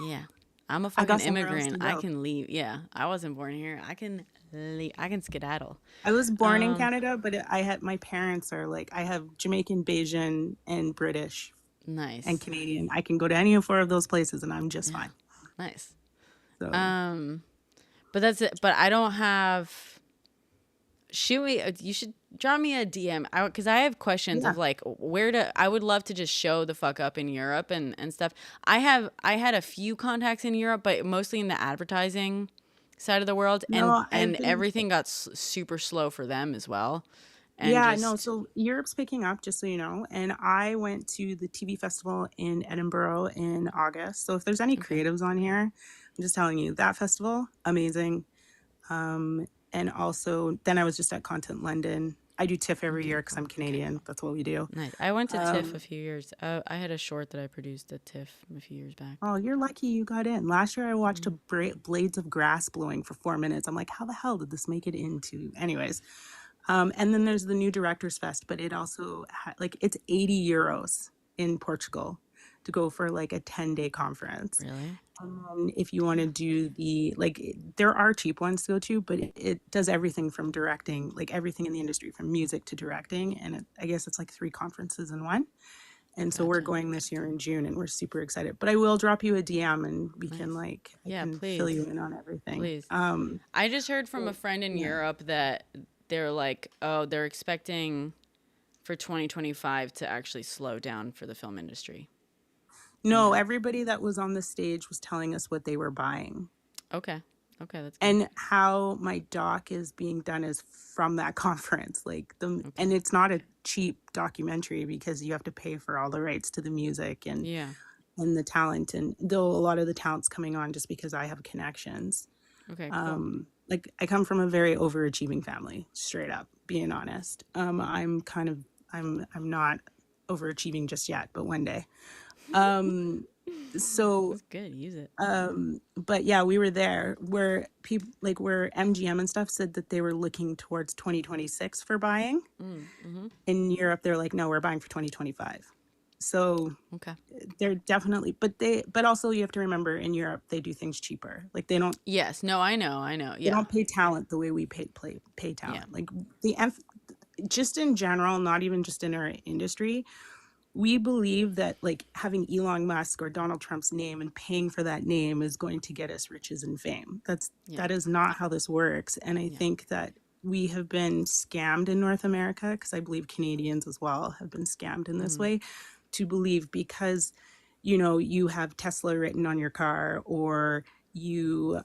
Yeah. I'm a fucking immigrant. I can leave. Yeah. I wasn't born here. I can leave. I can skedaddle. I was born in Canada, but my parents are like, I have Jamaican, Bajan, and British. Nice. And Canadian. I can go to any of 4 of those places and I'm just fine. Nice. So. But that's it. But I don't have. You should draw me a DM because I have questions of like I would love to just show the fuck up in Europe and stuff. I had a few contacts in Europe, but mostly in the advertising side of the world, and everything got super slow for them as well. And so Europe's picking up, just so you know. And I went to the TV festival in Edinburgh in August. So if there's any creatives on here, I'm just telling you, that festival, amazing. And also, then I was just at Content London. I do TIFF every year because I'm Canadian. That's what we do. Nice. I went to TIFF a few years. I had a short that I produced at TIFF a few years back. Oh, you're lucky you got in. Last year I watched blades of grass blowing for 4 minutes. I'm like, how the hell did this make it into? Anyways, And then there's the New Directors Fest, but it also like it's 80 euros in Portugal to go for like a 10-day conference. Really? And then if you want to do there are cheap ones to go to, but it does everything from directing, like everything in the industry, from music to directing. And I guess it's like 3 conferences in one. And so we're going this year in June, and we're super excited. But I will drop you a DM, and we can I can fill you in on everything. Please. I just heard from a friend in Europe that they're like, oh, they're expecting for 2025 to actually slow down for the film industry. No, everybody that was on the stage was telling us what they were buying. Okay, that's good. And how my doc is being done is from that conference. And it's not a cheap documentary because you have to pay for all the rights to the music and the talent. And though a lot of the talent's coming on just because I have connections. Okay, cool. Like I come from a very overachieving family, straight up, being honest. I'm not overachieving just yet, but one day. So that's good. Use it. But yeah, we were there where people where MGM and stuff said that they were looking towards 2026 for buying. In Europe, they're like, no, we're buying for 2025. So they're definitely, but also you have to remember in Europe, they do things cheaper. Like they don't. Yes. No, I know. Yeah. They don't pay talent the way we pay talent. Yeah. Like just in general, not even just in our industry, we believe that like having Elon Musk or Donald Trump's name and paying for that name is going to get us riches and fame. That is not how this works. And I think that we have been scammed in North America, because I believe Canadians as well have been scammed in this way, to believe because, you have Tesla written on your car, or you're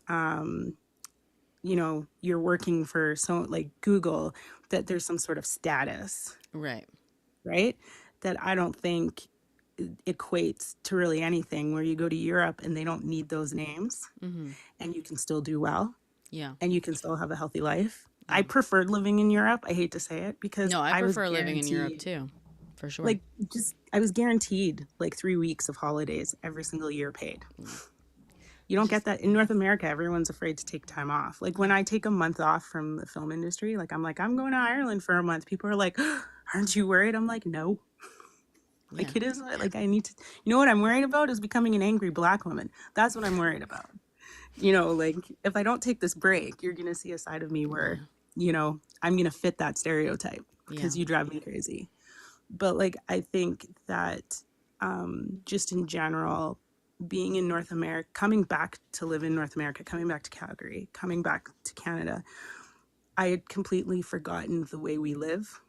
working for Google, that there's some sort of status. Right? That I don't think equates to really anything, where you go to Europe and they don't need those names, and you can still do well. Yeah. And you can still have a healthy life. I preferred living in Europe. I hate to say it, because I prefer living in Europe too, for sure. I was guaranteed 3 weeks of holidays every single year paid. You don't get that in North America. Everyone's afraid to take time off. Like when I take a month off from the film industry, I'm going to Ireland for a month. People are like, aren't you worried? I'm like, no. It is I need to, what I'm worried about is becoming an angry Black woman. That's what I'm worried about. If I don't take this break, you're going to see a side of me where, I'm going to fit that stereotype because you drive me crazy. But I think that just in general, being in North America, coming back to live in North America, coming back to Calgary, coming back to Canada, I had completely forgotten the way we live.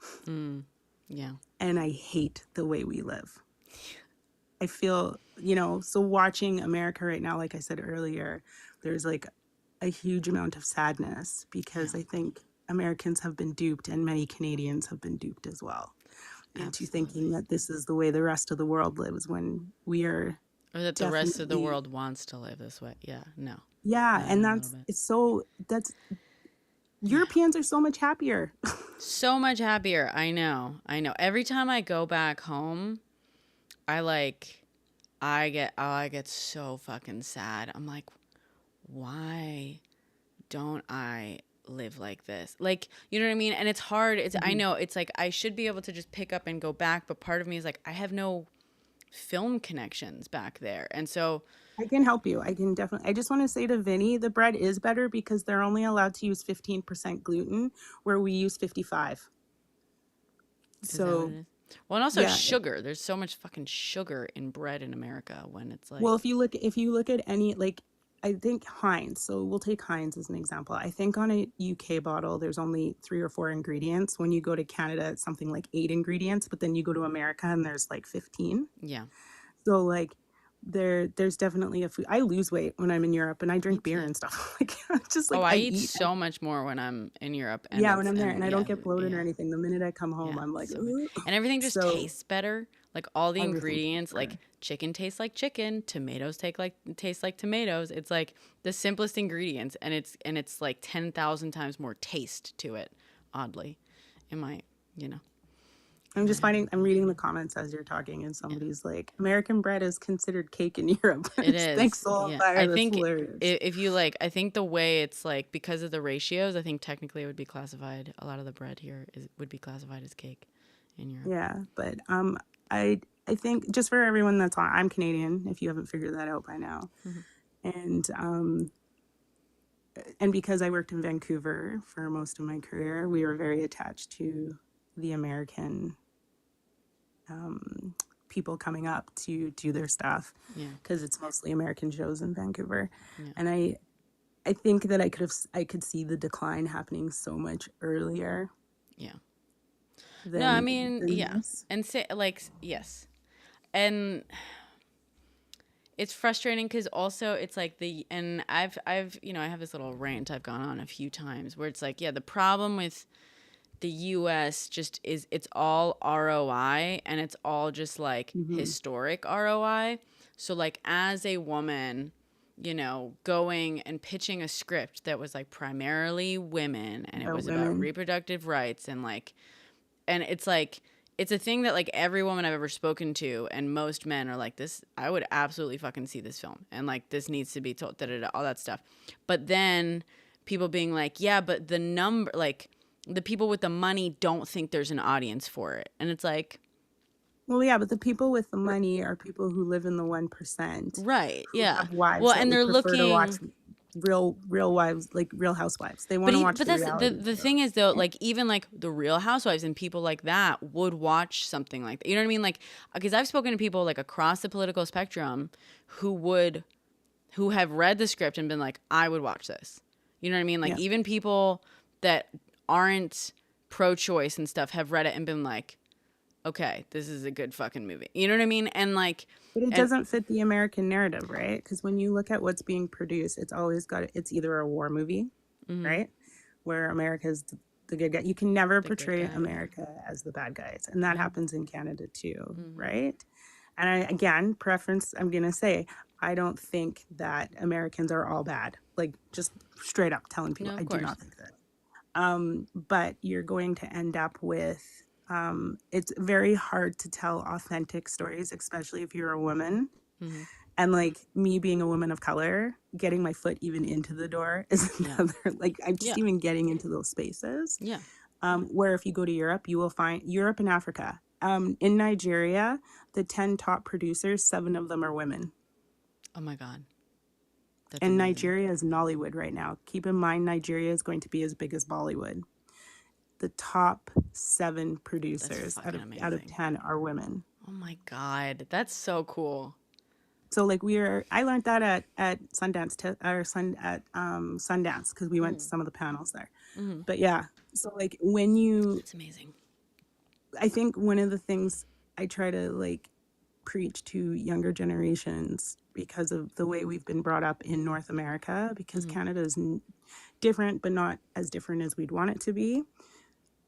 Yeah. And I hate the way we live. I feel, so watching America right now, like I said earlier, there's a huge amount of sadness, because I think Americans have been duped, and many Canadians have been duped as well, into thinking that this is the way the rest of the world lives, when we are. Or that the rest of the world wants to live this way. Yeah, no. Yeah, and Europeans are so much happier. So much happier. I know. Every time I go back home, I get so fucking sad. I'm like, why don't I live like this? You know what I mean? And it's hard. I know it's I should be able to just pick up and go back, but part of me is I have no film connections back there. And so I can help you. I can definitely. I just want to say to Vinny, the bread is better because they're only allowed to use 15% gluten, where we use 55. So, well, and also sugar. There's so much fucking sugar in bread in America, when it's well, if you look at any, I think Heinz. So we'll take Heinz as an example. I think on a UK bottle, there's only 3 or 4 ingredients. When you go to Canada, it's something like 8 ingredients, but then you go to America and there's 15. Yeah. So there's definitely a food. I lose weight when I'm in Europe, and I drink beer and stuff. I eat so much more when I'm in Europe. And when I'm there, and I don't get bloated or anything. The minute I come home, I'm and everything just tastes better. All the ingredients, chicken tastes like chicken, tomatoes taste like tomatoes. It's the simplest ingredients, and it's 10,000 times more taste to it. Oddly, I'm just I'm reading the comments as you're talking, and somebody's like, American bread is considered cake in Europe. It is. Thanks, Soul Yeah. Fire. I That's think hilarious. if you like, I think the way it's like, because of the ratios, I think technically it would be classified, a lot of the bread here would be classified as cake in Europe. Yeah, but I think just for everyone that's on, I'm Canadian, if you haven't figured that out by now. And because I worked in Vancouver for most of my career, we were very attached to the American people coming up to do their stuff, because it's mostly American shows in Vancouver. And I think that I could see the decline happening so much earlier. No, I mean, yes. And say, like, yes. And it's frustrating because also it's like and I've I have this little rant I've gone on a few times where it's like, the problem with the US just is it's all ROI, and it's all just like historic ROI. So like, as a woman, going and pitching a script that was like primarily women, and it was about reproductive rights, and like, and it's like, it's a thing that like every woman I've ever spoken to and most men are like, this, I would absolutely fucking see this film, and like, this needs to be told, all that stuff. But then people being like, yeah, but the number, like, the people with the money don't think there's an audience for it. And it's like, well, yeah, but the people with the money are people who live in the 1%. Right. Yeah. Have wives, well, and they're looking to watch real wives, like Real Housewives. They want to watch. But that's the thing is, though, like, even like the Real Housewives and people like that would watch something like that. You know what I mean? Like, because I've spoken to people like across the political spectrum who have read the script and been like, I would watch this. You know what I mean? Like, even people that aren't pro-choice and stuff have read it and been like, okay, this is a good fucking movie. You know what I mean? And like, but it doesn't fit the American narrative, right? Because when you look at what's being produced, it's always it's either a war movie, right, where America's the good guy. You can never portray America as the bad guys, and that happens in Canada too, right? And again, preference, I'm gonna say, I don't think that Americans are all bad. Like, just straight up telling people, I do not think that. But you're going to end up with, it's very hard to tell authentic stories, especially if you're a woman. And like, me being a woman of color, getting my foot even into the door is another, like, I'm just even getting into those spaces. Where if you go to Europe, you will find Europe and Africa. In Nigeria, the 10 top producers, 7 of them are women. Oh my God. And Nigeria is Nollywood right now. Keep in mind, Nigeria is going to be as big as Bollywood. The top 7 producers out of 10 are women. Oh my God, that's so cool. So like, I learned that at Sundance, Sundance, because we went to some of the panels there. But yeah, so like, it's amazing. I think one of the things I try to like preach to younger generations, because of the way we've been brought up in North America, because Canada is different, but not as different as we'd want it to be.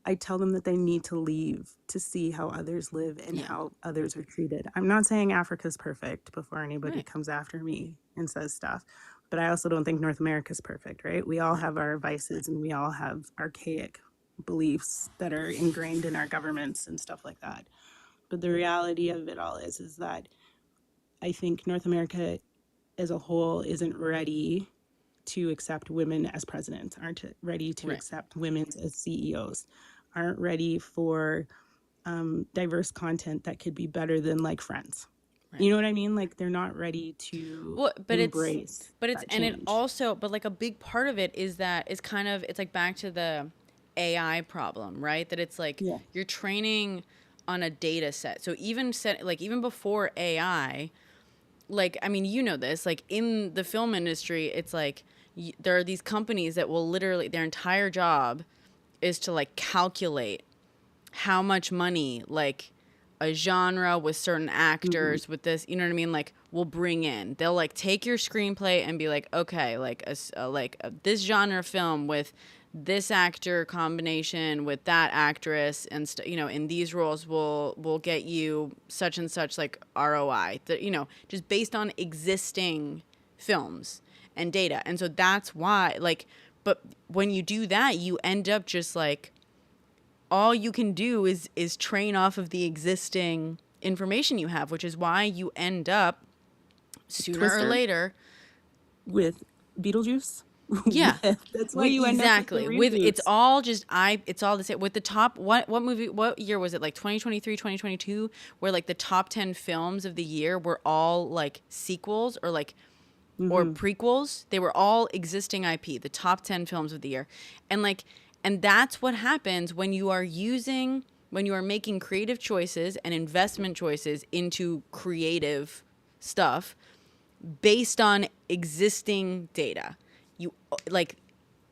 I tell them that they need to leave to see how others live and how others are treated. I'm not saying Africa's perfect before anybody comes after me and says stuff, but I also don't think North America's perfect, right? We all have our vices, and we all have archaic beliefs that are ingrained in our governments and stuff like that. But the reality of it all is that I think North America as a whole isn't ready to accept women as presidents, aren't ready to accept women as CEOs, aren't ready for diverse content that could be better than like Friends. You know what I mean? Like, they're not ready to embrace. And it also, but like, a big part of it is kind of, it's like back to the AI problem, right? That it's like, you're training on a data set. So even before AI, like, I mean, you know this, like, in the film industry, it's like, there are these companies that will literally, their entire job is to like calculate how much money, like, a genre with certain actors with this, you know what I mean? Like, will bring in. They'll like take your screenplay and be like, okay, like this genre film with this actor combination with that actress and in these roles will get you such and such like ROI, that, just based on existing films and data. And so that's why, like, but when you do that, you end up just like all you can do is train off of the existing information you have, which is why you end up sooner or Twister later with Beetlejuice. yeah. That's why you end up with the With it's reboots. all just it's all the same with the top what movie, what year was it, like 2023 2022, where like the top 10 films of the year were all like sequels or like or prequels. They were all existing IP, the top 10 films of the year. And like, and that's what happens when you are making creative choices and investment choices into creative stuff based on existing data.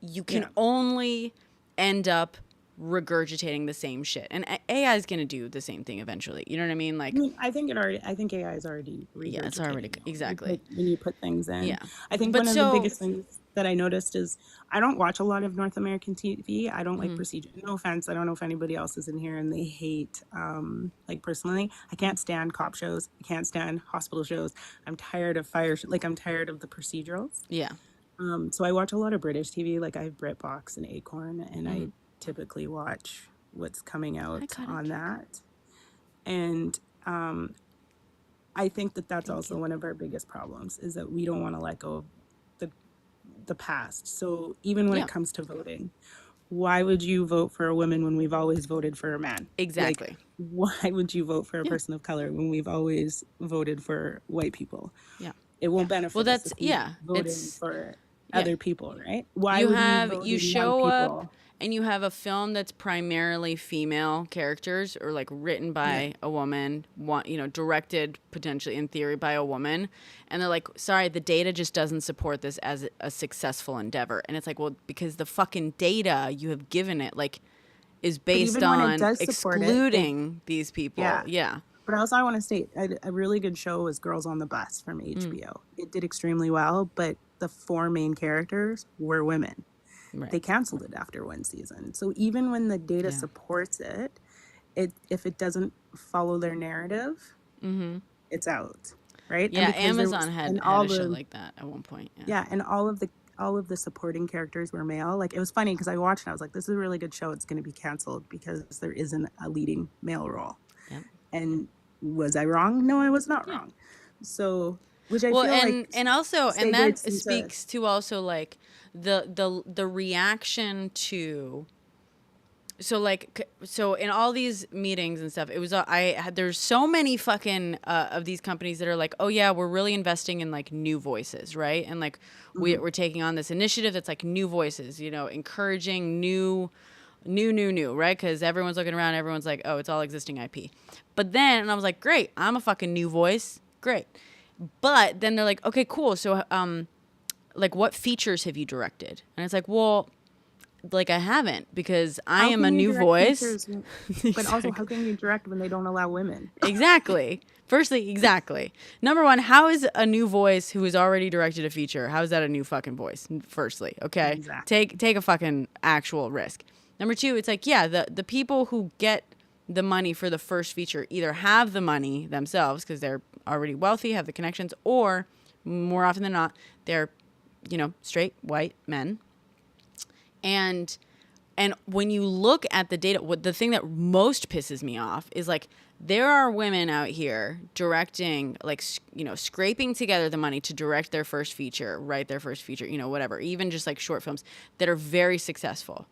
You can only end up regurgitating the same shit. And AI is going to do the same thing eventually. You know what I mean? Like, I think AI is already yeah, it's already regurgitating exactly. when you put things in. Yeah. I think But one of so- the biggest things that I noticed is I don't watch a lot of North American TV. I don't like procedure. No offense. I don't know if anybody else is in here and they hate, like personally, I can't stand cop shows. I can't stand hospital shows. I'm tired of I'm tired of the procedurals. Yeah. So I watch a lot of British TV. Like I have BritBox and Acorn, and I typically watch what's coming out on that. And I think that that's also one of our biggest problems is that we don't want to let go of the past. So even when it comes to voting, why would you vote for a woman when we've always voted for a man? Exactly. Like, why would you vote for a person of color when we've always voted for white people? Yeah. It won't benefit Well, us that's if we voting it's for other people, right? Why you would have we vote you in show young up people? and you have a film that's primarily female characters or like written by a woman, directed potentially in theory by a woman, and they're like, sorry, the data just doesn't support this as a successful endeavor. And it's like, well, because the fucking data you have given it like is based even when it on does support it, excluding these people. Yeah. But also I want to state a really good show was Girls on the Bus from HBO. It did extremely well, but the 4 main characters were women. Right. They canceled it after 1 season. So even when the data supports it, if it doesn't follow their narrative, it's out, right? Yeah, and Amazon had a show like that at one point. Yeah, and all of the supporting characters were male. Like it was funny because I watched and I was like, this is a really good show. It's going to be canceled because there isn't a leading male role. Yep. And was I wrong? No, I was not wrong. So, which I feel like, and also, and that speaks to to also like the reaction to. So in all these meetings and stuff, it was there's so many fucking of these companies that are like, oh yeah, we're really investing in like new voices, right? And like we're taking on this initiative that's like new voices, encouraging new, right? Because everyone's looking around, everyone's like, oh, it's all existing IP. But then, and I was like, great, I'm a fucking new voice, great. But then they're like, okay, cool. So, like, what features have you directed? And it's like, well, like I haven't because I am a new voice. But also, how can you direct when they don't allow women? Exactly. Firstly, exactly. Number one, how is a new voice who has already directed a feature? How is that a new fucking voice? Firstly, okay, exactly. Take a fucking actual risk. Number two, it's like, yeah, the people who get the money for the first feature either have the money themselves because they're already wealthy, have the connections, or more often than not, they're, straight white men. And when you look at the data, the thing that most pisses me off is like there are women out here directing, like, scraping together the money to direct their first feature, write their first feature, whatever, even just like short films that are very successful.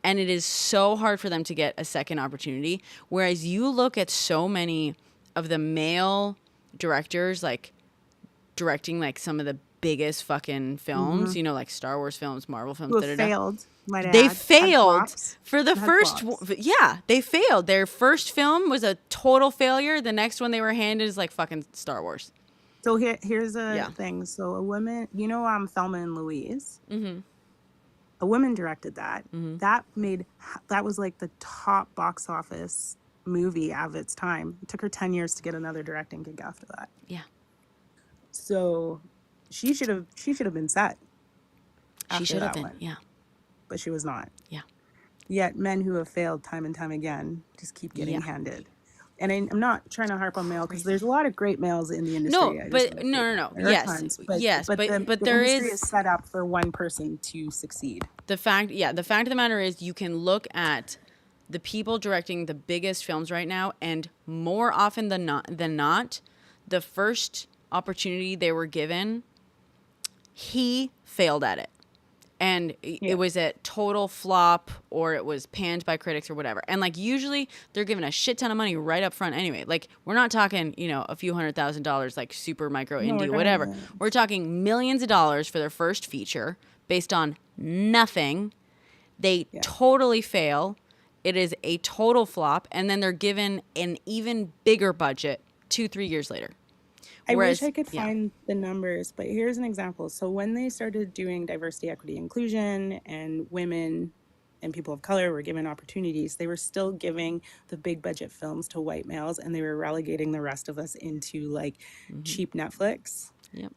And it is so hard for them to get a second opportunity. Whereas you look at so many of the male directors, like directing like some of the biggest fucking films, like Star Wars films, Marvel films. Who have failed. They failed for the first. Yeah, they failed. Their first film was a total failure. The next one they were handed is like fucking Star Wars. So here's a thing. So a woman, Thelma and Louise. Mm-hmm. A woman directed that. Mm-hmm. That was like the top box office movie of its time. It took her 10 years to get another directing gig after that. Yeah. So she should have been set. She should have been. Yeah. But she was not. Yeah. Yet men who have failed time and time again just keep getting handed. And I'm not trying to harp on male because there's a lot of great males in the industry. No. Yes. But the there industry is set up for one person to succeed. The fact of the matter is you can look at the people directing the biggest films right now, and more often than not, the first opportunity they were given, he failed at it. And it was a total flop, or it was panned by critics or whatever. And like usually they're given a shit ton of money right up front anyway. Like we're not talking, a few $100,000 like super micro indie, whatever. We're talking millions of dollars for their first feature based on nothing. They totally fail. It is a total flop. And then they're given an even bigger budget 2-3 years later. I wish I could find the numbers, but here's an example. So when they started doing diversity, equity, inclusion, and women and people of color were given opportunities, they were still giving the big budget films to white males, and they were relegating the rest of us into like cheap Netflix,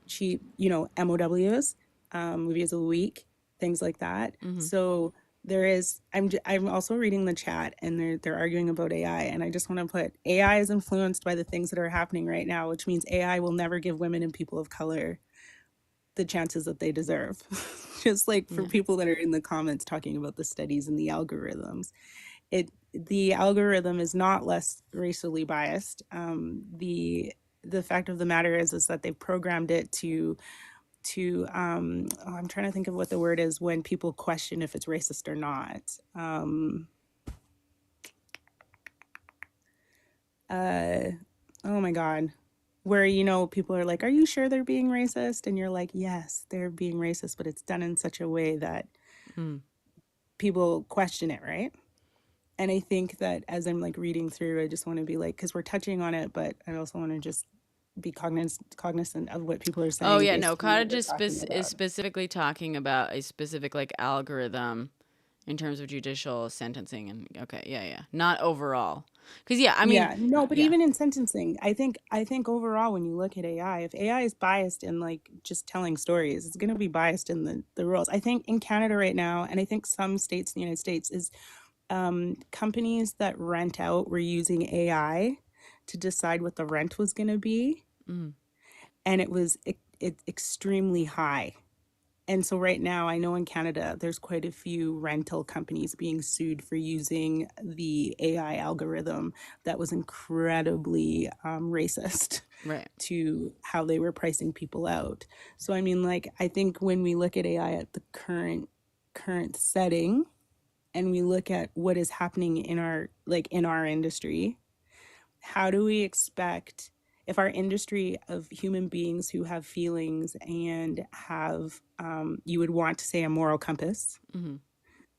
cheap, MOWs, movies of the week, things like that. So there is, I'm also reading the chat, and they're arguing about AI, and I just want to put, AI is influenced by the things that are happening right now, which means AI will never give women and people of color the chances that they deserve. Just like for people that are in the comments talking about the studies and the algorithms, the algorithm is not less racially biased. The fact of the matter is that they've programmed it to I'm trying to think of what the word is when people question if it's racist or not. Oh my God. Where, people are like, are you sure they're being racist? And you're like, yes, they're being racist, but it's done in such a way that people question it, right? And I think that as I'm like reading through, I just want to be like, because we're touching on it, but I also want to just be cognizant of what people are saying. Oh yeah, no, Cottage is specifically talking about a specific like algorithm in terms of judicial sentencing, and not overall. Because but even in sentencing, I think overall when you look at AI, if AI is biased in like just telling stories, it's going to be biased in the rules. I think in Canada right now, and I think some states in the United States, is companies that rent out were using AI to decide what the rent was going to be. And it was extremely high. And so right now, I know in Canada, there's quite a few rental companies being sued for using the AI algorithm that was incredibly racist to how they were pricing people out. So, I mean, like, I think when we look at AI at the current setting, and we look at what is happening in our industry, how do we expect, if our industry of human beings who have feelings and have, you would want to say, a moral compass,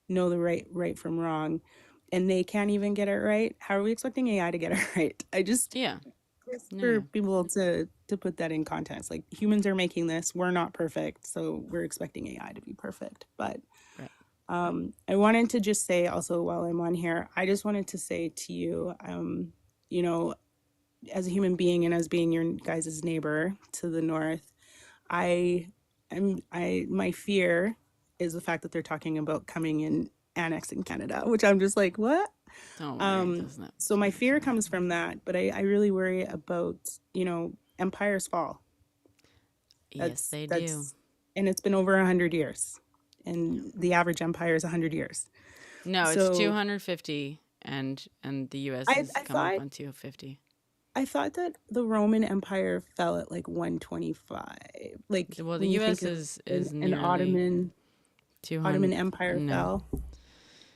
know the right from wrong, and they can't even get it right, how are we expecting AI to get it right? I just, for people to put that in context, like, humans are making this, we're not perfect, so we're expecting AI to be perfect. But I wanted to just say also, while I'm on here, I just wanted to say to you, as a human being and as being your guys' neighbor to the north, my fear is the fact that they're talking about coming and annexing Canada, which I'm just like, what? So my fear comes from that, but I really worry about, empires fall. Yes, they do. And it's been over 100 years, and the average empire is 100 years. No, it's 250, and the U.S. is coming up on 250. I thought that the Roman Empire fell at like 125. Like, well, the U.S. is an Ottoman Empire fell.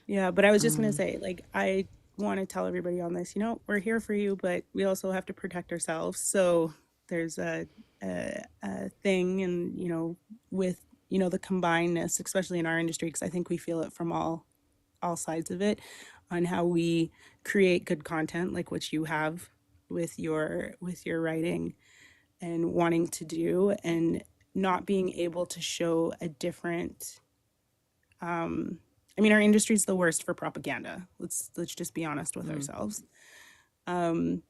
Yeah, but I was just gonna say, like, I want to tell everybody on this, we're here for you, but we also have to protect ourselves. So there's a thing, and with the combinedness, especially in our industry, because I think we feel it from all sides of it, on how we create good content, like what you have with your writing and wanting to do, and not being able to show a different, our industry is the worst for propaganda. Let's just be honest with ourselves. And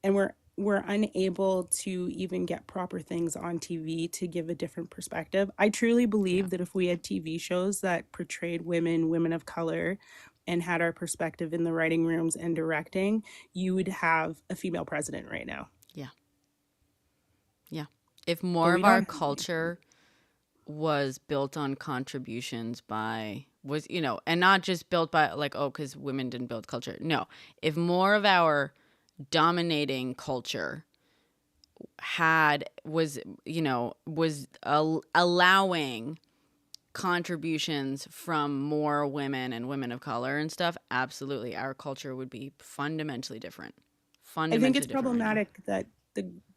we're unable to even get proper things on TV to give a different perspective. I truly believe that if we had TV shows that portrayed women of color, and had our perspective in the writing rooms and directing, you would have a female president right now. Yeah. If more of our culture was built on contributions by was, and not just built by like, oh, because women didn't build culture. No, if more of our dominating culture was allowing contributions from more women and women of color and stuff, absolutely, our culture would be fundamentally different. I think it's problematic that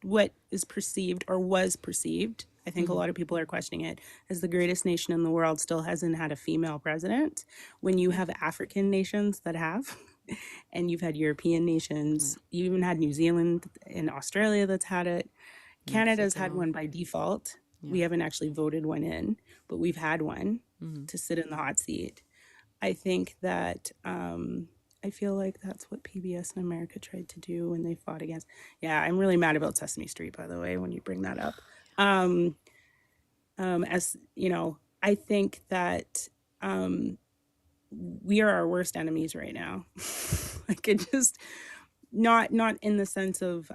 what is perceived or was perceived, I think a lot of people are questioning it, as the greatest nation in the world still hasn't had a female president, when you have African nations that have, and you've had European nations, you even had New Zealand and Australia that's had it. Canada's had one by default. We haven't actually voted one in, but we've had one to sit in the hot seat. I think that I feel like that's what PBS in America tried to do when they fought against. Yeah, I'm really mad about Sesame Street, by the way, when you bring that up. As you know, I think that we are our worst enemies right now. Like, it just not in the sense of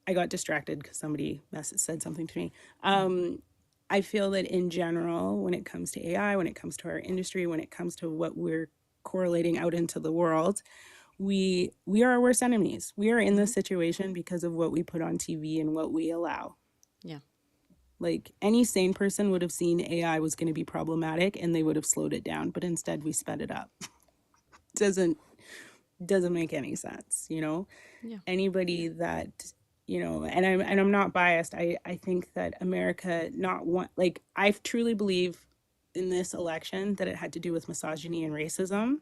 I got distracted because somebody said something to me. I feel that in general, when it comes to AI, when it comes to our industry, when it comes to what we're correlating out into the world, we are our worst enemies. We are in this situation because of what we put on TV and what we allow. Yeah. Like, any sane person would have seen AI was going to be problematic and they would have slowed it down, but instead we sped it up. Doesn't make any sense, Yeah. Anybody that, and I'm not biased. I think that America I truly believe in this election that it had to do with misogyny and racism,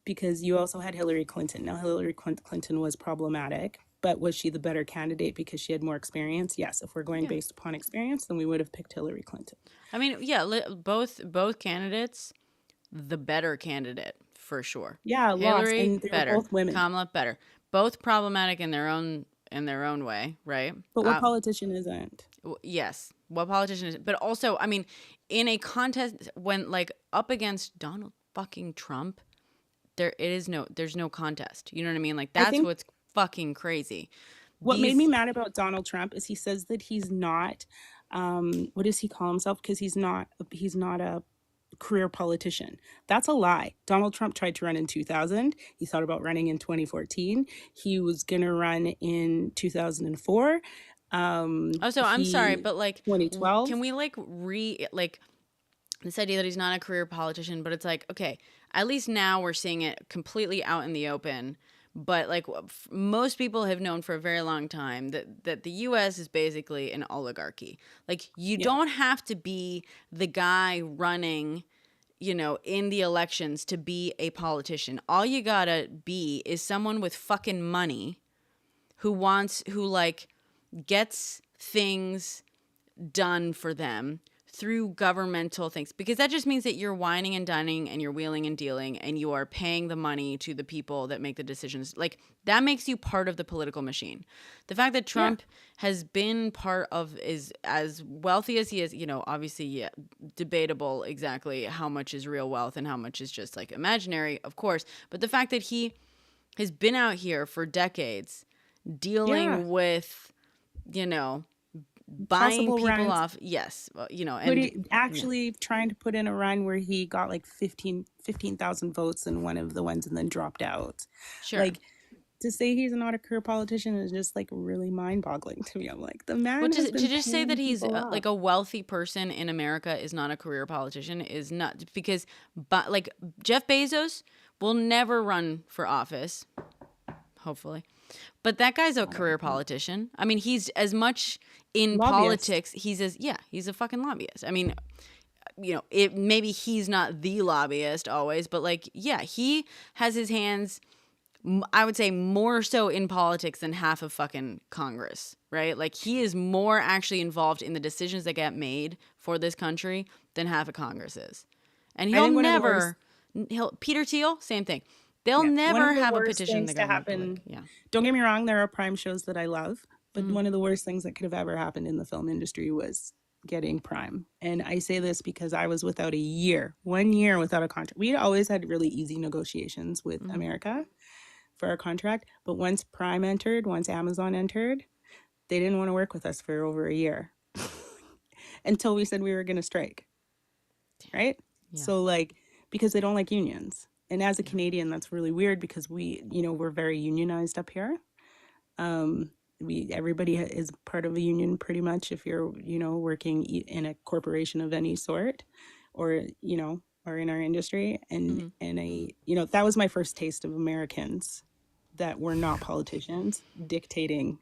because you also had Hillary Clinton. Now, Hillary Clinton was problematic, but was she the better candidate because she had more experience? Yes. If we're going based upon experience, then we would have picked Hillary Clinton. I mean, yeah, both candidates, the better candidate for sure. Yeah, Hillary, and they better. were both women. Kamala, better. Both problematic in their own way, right? But what politician isn't? Yes, what politician is? But also, I mean, in a contest when like up against Donald fucking Trump, there's no contest. You know what I mean? Like, that's what's fucking crazy. What made me mad about Donald Trump is he says that he's not, what does he call himself? Because he's not a career politician. That's a lie. Donald Trump tried to run in 2000. He thought about running in 2014. He was going to run in 2004. I'm sorry, but like 2012. Can we this idea that he's not a career politician, but it's like, okay, at least now we're seeing it completely out in the open. But like most people have known for a very long time that the U.S. is basically an oligarchy. Like, you don't have to be the guy running, in the elections to be a politician. All you gotta be is someone with fucking money who gets things done for them through governmental things, because that just means that you're whining and dining and you're wheeling and dealing and you are paying the money to the people that make the decisions. Like, that makes you part of the political machine. The fact that Trump has been part of, is as wealthy as he is, obviously, debatable exactly how much is real wealth and how much is just like imaginary, of course. But the fact that he has been out here for decades dealing with, buying possible people runs. Off, yes, and actually trying to put in a run where he got like 15,000 votes in one of the ones and then dropped out. Sure. Like, to say he's not a career politician is just like really mind-boggling to me. I'm like, the man. To just say that he's like a wealthy person in America is not a career politician is not, because, but like Jeff Bezos will never run for office, hopefully. But that guy's a career politician. I mean, he's as much in politics. He's a fucking lobbyist. I mean, maybe he's not the lobbyist always, but like, yeah, he has his hands, I would say, more so in politics than half of fucking Congress, right? Like, he is more actually involved in the decisions that get made for this country than half of Congress is. And Peter Thiel, same thing. They'll never have a petition to happen. Don't get me wrong, there are Prime shows that I love, but one of the worst things that could have ever happened in the film industry was getting Prime. And I say this because I was without 1 year without a contract. We always had really easy negotiations with America for our contract, but once Prime entered, once Amazon entered, they didn't want to work with us for over 1 year until we said we were going to strike. Right? Yeah. So like, because they don't like unions. And as a Canadian, that's really weird because we're very unionized up here. Everybody is part of a union pretty much if you're, working in a corporation of any sort, or, or in our industry. And that was my first taste of Americans that were not politicians dictating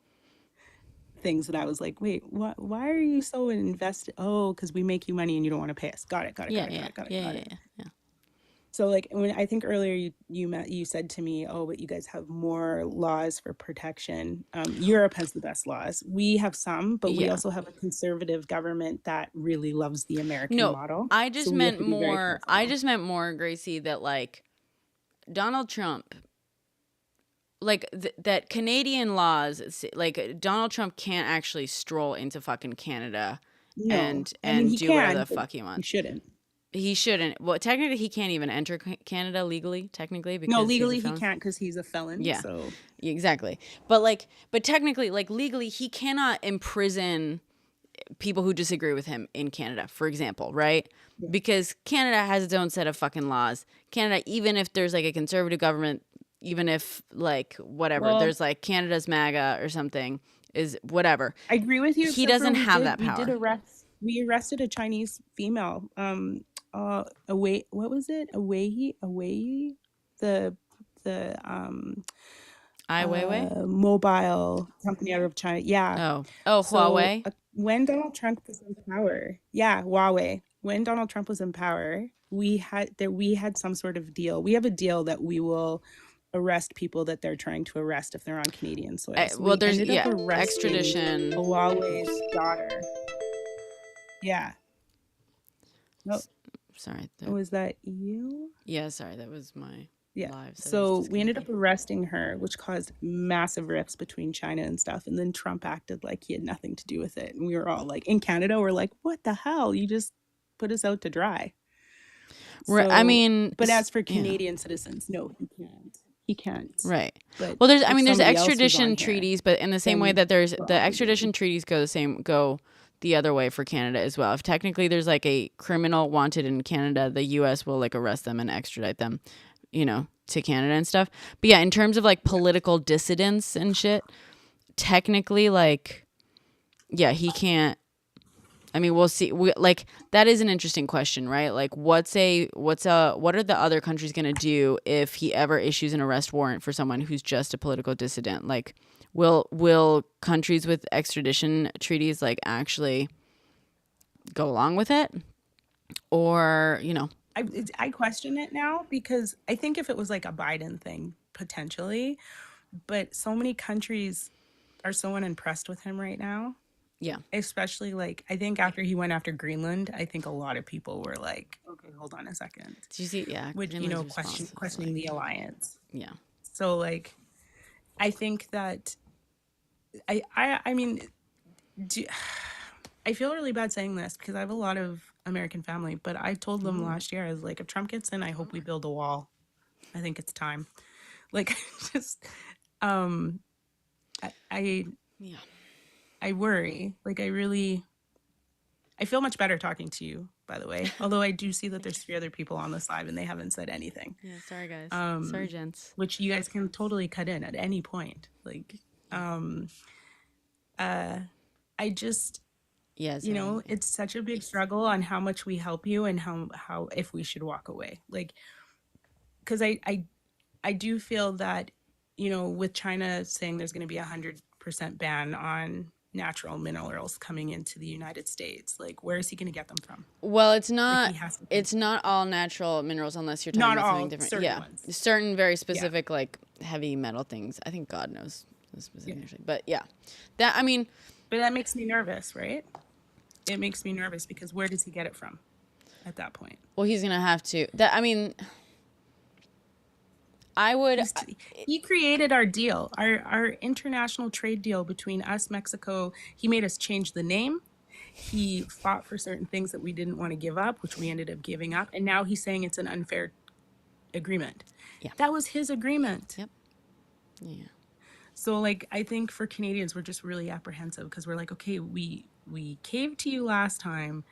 things that I was like, wait, why are you so invested? Oh, because we make you money and you don't want to pay us. Got it. Got it. So like when I think earlier you said to me, oh, but you guys have more laws for protection. Europe has the best laws. We have some, but we also have a conservative government that really loves the American model. I just meant more. I just meant more, Gracie, that like Donald Trump, like that Canadian laws, like Donald Trump can't actually stroll into fucking Canada and do whatever the fuck he wants. He shouldn't. He shouldn't. Well, technically, he can't even enter Canada legally. Technically, because no, legally he can't because he's a felon. Yeah, so exactly. But technically, like legally, he cannot imprison people who disagree with him in Canada, for example, right? Yeah. Because Canada has its own set of fucking laws. Canada, even if there's like a conservative government, even if like whatever, there's like Canada's MAGA or something, is whatever. I agree with you. He doesn't have that power. We arrested a Chinese female. What was it? Away, the Ai Weiwei? Mobile company out of China. Yeah. Huawei. When Donald Trump was in power, Huawei. When Donald Trump was in power, we had some sort of deal. We have a deal that we will arrest people that they're trying to arrest if they're on Canadian soil. So there's extradition. Huawei's daughter. Yeah. Nope. Sorry. Was that you? Yeah, sorry. That was my live. So we ended up arresting her, which caused massive rifts between China and stuff. And then Trump acted like he had nothing to do with it. And we were all like, in Canada, we're like, what the hell? You just put us out to dry. But as for Canadian citizens, no, he can't. Right. But well, there's extradition treaties, but in the same way that there's the extradition treaties go the other way for Canada as well. If technically there's like a criminal wanted in Canada, the US will like arrest them and extradite them, to Canada and stuff. But yeah, in terms of like political dissidents and shit, technically like, yeah, he can't. I mean, we'll see. That is an interesting question, right? Like what are the other countries going to do if he ever issues an arrest warrant for someone who's just a political dissident? Like, Will countries with extradition treaties like actually go along with it, or I question it now because I think if it was like a Biden thing potentially, but so many countries are so unimpressed with him right now. Yeah, especially like I think after he went after Greenland, I think a lot of people were like, okay, hold on a second. Did you see? Yeah, which questioning the alliance. Yeah. So like, I think that. I mean, I feel really bad saying this because I have a lot of American family, but I told them last year, I was like, if Trump gets in, I hope we build a wall. I think it's time. Like, just, I worry. Like, I feel much better talking to you, by the way. Although I do see that there's 3 other people on this live and they haven't said anything. Yeah, sorry guys. Sorry, gents. Which you guys can totally cut in at any point. Like, I just, it's such a big struggle on how much we help you and how if we should walk away. Like, because I do feel that, with China saying there's going to be 100% ban on natural minerals coming into the United States, like where is he going to get them from? Well, it's not it's not all natural minerals unless you're talking about something different. Certain ones. Certain very specific like heavy metal things. I think God knows the specific actually. But yeah. But that makes me nervous, right? It makes me nervous because where does he get it from at that point? Well, he's going to have to. He created our deal, our international trade deal between us, Mexico. He made us change the name. He fought for certain things that we didn't want to give up, which we ended up giving up. And now he's saying it's an unfair agreement. Yeah. That was his agreement. Yep. Yeah. So like, I think for Canadians, we're just really apprehensive because we're like, okay, we caved to you last time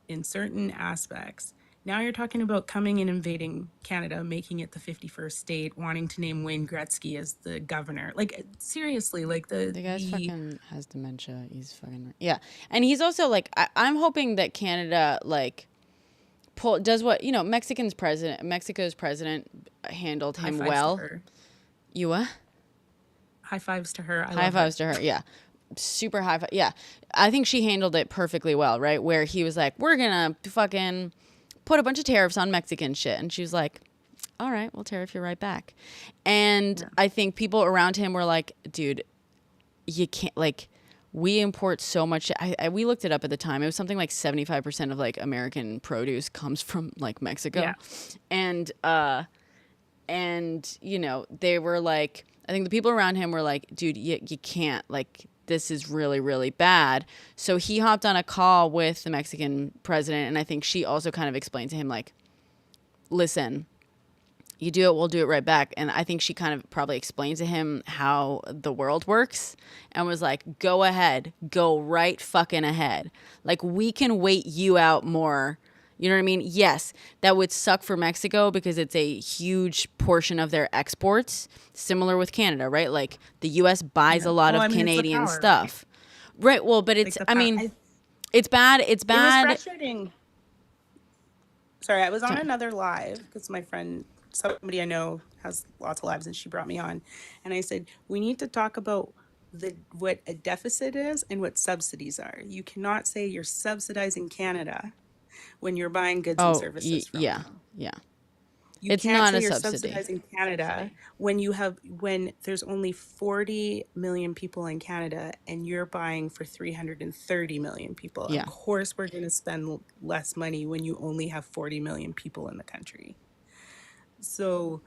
in certain aspects. Now you're talking about coming and invading Canada, making it the 51st state, wanting to name Wayne Gretzky as the governor. Like, seriously, like The guy's fucking has dementia. He's fucking yeah, and he's also like I'm hoping that Canada like does what Mexico's president handled him well. You what? High fives to her. High fives to her. Yeah. Super high five. Yeah. I think she handled it perfectly well, right? Where he was like, we're going to fucking put a bunch of tariffs on Mexican shit. And she was like, all right, we'll tariff you right back. And I think people around him were like, dude, you can't, like, we import so much. We looked it up at the time. It was something like 75% of like American produce comes from like Mexico. Yeah. And they were like, I think the people around him were like, dude, you can't, like, this is really, really bad. So he hopped on a call with the Mexican president, and I think she also kind of explained to him, like, listen, you do it, we'll do it right back. And I think she kind of probably explained to him how the world works and was like, go ahead, go right fucking ahead. Like, we can wait you out more. You know what I mean? Yes, that would suck for Mexico because it's a huge portion of their exports. Similar with Canada, right? Like the U.S. buys a lot of Canadian stuff. Right. Well, but it's, like it's bad. It's bad. It was frustrating. Sorry, I was on another live because my friend, somebody I know has lots of lives, and she brought me on. And I said, we need to talk about what a deficit is and what subsidies are. You cannot say you're subsidizing Canada when you're buying goods and services from them. Yeah. You it's can't not say a you're subsidy. Subsidizing Canada when there's only 40 million people in Canada and you're buying for 330 million people. Yeah. Of course we're going to spend less money when you only have 40 million people in the country. So,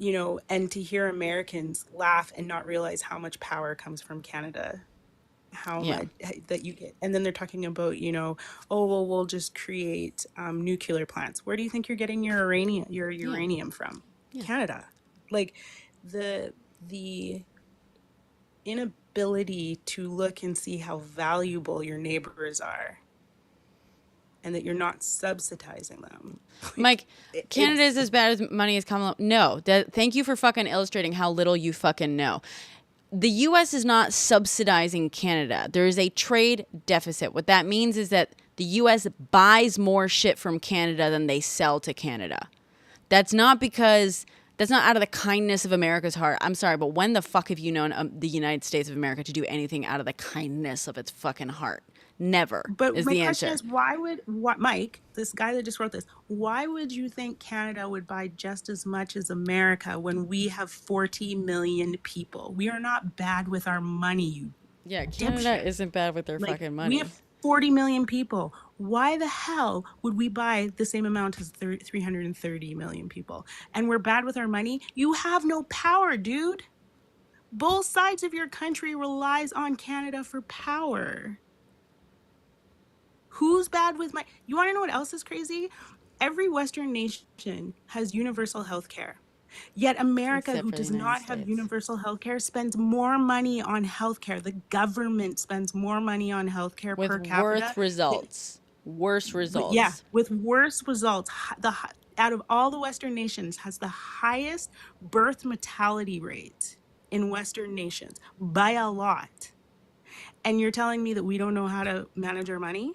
and to hear Americans laugh and not realize how much power comes from Canada. How much that you get, and then they're talking about, we'll just create nuclear plants. Where do you think you're getting your uranium from? Canada. Like the inability to look and see how valuable your neighbors are, and that you're not subsidizing them. Mike, Canada is as bad as money has come. No, thank you for fucking illustrating how little you fucking know. The U.S. is not subsidizing Canada. There is a trade deficit. What that means is that the U.S. buys more shit from Canada than they sell to Canada. That's not out of the kindness of America's heart. I'm sorry, but when the fuck have you known the United States of America to do anything out of the kindness of its fucking heart? Never. But is my the question answer. is, Mike, this guy that just wrote this, why would you think Canada would buy just as much as America when we have 40 million people? We are not bad with our money, Yeah, Canada isn't bad with their fucking money. We have 40 million people. Why the hell would we buy the same amount as 330 million people? And we're bad with our money? You have no power, dude. Both sides of your country relies on Canada for power. Who's bad with my... You want to know what else is crazy? Every Western nation has universal health care. Yet America, who does not have universal health care, spends more money on health care. The government spends more money on health care per capita. Worse results. Yeah, with worse results. Out of all the Western nations, has the highest birth mortality rate in Western nations by a lot. And you're telling me that we don't know how to manage our money?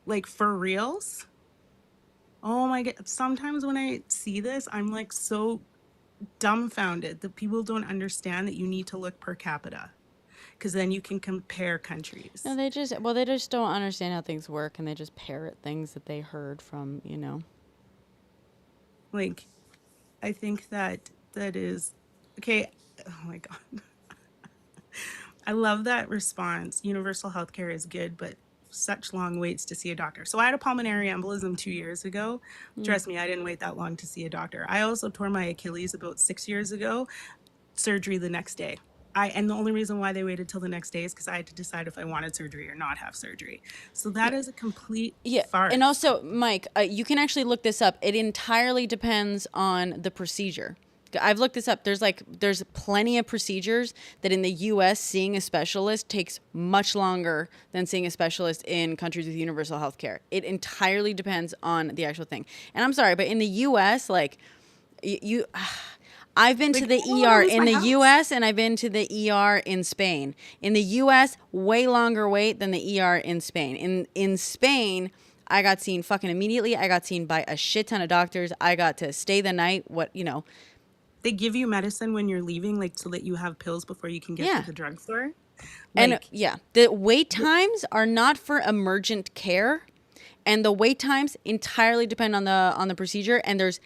Like, for reals? Oh my God. Sometimes when I see this, I'm like so dumbfounded that people don't understand that you need to look per capita, because then you can compare countries. No, they just don't understand how things work, and they just parrot things that they heard from, Like, I think that is, okay. Oh my God. I love that response. Universal healthcare is good, but such long waits to see a doctor. So I had a pulmonary embolism 2 years ago. Trust me, I didn't wait that long to see a doctor. I also tore my Achilles about 6 years ago. Surgery the next day. And the only reason why they waited till the next day is because I had to decide if I wanted surgery or not have surgery. So that is a complete farce. And also, Mike, you can actually look this up. It entirely depends on the procedure. I've looked this up. There's plenty of procedures that in the U.S. seeing a specialist takes much longer than seeing a specialist in countries with universal health care. It entirely depends on the actual thing. And I'm sorry, but in the U.S., like you I've been to the ER in the US and I've been to the ER in Spain. In the US, way longer wait than the ER in Spain. In Spain, I got seen fucking immediately. I got seen by a shit ton of doctors. I got to stay the night. They give you medicine when you're leaving, like so that you have pills before you can get to the drugstore. And the wait times are not for emergent care, and the wait times entirely depend on the procedure. And there's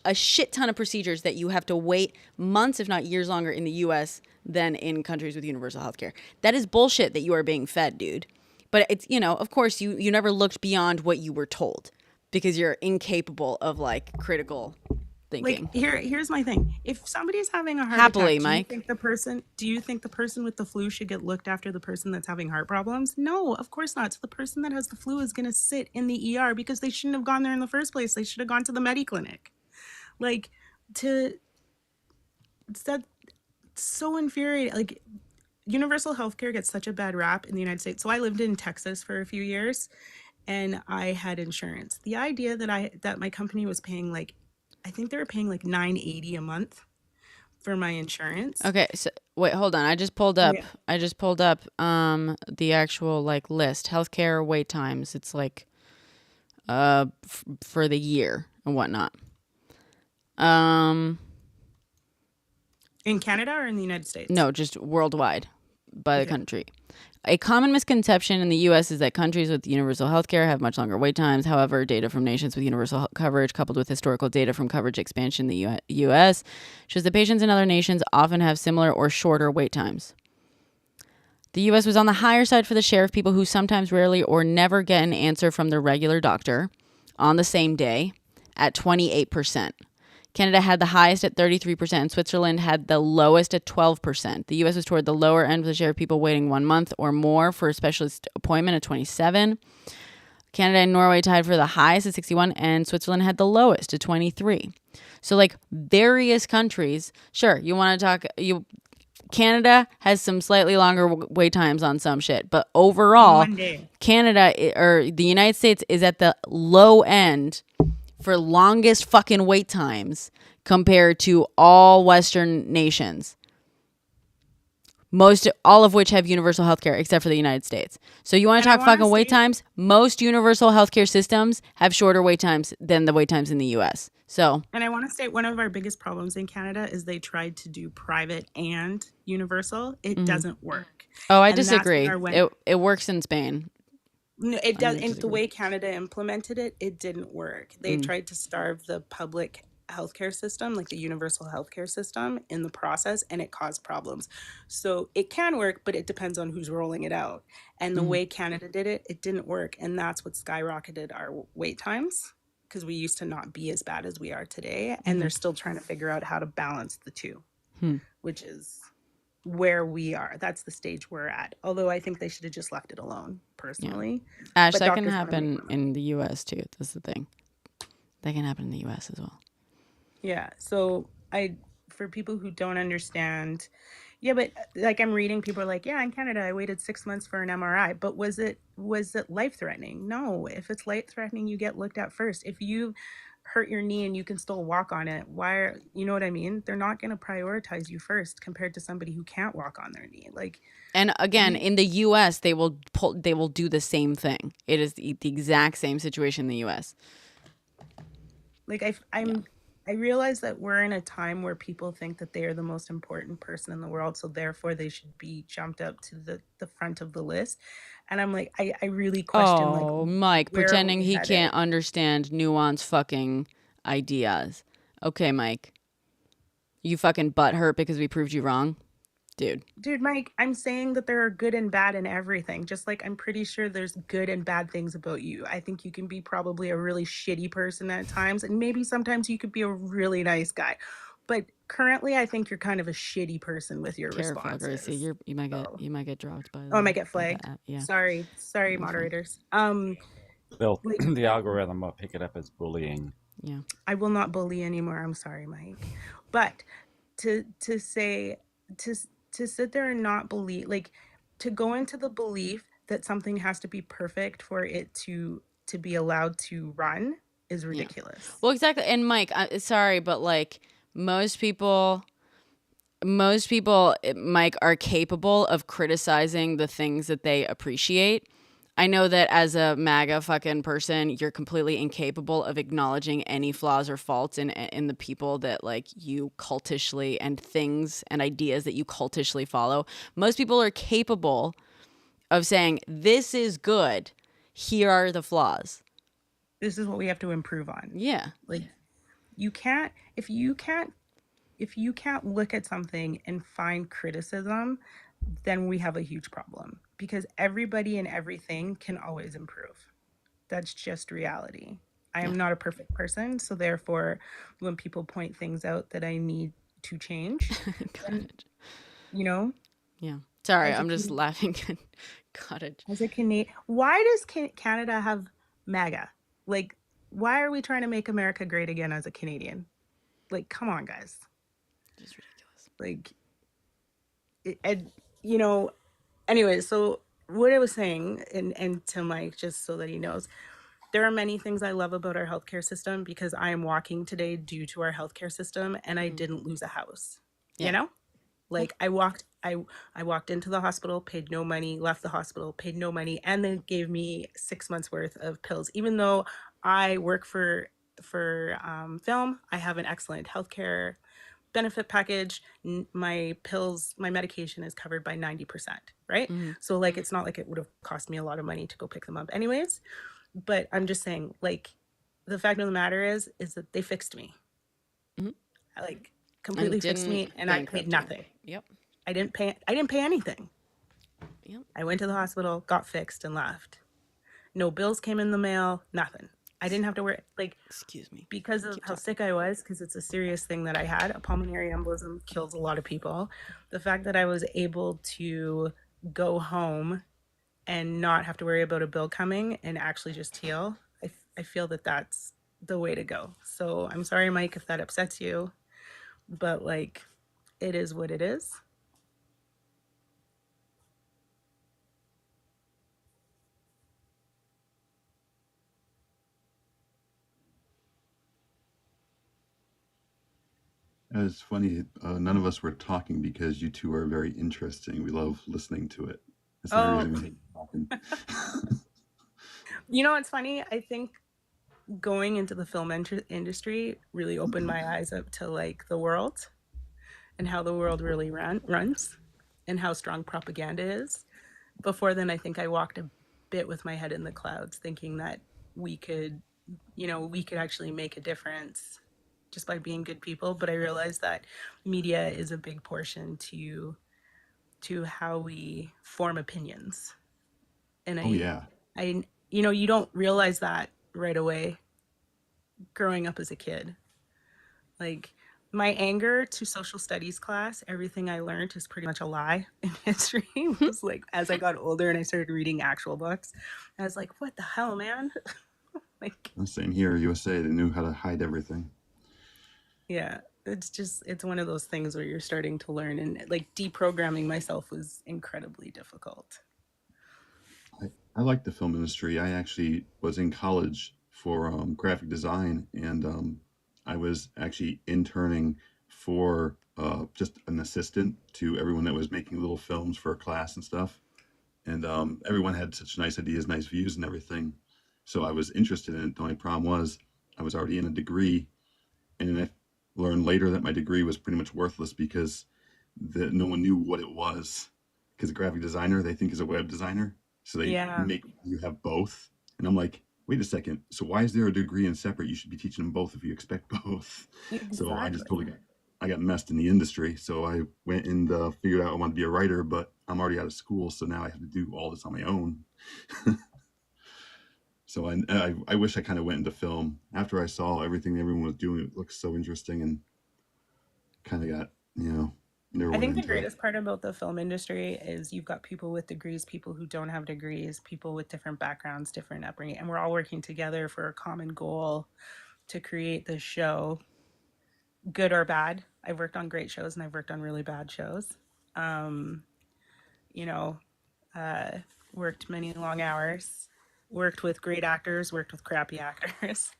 a shit ton of procedures that you have to wait months, if not years longer in the US than in countries with universal healthcare. That is bullshit that you are being fed, dude. But it's, of course you never looked beyond what you were told because you're incapable of like critical thinking. Like here's my thing. If somebody's having a heart Happily, attack, Mike. Do you think the person with the flu should get looked after the person that's having heart problems? No, of course not. So the person that has the flu is going to sit in the ER because they shouldn't have gone there in the first place. They should have gone to the Mediclinic. That's so infuriating. Like, universal healthcare gets such a bad rap in the United States. So I lived in Texas for a few years and I had insurance. The idea that my company was paying I think they were paying like $980 a month for my insurance. Okay, so wait, hold on. I just pulled up the actual list. Healthcare wait times. It's like for the year and whatnot. In Canada or in the United States? No, just worldwide by the country. A common misconception in the U.S. is that countries with universal health care have much longer wait times. However, data from nations with universal coverage coupled with historical data from coverage expansion in the U.S. shows that patients in other nations often have similar or shorter wait times. The U.S. was on the higher side for the share of people who sometimes, rarely, or never get an answer from their regular doctor on the same day at 28%. Canada had the highest at 33%, and Switzerland had the lowest at 12%. The U.S. was toward the lower end with the share of people waiting 1 month or more for a specialist appointment at 27. Canada and Norway tied for the highest at 61, and Switzerland had the lowest at 23. So, various countries, sure, you want to talk... Canada has some slightly longer wait times on some shit, but overall, Canada or the United States is at the low end for longest fucking wait times compared to all Western nations. All of which have universal healthcare except for the United States. So you want to talk fucking wait times? Most universal healthcare systems have shorter wait times than the wait times in the US. And I want to state one of our biggest problems in Canada is they tried to do private and universal. It doesn't work. Oh, I disagree. It works in Spain. No, it does. And the way Canada implemented it, it didn't work. They tried to starve the public healthcare system, like the universal healthcare system, in the process, and it caused problems. So it can work, but it depends on who's rolling it out. And the way Canada did it, it didn't work. And that's what skyrocketed our wait times, because we used to not be as bad as we are today. And they're still trying to figure out how to balance the two, which is where we are. That's the stage we're at. Although I think they should have just left it alone, personally. Yeah. Ash, that can happen in the US too. That's the thing. That can happen in the US as well. Yeah. So for people who don't understand, but I'm reading, people are like, in Canada, I waited 6 months for an MRI, but was it life-threatening? No. If it's life-threatening, you get looked at first. If you hurt your knee and you can still walk on it, you know what I mean? They're not going to prioritize you first compared to somebody who can't walk on their knee. And again, in the US, they will do the same thing. It is the exact same situation in the US. I realize that we're in a time where people think that they are the most important person in the world, so therefore they should be jumped up to the front of the list. And I'm like, I really question. Oh, Mike, pretending he can't understand nuanced fucking ideas. Okay, Mike. You fucking butthurt because we proved you wrong? Dude, Mike, I'm saying that there are good and bad in everything. Just like I'm pretty sure there's good and bad things about you. I think you can be probably a really shitty person at times, and maybe sometimes you could be a really nice guy. But currently, I think you're kind of a shitty person with your responses. Gracie, you might get dropped by. I might get flagged. Yeah. Sorry, moderators. The algorithm will pick it up as bullying. Yeah. I will not bully anymore. I'm sorry, Mike. But to say to sit there and not believe, like, to go into the belief that something has to be perfect for it to be allowed to run is ridiculous. Well, exactly. And Mike, sorry, but like most people, Mike, are capable of criticizing the things that they appreciate. I know that as a MAGA fucking person, you're completely incapable of acknowledging any flaws or faults in the people that like you cultishly, and things and ideas that you cultishly follow. Most people are capable of saying, this is good, here are the flaws. This is what we have to improve on. Yeah. Like, if you can't look at something and find criticism, then we have a huge problem, because everybody and everything can always improve. That's just reality. I am not a perfect person, so therefore when people point things out that I need to change, then, you know. Yeah. Sorry, I'm just laughing. Cottage. As a Canadian, why does Canada have MAGA? Like, why are we trying to make America great again as a Canadian? Like, come on, guys. Just ridiculous. Like, you know, anyway, so what I was saying, and to Mike, just so that he knows, there are many things I love about our healthcare system, because I am walking today due to our healthcare system, and I didn't lose a house. Yeah. You know? Like, I walked into the hospital, paid no money, left the hospital, paid no money, and then gave me 6 months worth of pills. Even though I work for film, I have an excellent healthcare benefit package. My pills, my medication is covered by 90%, right? So like, it's not like it would have cost me a lot of money to go pick them up anyways. But I'm just saying, like, the fact of the matter is that they fixed me. Like, completely fixed me, and I paid nothing. Yep. I didn't pay anything. Yep. I went to the hospital, got fixed, and left. No bills came in the mail, nothing. I didn't have to worry, like, excuse me, because of how sick I was, because it's a serious thing that I had. A pulmonary embolism kills a lot of people. The fact that I was able to go home and not have to worry about a bill coming and actually just heal, I feel that that's the way to go. So I'm sorry, Mike, if that upsets you, but like, it is what it is. It's funny, none of us were talking because you two are very interesting. We love listening to it. That's the only reason we hate talking. You know what's funny? I think going into the film industry really opened my eyes up to like the world and how the world really runs and how strong propaganda is. Before then, I think I walked a bit with my head in the clouds, thinking that we could actually make a difference just by being good people. But I realized that media is a big portion to how we form opinions. And you don't realize that right away growing up as a kid. Like, my anger to social studies class, everything I learned is pretty much a lie in history. It was like, as I got older and I started reading actual books, I was like, what the hell, man? Like, I'm saying here, USA, they knew how to hide everything. Yeah, it's one of those things where you're starting to learn, and like, deprogramming myself was incredibly difficult. I like the film industry. I actually was in college for graphic design, and I was actually interning for just an assistant to everyone that was making little films for a class and stuff. And everyone had such nice ideas, nice views and everything. So I was interested in it. The only problem was I was already in a degree, and I learned later that my degree was pretty much worthless because no one knew what it was. Because a graphic designer, they think is a web designer. So they make you have both. And I'm like, wait a second. So why is there a degree in separate? You should be teaching them both if you expect both. Exactly. So I just I got messed in the industry. So I went and figured out I wanted to be a writer, but I'm already out of school. So now I have to do all this on my own. So I wish I kind of went into film. After I saw everything everyone was doing, it looked so interesting, and kind of got, I think the greatest part about the film industry is you've got people with degrees, people who don't have degrees, people with different backgrounds, different upbringing, and we're all working together for a common goal to create this show, good or bad. I've worked on great shows and I've worked on really bad shows. You know, worked many long hours, worked with great actors, worked with crappy actors.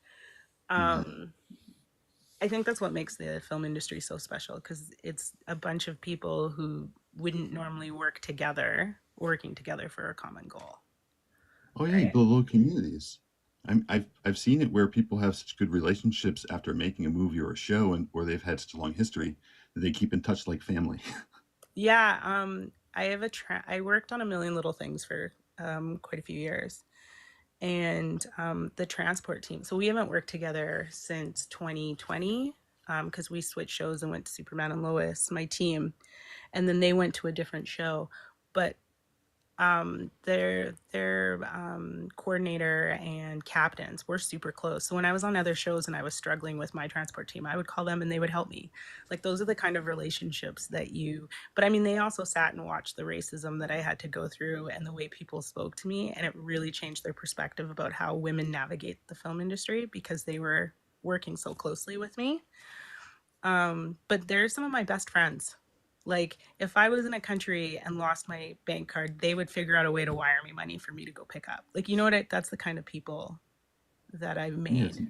I think that's what makes the film industry so special, because it's a bunch of people who wouldn't normally work together, working together for a common goal. Oh yeah, you build little communities. I've seen it where people have such good relationships after making a movie or a show, and or they've had such a long history that they keep in touch like family. Yeah, I worked on A Million Little Things for quite a few years, and the transport team. So we haven't worked together since 2020, because we switched shows and went to Superman and Lois, my team, and then they went to a different show. But their coordinator and captains were super close. So when I was on other shows and I was struggling with my transport team, I would call them and they would help me. Like, those are the kind of relationships that but I mean, they also sat and watched the racism that I had to go through and the way people spoke to me, and it really changed their perspective about how women navigate the film industry, because they were working so closely with me. But they're some of my best friends. Like, if I was in a country and lost my bank card, they would figure out a way to wire me money for me to go pick up. Like, you know what? That's the kind of people that I've made. Yeah,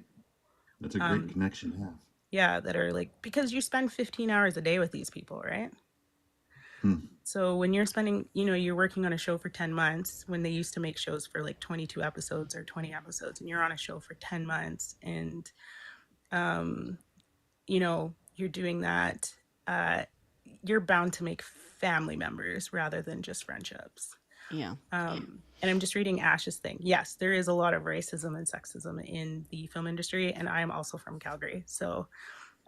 that's a great connection to have. Yeah, that are like, because you spend 15 hours a day with these people, right? So when you're spending, you're working on a show for 10 months, when they used to make shows for like 22 episodes or 20 episodes, and you're on a show for 10 months and, you're doing that, you're bound to make family members rather than just friendships. Yeah. And I'm just reading Ash's thing. Yes, there is a lot of racism and sexism in the film industry, and I'm also from Calgary, so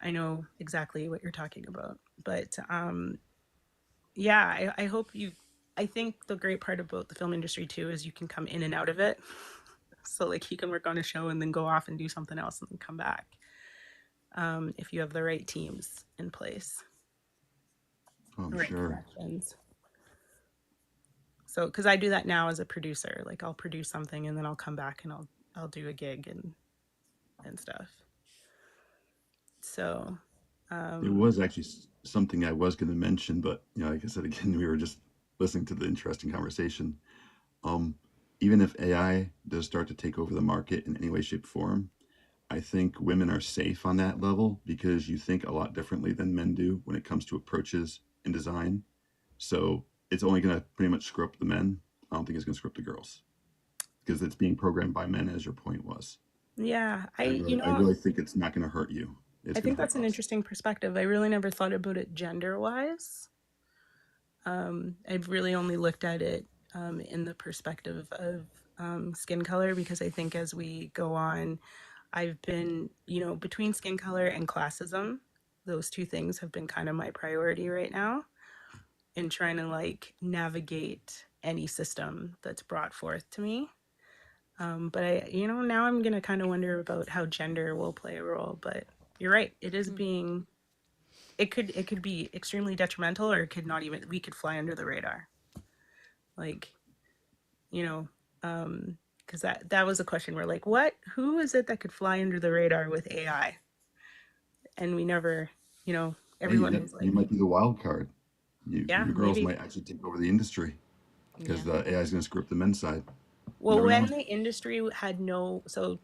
I know exactly what you're talking about. But yeah, I hope I think the great part about the film industry too is you can come in and out of it. So like, you can work on a show and then go off and do something else and then come back, if you have the right teams in place. I'm sure. So, because I do that now as a producer, like, I'll produce something and then I'll come back and I'll do a gig and stuff. So, it was actually something I was going to mention, but like I said, again, we were just listening to the interesting conversation. Even if AI does start to take over the market in any way, shape, form, I think women are safe on that level, because you think a lot differently than men do when it comes to approaches and design. So it's only going to pretty much screw up the men. I don't think it's going to screw up the girls, because it's being programmed by men, as your point was. Yeah, I really think it's not going to hurt you. I think that's an interesting perspective. I really never thought about it gender-wise. I've really only looked at it in the perspective of skin color, because I think as we go on, I've been, between skin color and classism, those two things have been kind of my priority right now, in trying to like navigate any system that's brought forth to me. But now I'm gonna kind of wonder about how gender will play a role. But you're right, it is being, it could be extremely detrimental, or it could not even, we could fly under the radar. Like, because that was a question where, like, who is it that could fly under the radar with AI? And we never, everyone was like, you might be the wild card. You girls maybe. might actually take over the industry, because the AI is going to screw up the men's side. Well, when the industry had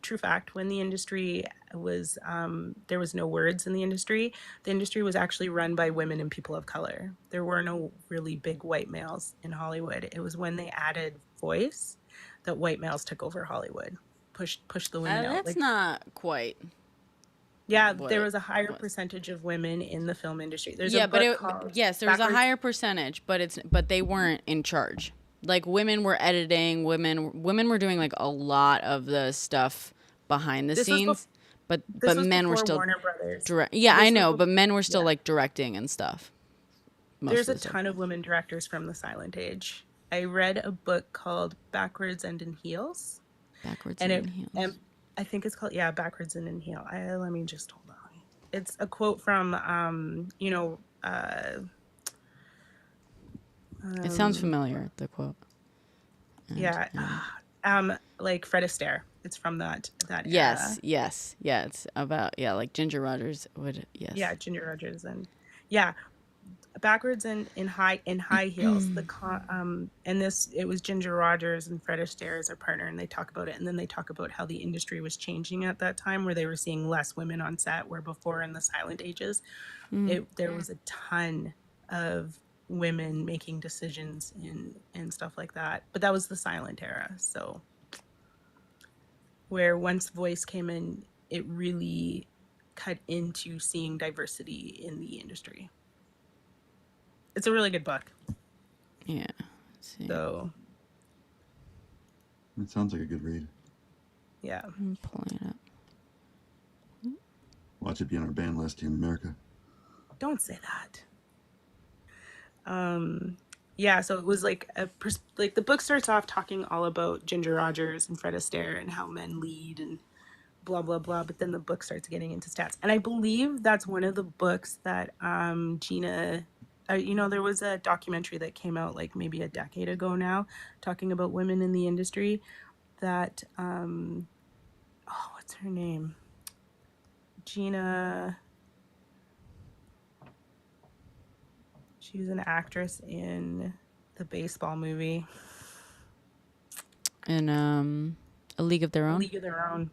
true fact, when the industry was, there was no words in the industry was actually run by women and people of color. There were no really big white males in Hollywood. It was when they added voice that white males took over Hollywood, pushed the women out. That's not quite. Yeah, there was a higher percentage of women in the film industry. There's there was a higher percentage, but they weren't in charge. Like, women were editing, women were doing like a lot of the stuff behind the scenes, but men were still Warner Brothers. I know, but men were still like directing and stuff. There's a ton of women directors from the silent age. I read a book called Backwards and in Heels. And I think it's called Backwards and in Heel. Let me just hold on. It's a quote from it sounds familiar, the quote. Like Fred Astaire. It's from that Yes, era. yes, yeah. It's about like Ginger Rogers would Yeah, Ginger Rogers and backwards and in high heels. And it was Ginger Rogers and Fred Astaire as their partner, and they talk about it, and then they talk about how the industry was changing at that time, where they were seeing less women on set, where before in the silent ages, there was a ton of women making decisions and stuff like that. But that was the silent era, so where once voice came in, it really cut into seeing diversity in the industry. It's a really good book. Yeah. So it sounds like a good read. Yeah. I'm pulling it up. Watch it be on our ban list here in America. Don't say that. Yeah, so it was like the book starts off talking all about Ginger Rogers and Fred Astaire and how men lead and blah blah blah, but then the book starts getting into stats, and I believe that's one of the books that Gina, there was a documentary that came out like maybe a decade ago now, talking about women in the industry. That what's her name? Gina. She was an actress in the baseball movie. In A League of Their Own. A League of Their Own.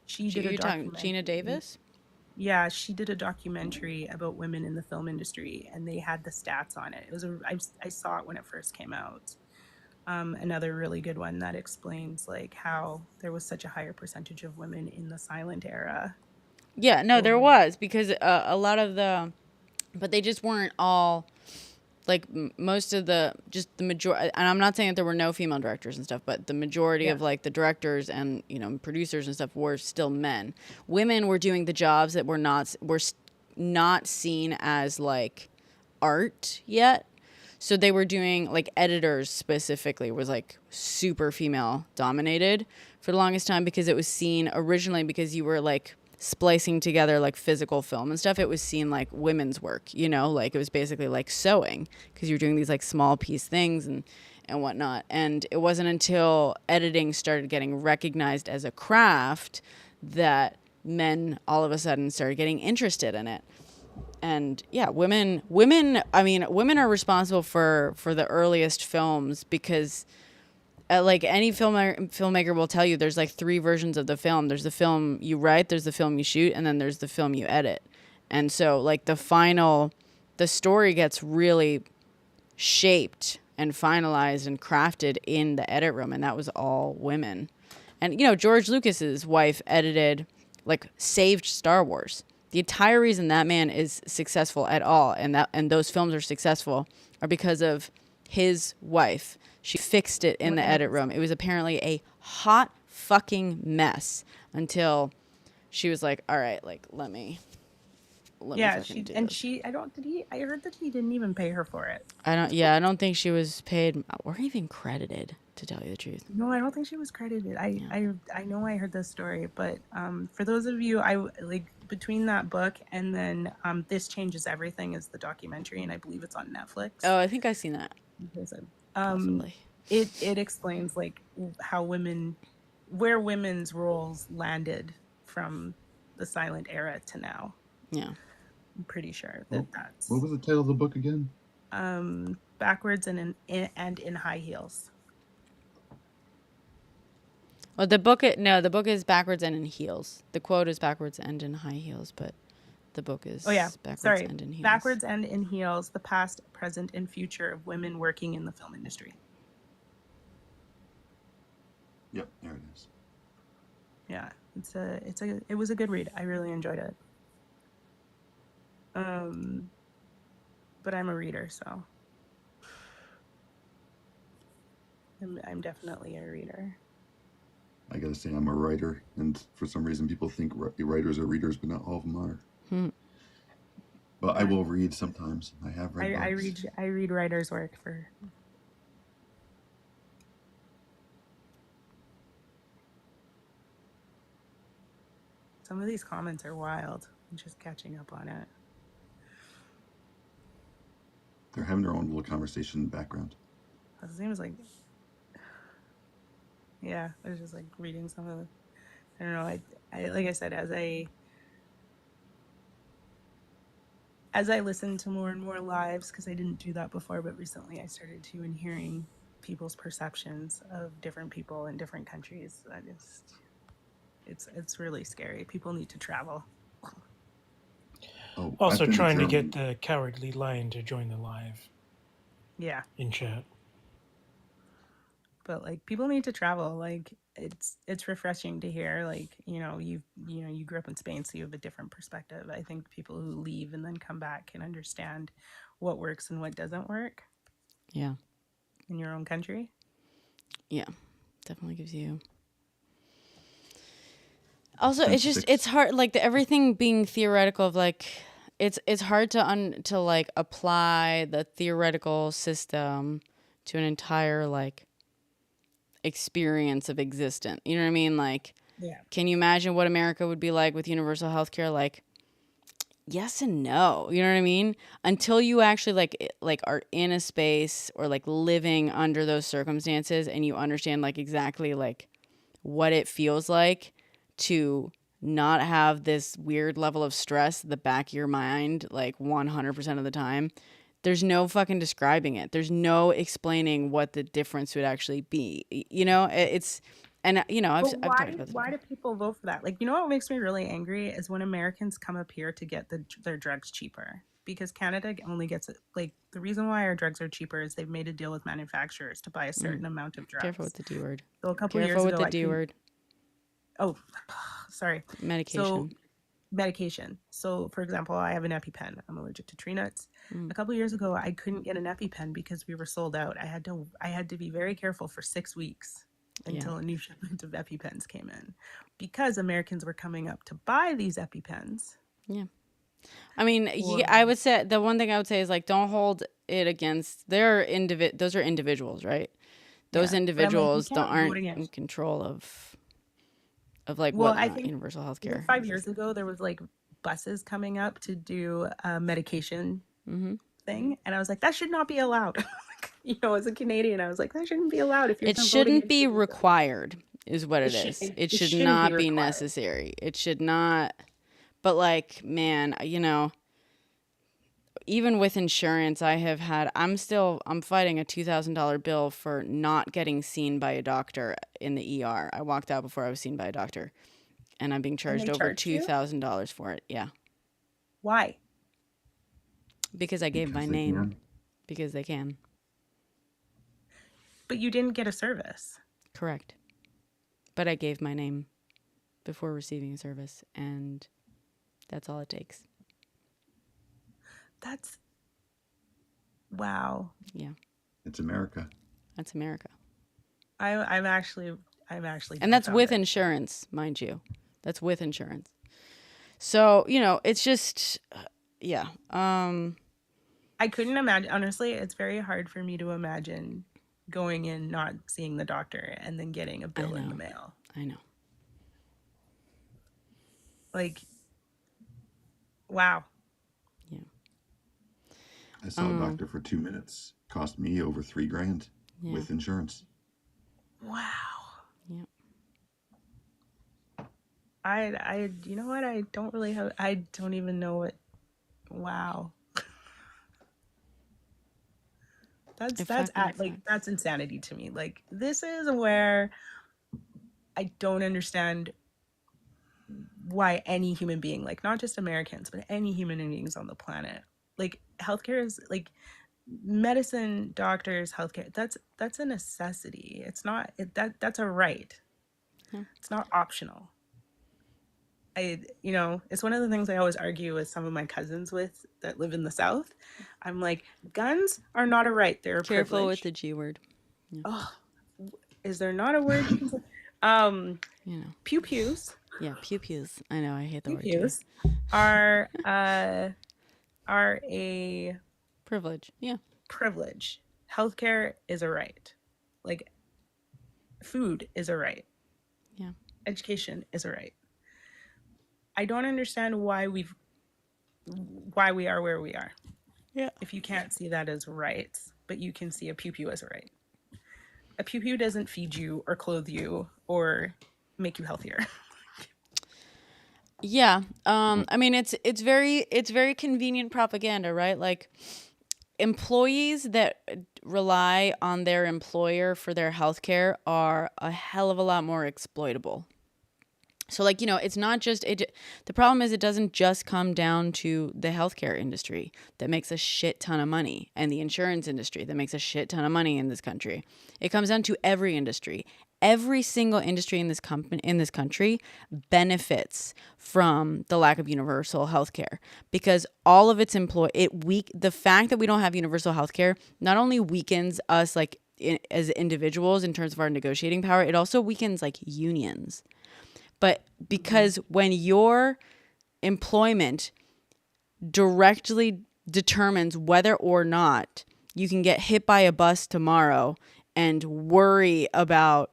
You're talking Gina Davis? Yeah, she did a documentary about women in the film industry, and they had the stats on it. I saw it when it first came out. Another really good one that explains like how there was such a higher percentage of women in the silent era. Yeah, no, there was, because a lot of but they just weren't all, like, most of the majority, and I'm not saying that there were no female directors and stuff, but the majority of like the directors and producers and stuff were still men. Women were doing the jobs that were not seen as like art yet. So they were doing, like, editors specifically was like super female dominated for the longest time, because it was seen originally, because you were like splicing together like physical film and stuff, it was seen like women's work, like it was basically like sewing, because you're doing these like small piece things and whatnot. And it wasn't until editing started getting recognized as a craft that men all of a sudden started getting interested in it. And yeah, women are responsible for the earliest films, because like any filmmaker will tell you, there's like 3 versions of the film. There's the film you write, there's the film you shoot, and then there's the film you edit. And so like the story gets really shaped and finalized and crafted in the edit room, and that was all women. And George Lucas's wife edited, like, saved Star Wars. The entire reason that man is successful at all, and those films are successful, are because of his wife. She fixed it in the edit room. It was apparently a hot fucking mess until she was like, all right, like, let me I heard that he didn't even pay her for it. I don't think she was paid or even credited, to tell you the truth. No, I don't think she was credited. I know I heard this story, but for those of you, between that book and then This Changes Everything is the documentary, and I believe it's on Netflix. Oh, I think I've seen that. Possibly. It explains like how where women's roles landed from the silent era to now. Yeah. I'm pretty sure that's. What was the title of the book again? Backwards and in High Heels. Well, the book is Backwards and in Heels. The quote is Backwards and in High Heels, but the book is Backwards and in Heels. Backwards and in Heels: The Past, Present, and Future of Women Working in the Film Industry. Yep, there it is. Yeah, it was a good read. I really enjoyed it. But I'm a reader, so I'm definitely a reader. I gotta say, I'm a writer, and for some reason people think writers are readers, but not all of them are. But I will read sometimes. I have read books. I read writers' work for. Some of these comments are wild. I'm just catching up on it. They're having their own little conversation in the background. It seems like. Yeah, I was just like reading some of the, I don't know, I like I said, as I listened to more and more lives, because I didn't do that before, but recently I started to, and hearing people's perceptions of different people in different countries. It's really scary. People need to travel. Oh, Also I've been to trying to Germany. get the Cowardly Lion to join the live Yeah, in chat. but like people need to travel. Like it's refreshing to hear. Like you grew up in Spain, so you have a different perspective. I think people who leave and then come back can understand what works and what doesn't work. Yeah. In your own country. Yeah, definitely gives you. Also, it's hard, like everything being theoretical of like it's hard to like apply the theoretical system to an entire like experience of existence. You know what I mean? Like, yeah. Can you imagine what America would be like with universal healthcare? Like, yes and no. You know what I mean? Until you actually like are in a space or like living under those circumstances and you understand like exactly like what it feels like to not have this weird level of stress at the back of your mind like 100% of the time. There's no fucking describing it. There's no explaining what the difference would actually be. You know, it's and I've talked about this Why before. do people vote for that? Like, what makes me really angry is when Americans come up here to get their drugs cheaper, because Canada only gets it. Like, the reason why our drugs are cheaper is they've made a deal with manufacturers to buy a certain amount of drugs. Careful with the D word. So a couple Careful years with ago, the D word. Oh, sorry. Medication. So medication. So, for example, I have an EpiPen. I'm allergic to tree nuts. A couple years ago, I couldn't get an EpiPen because we were sold out. I had to be very careful for 6 weeks until a new shipment of EpiPens came in, because Americans were coming up to buy these EpiPens. Yeah. I mean, I would say the one thing I would say is like, don't hold it against those are individuals, right? Those individuals aren't in control of like what I think universal healthcare. 5 years ago, there was like buses coming up to do a medication thing, and I was like, that should not be allowed. As a Canadian, I was like, that shouldn't be allowed. If you're It shouldn't be required, is what it is. It should not be necessary. It should not. But like, man, even with insurance, I'm fighting a $2,000 bill for not getting seen by a doctor in the ER. I walked out before I was seen by a doctor, and I'm being charged over $2,000 for it. Yeah. Why? Because I gave my name. Because they can. But you didn't get a service. Correct. But I gave my name before receiving a service, and that's all it takes. That's wow. Yeah. It's America. That's America. I'm actually. And that's with insurance, mind you. That's with insurance. So, it's just, yeah. I couldn't imagine. Honestly, it's very hard for me to imagine going in, not seeing the doctor, and then getting a bill in the mail. I know. Like, wow. Yeah. I saw a doctor for 2 minutes. Cost me over $3,000 with insurance. Wow. Yeah. You know what? I don't even know what. Wow. That's insanity to me. Like, this is where I don't understand why any human being, like not just Americans, but any human beings on the planet, like healthcare is like medicine, doctors, healthcare. That's a necessity. It's not that's a right. It's not optional. It's one of the things I always argue with some of my cousins that live in the South. I'm like, guns are not a right. They're a privilege. Careful with the G word. Yeah. Oh, is there not a word you can say? Pew-pews. Yeah, pew-pews. I know, I hate the word pew-pews are a privilege. Yeah. Privilege. Healthcare is a right. Like, food is a right. Yeah. Education is a right. I don't understand why we are where we are. Yeah. If you can't see that as rights, but you can see a pew-pew as a right. a pew pew doesn't feed you or clothe you or make you healthier. Yeah. I mean, it's very convenient propaganda, right? Like, employees that rely on their employer for their healthcare are a hell of a lot more exploitable. So, like, it's not just it. The problem is it doesn't just come down to the healthcare industry that makes a shit ton of money, and the insurance industry that makes a shit ton of money in this country. It comes down to every industry. Every single industry in this country benefits from the lack of universal healthcare, because all of its the fact that we don't have universal healthcare not only weakens us, like, as individuals in terms of our negotiating power, it also weakens, like, unions. But because when your employment directly determines whether or not you can get hit by a bus tomorrow and worry about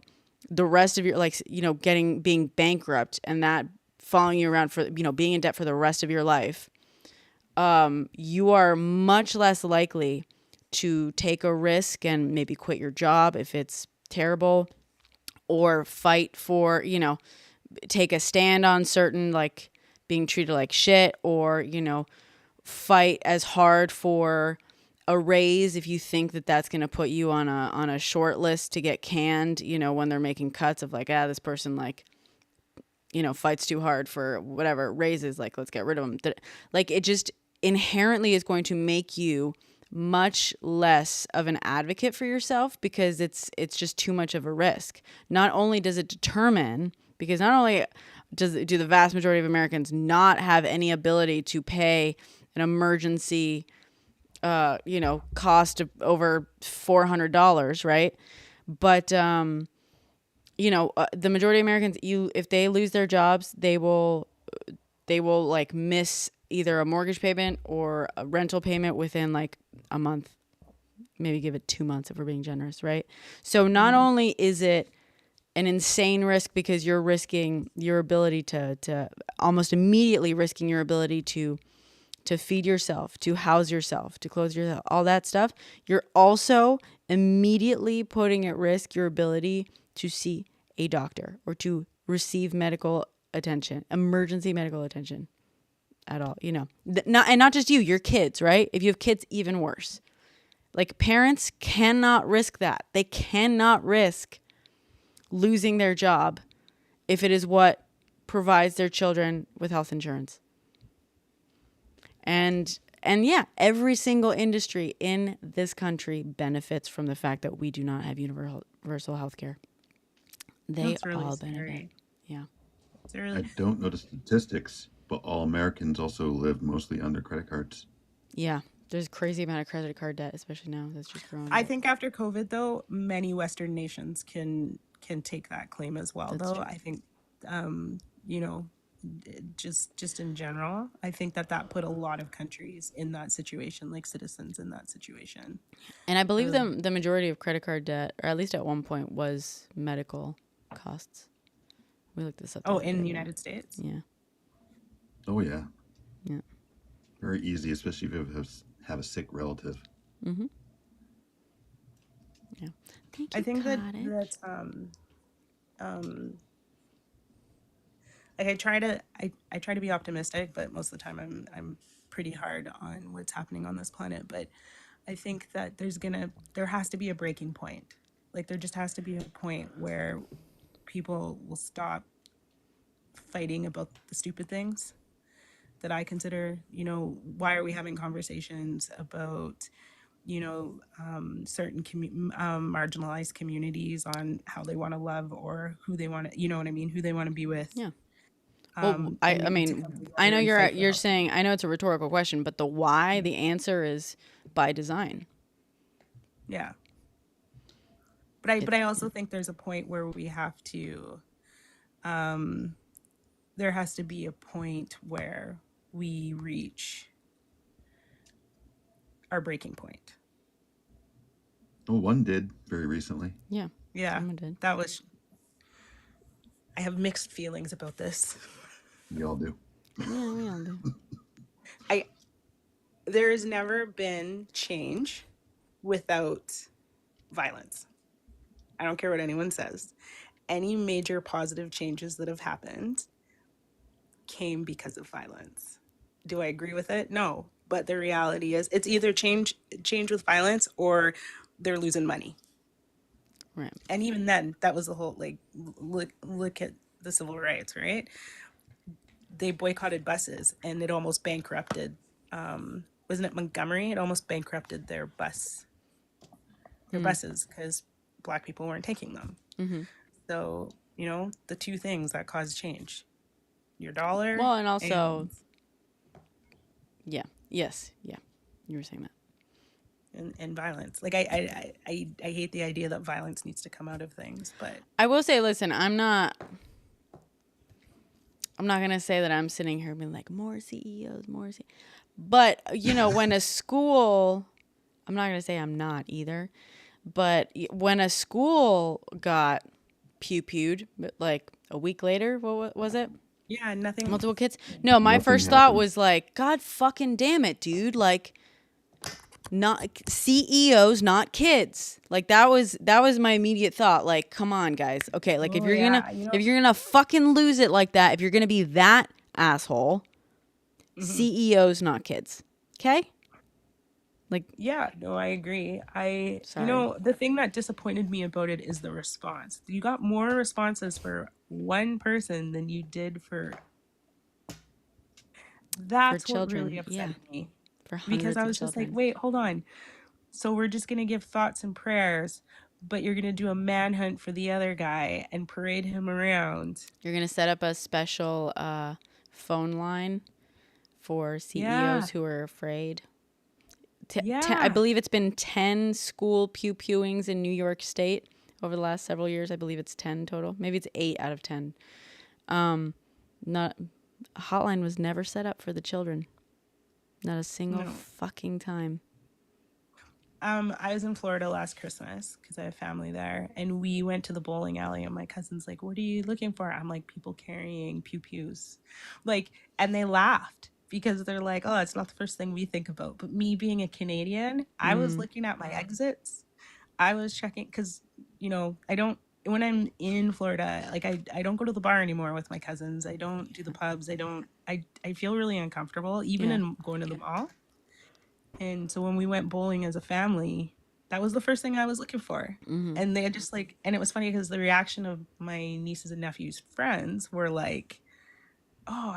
the rest of your, like, being bankrupt and that following you around for, being in debt for the rest of your life, you are much less likely to take a risk and maybe quit your job if it's terrible, or fight for, take a stand on certain, like, being treated like shit, or, fight as hard for a raise if you think that that's going to put you on a short list to get canned, when they're making cuts of, like, this person, like, fights too hard for whatever raises, like, let's get rid of them. Like, it just inherently is going to make you much less of an advocate for yourself, because it's just too much of a risk. Not only does it determine, because not only do the vast majority of Americans not have any ability to pay an emergency, cost of over $400, right? But, the majority of Americans, if they lose their jobs, they will like miss either a mortgage payment or a rental payment within, like, a month, maybe give it 2 months if we're being generous, right? So not only is it an insane risk, because you're risking your ability to almost immediately risking your ability to feed yourself, to house yourself, to clothe yourself, all that stuff, you're also immediately putting at risk your ability to see a doctor or to receive medical attention, emergency medical attention at all, not just you, your kids, right? If you have kids, even worse. Like, parents cannot risk that. They cannot risk losing their job if it is what provides their children with health insurance. And yeah, every single industry in this country benefits from the fact that we do not have universal health care. They really all scary. benefit. Yeah. I don't know the statistics, but all Americans also live mostly under credit cards. Yeah. There's a crazy amount of credit card debt, especially now. That's just growing. I think after COVID, though, many Western nations can take that claim as well. That's though true. I think, just in general, I think that put a lot of countries in that situation, like citizens in that situation. And I believe the majority of credit card debt, or at least at one point, was medical costs. We looked this up. Oh, in the United States? Yeah. Oh, yeah. Yeah. Very easy, especially if you have a sick relative. Mm-hmm. Yeah. Thank you, I think Cottage. that like, I try to be optimistic, but most of the time I'm pretty hard on what's happening on this planet. But I think that there has to be a breaking point. Like, there just has to be a point where people will stop fighting about the stupid things that I consider, why are we having conversations about, certain marginalized communities on how they want to love, or who they want to, who they want to be with. Yeah. Well, I mean, I know you're saying, I know it's a rhetorical question, but the why, the answer is by design. Yeah. But I also think there's a point where we have to, there has to be a point where we reach our breaking point. Oh, one did very recently. Yeah. Yeah. Someone did. That was, I have mixed feelings about this. We all do. Yeah, we all do. There has never been change without violence. I don't care what anyone says. Any major positive changes that have happened came because of violence. Do I agree with it? No. But the reality is it's either change with violence or they're losing money. Right. And even then, that was the whole, like, look at the civil rights, right? They boycotted buses and it almost bankrupted, wasn't it Montgomery? It almost bankrupted their buses because Black people weren't taking them. Mm-hmm. So, you know, the two things that cause change, your dollar. Well, and also, yeah, yes, yeah, you were saying that. And violence. Like I hate the idea that violence needs to come out of things, but I will say, listen, I'm not gonna say that I'm sitting here being like more CEOs, but you know, when a school, I'm not gonna say I'm not either, but when a school got pew-pewed, like a week later, what was it? Yeah, nothing. Multiple kids. No, my Nothing first thought happened. was like, God fucking damn it, dude! Like, not CEOs, not kids. Like that was my immediate thought. Like, come on, guys. Okay, like if you're gonna fucking lose it like that, if you're gonna be that asshole, CEOs, not kids. Okay. Like, yeah, no, I agree. Sorry. You know, the thing that disappointed me about it is the response. You got more responses for one person than you did for. That's what children, really upset me. For hundreds Because I of was just like, children. wait, hold on. So we're just gonna give thoughts and prayers, but you're gonna do a manhunt for the other guy and parade him around. You're gonna set up a special phone line for CEOs Yeah. who are afraid. Yeah. I believe it's been 10 school pew-pewings in New York State over the last several years. I believe it's 10 total. Maybe it's 8 out of 10. Not a hotline was never set up for the children. Not a single fucking time. I was in Florida last Christmas because I have family there, and we went to the bowling alley, and my cousin's like, what are you looking for? I'm like, people carrying pew-pews. Like, and they laughed because they're like, oh, it's not the first thing we think about. But me being a Canadian, I was looking at my exits. I was checking because, you know, when I'm in Florida, like I don't go to the bar anymore with my cousins. I don't do the pubs. I feel really uncomfortable, even in going to the mall. And so when we went bowling as a family, that was the first thing I was looking for. And they had just like, and it was funny because the reaction of my nieces and nephews' friends were like, oh,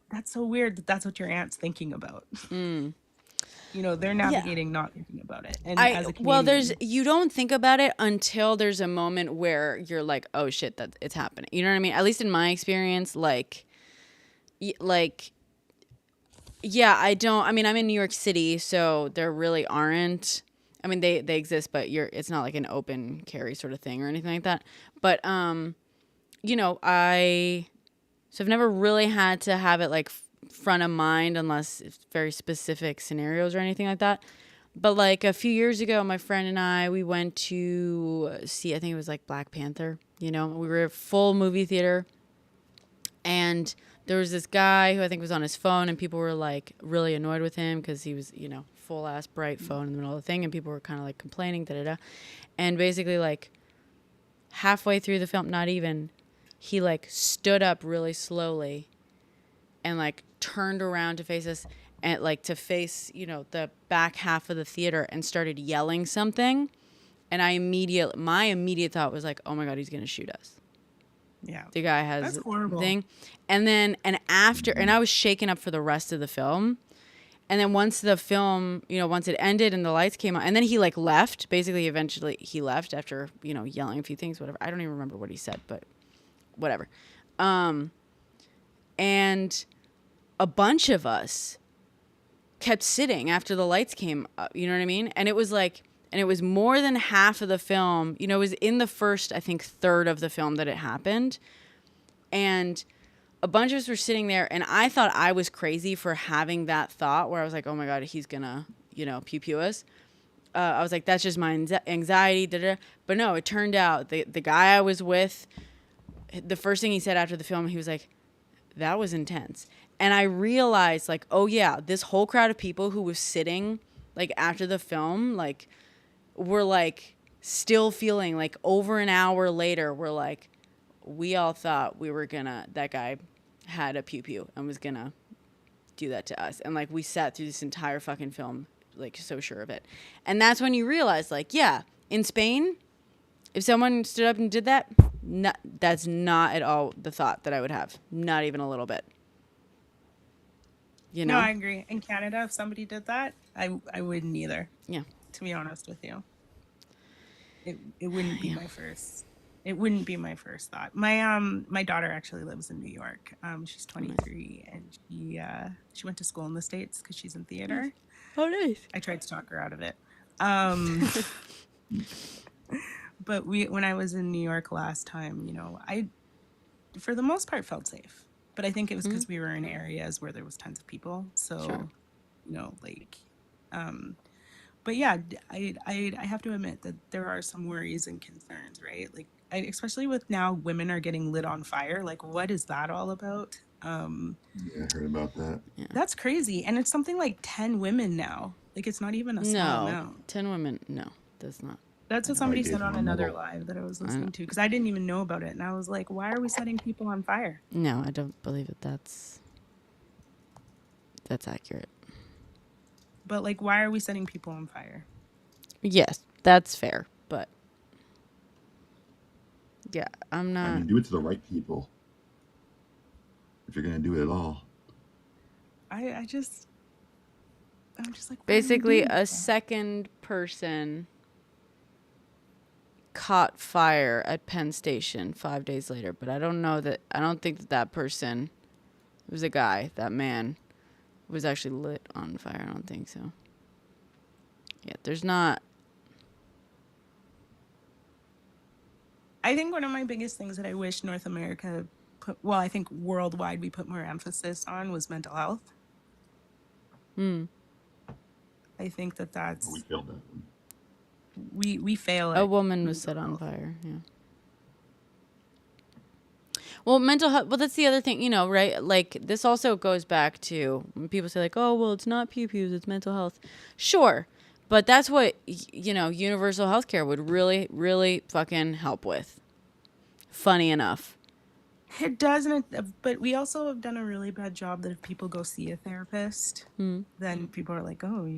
that's so weird that that's what your aunt's thinking about. You know, they're navigating not thinking about it. And as a Canadian, you don't think about it until there's a moment where you're like, oh shit, that it's happening. You know what I mean? At least in my experience, yeah, I mean, I'm in New York City, so there really aren't. I mean, they exist, but it's not like an open carry sort of thing or anything like that. But you know, so I've never really had to have it like front of mind unless it's very specific scenarios or anything like that. But like a few years ago, my friend and I, we went to see, I think it was like Black Panther. You know, we were at full movie theater, and there was this guy who I think was on his phone, and people were like really annoyed with him because he was, you know, full ass bright phone in the middle of the thing, and people were kind of like complaining, and basically like halfway through the film, not even, he like stood up really slowly and like turned around to face us and like to face, you know, the back half of the theater and started yelling something. And my immediate thought was like, oh my God, he's going to shoot us. Yeah. The guy has that's horrible. Thing. And then, and I was shaken up for the rest of the film. And then once the film, you know, once it ended and the lights came on, and then he like left, basically eventually he left after, you know, yelling a few things, whatever. I don't even remember what he said, but whatever. And a bunch of us kept sitting after the lights came up, you know what I mean? And it was like, and it was more than half of the film, you know, it was in the first, I think, third of the film that it happened. And a bunch of us were sitting there, and I thought I was crazy for having that thought where I was like, oh my God, he's gonna, you know, pew-pew us. I was like, that's just my anxiety, da-da. But no, it turned out the guy I was with, the first thing he said after the film, he was like, that was intense. And I realized, like, oh yeah, this whole crowd of people who was sitting, like, after the film, like, were like still feeling like over an hour later, we're like, we all thought that guy had a pew-pew and was gonna do that to us. And like, we sat through this entire fucking film, like, so sure of it. And that's when you realize, like, yeah, in Spain, if someone stood up and did that, that's not at all the thought that I would have. Not even a little bit. You know? No, I agree. In Canada, if somebody did that, I wouldn't either. Yeah. To be honest with you. It wouldn't be my first. It wouldn't be my first thought. My daughter actually lives in New York. She's 23 and she went to school in the States because she's in theater. Oh, nice. I tried to talk her out of it. But when I was in New York last time, you know, I for the most part felt safe. But I think it was because we were in areas where there was tons of people. So, Sure. you know, like, but yeah, I have to admit that there are some worries and concerns, right? Like, especially with now women are getting lit on fire. Like, what is that all about? Yeah, I heard about that. Yeah. That's crazy. And it's something like 10 women now. Like, it's not even a small amount. 10 women. No, that's not. That's what somebody said on another live that I was listening to, because I didn't even know about it. And I was like, why are we setting people on fire? No, I don't believe it. That's accurate. But, like, why are we setting people on fire? Yes, that's fair. But, yeah, I'm not. I mean, do it to the right people. If you're going to do it at all. I'm just like, Basically, a second person caught fire at Penn Station 5 days later. But I don't think that person, it was a guy, that man, was actually lit on fire. I don't think so. Yeah, there's not. I think one of my biggest things that I wish North America I think worldwide we put more emphasis on was mental health. I think that's... We failed that one. We fail at A woman was set on fire, yeah. Well, mental health, well, that's the other thing, you know, right? Like, this also goes back to when people say, like, oh, well, it's not pew-pews, it's mental health. Sure, but that's what, you know, universal healthcare would really, really fucking help with. Funny enough. It doesn't, but we also have done a really bad job that if people go see a therapist, then people are like, oh,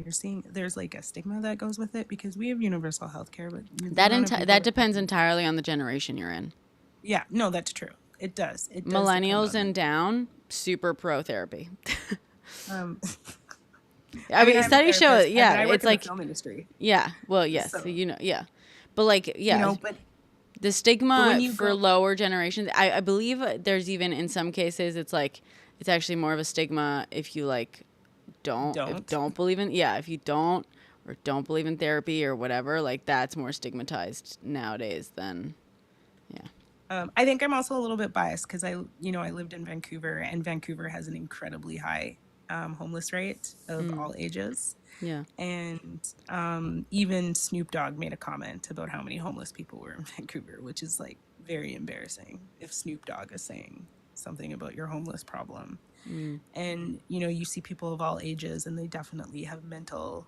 there's like a stigma that goes with it, because we have universal healthcare, but that depends entirely on the generation you're in. Yeah, no, that's true. It does. Millennials and down, super pro therapy. I mean, studies show, yeah, I work it's in like the film industry. Yeah, well, yes, so, you know, yeah, but like, yeah, you know, but the stigma for lower generations, I believe there's even in some cases it's like it's actually more of a stigma if you like don't believe in if you don't believe in therapy or whatever, like that's more stigmatized nowadays than I think I'm also a little bit biased because I lived in Vancouver, and Vancouver has an incredibly high homeless rate of all ages. Yeah. And even Snoop Dogg made a comment about how many homeless people were in Vancouver, which is like very embarrassing if Snoop Dogg is saying something about your homeless problem. And, you know, you see people of all ages, and they definitely have mental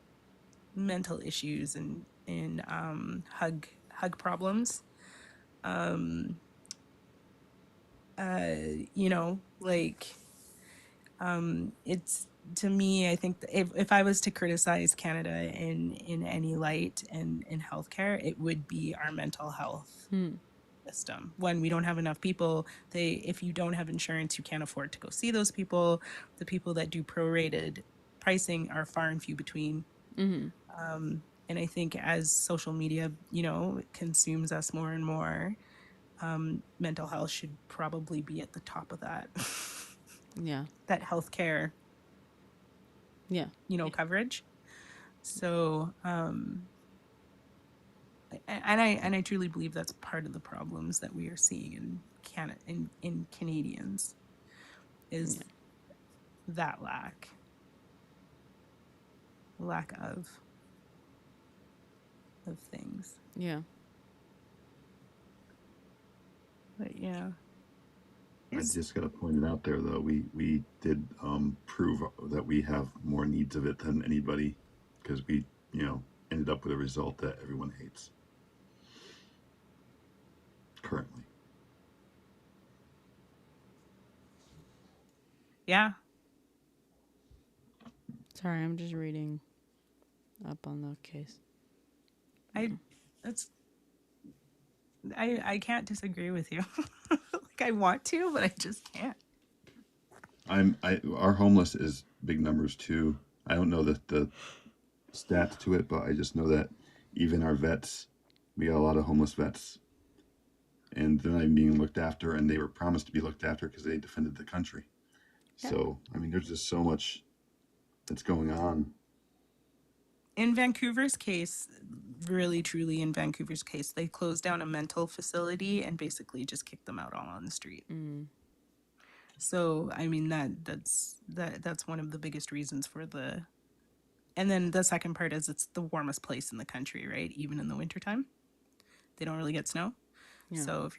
issues and hug problems. You know, like, it's, to me, I think if I was to criticize Canada in any light and in healthcare, it would be our mental health system. When we don't have enough people, if you don't have insurance, you can't afford to go see those people. The people that do prorated pricing are far and few between. And I think as social media, you know, consumes us more and more, mental health should probably be at the top of that. Yeah. That healthcare. Yeah. You know, coverage. So, and I truly believe that's part of the problems that we are seeing in Canada, in Canadians, is that lack of things. Yeah. But yeah. I just got to point it out there, though. We did prove that we have more needs of it than anybody, because we, you know, ended up with a result that everyone hates. currently. Yeah. Sorry, I'm just reading up on the case. I can't disagree with you. Like I want to, but I just can't. Our homeless is big numbers too. I don't know the stats to it, but I just know that even our vets, we got a lot of homeless vets, and they're not even being looked after, and they were promised to be looked after because they defended the country. Yeah. So I mean, there's just so much that's going on. In Vancouver's case, really truly in Vancouver's case, they closed down a mental facility and basically just kicked them out all on the street. So I mean that's one of the biggest reasons for the. And then the second part is it's the warmest place in the country, right? Even in the wintertime, they don't really get snow. Yeah. So if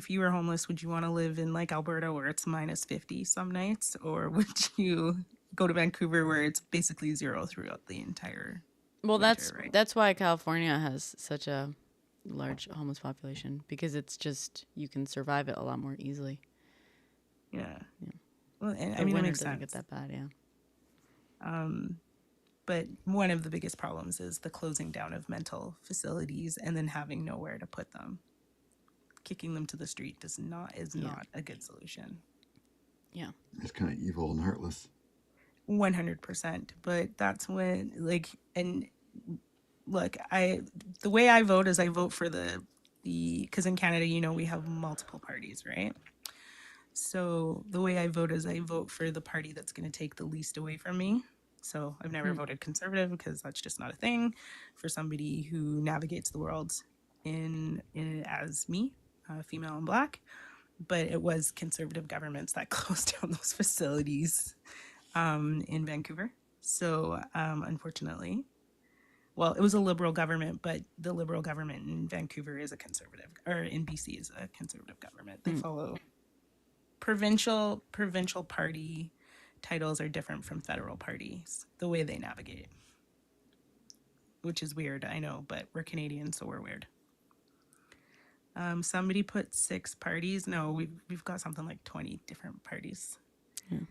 you were homeless, would you want to live in like Alberta where it's -50 some nights, or would you go to Vancouver where it's basically zero throughout the entire winter, right? That's why California has such a large homeless population, because it's just, you can survive it a lot more easily. Yeah. Well, and, The I mean, it winter makes doesn't sense. get that bad, yeah. But one of the biggest problems is the closing down of mental facilities and then having nowhere to put them. Kicking them to the street is not a good solution. Yeah. It's kind of evil and heartless. 100%. But that's when, like, and look, the way I vote is I vote for because in Canada, you know, we have multiple parties, right? So the way I vote is I vote for the party that's going to take the least away from me. So I've never voted conservative because that's just not a thing for somebody who navigates the world in as me, female and Black. But it was conservative governments that closed down those facilities in Vancouver. So unfortunately, well, it was a Liberal government, but the Liberal government in Vancouver is a conservative, or in BC is a conservative government. They follow provincial party titles are different from federal parties, the way they navigate, which is weird, I know, but we're Canadian, so we're weird. Somebody put 6 parties. No, we've got something like 20 different parties. Yeah.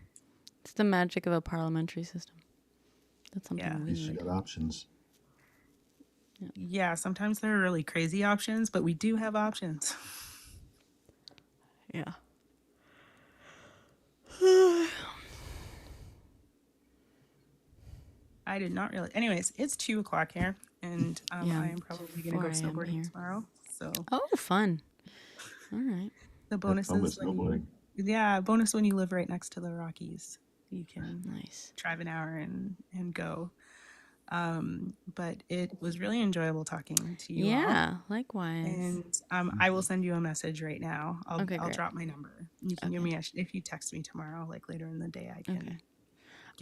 It's the magic of a parliamentary system. That's something At we least you need. got options. Yeah, sometimes there are really crazy options, but we do have options. Yeah. I did not really. Anyways, it's 2:00 here, and I am probably going to go 4 a.m. snowboarding here tomorrow. So. Oh, fun! All right. The bonus is bonus when you live right next to the Rockies, you can drive an hour and go. But it was really enjoyable talking to you. Yeah, likewise. And I will send you a message right now. I'll drop my number. You can give me if you text me tomorrow, like later in the day, I can. Okay.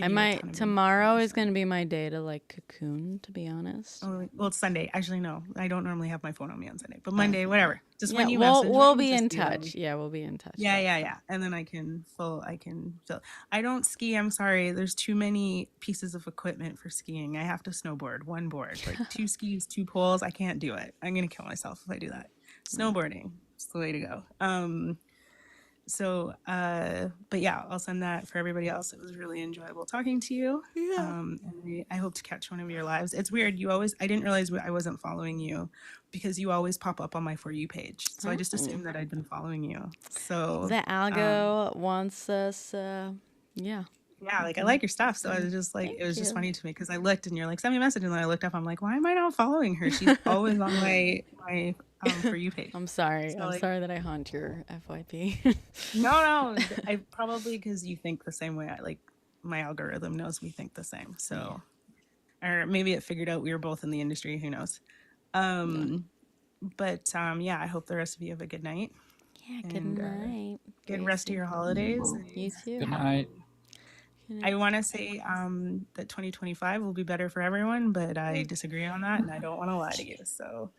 I might. Tomorrow is going to be my day to like cocoon, to be honest. Oh, well, it's Sunday. Actually, no, I don't normally have my phone on me on Sunday, but Monday, whatever. Just when you message me, we'll be in touch. Yeah, we'll be in touch. Yeah. And then I can fill. I don't ski. I'm sorry. There's too many pieces of equipment for skiing. I have to snowboard. One board, like 2 skis, 2 poles. I can't do it. I'm gonna kill myself if I do that. Snowboarding, it's the way to go. But yeah, I'll send that for everybody else. It was really enjoyable talking to you. Yeah. And I hope to catch one of your lives. It's weird. I didn't realize I wasn't following you because you always pop up on my For You page. So I just assumed that I'd been following you. So the algo wants us, yeah. Yeah, like I like your stuff. So I was just like, it was just funny to me because I looked and you're like, send me a message. And then I looked up, I'm like, why am I not following her? She's always on my For You page. I'm sorry. So, I'm sorry that I haunt your FYP. No. I probably because you think the same way. My algorithm knows we think the same. So, or maybe it figured out we were both in the industry. Who knows? But I hope the rest of you have a good night. Yeah, good night. Good rest of your holidays. You too. Good night. I want to say that 2025 will be better for everyone, but I disagree on that, and I don't want to lie to you. So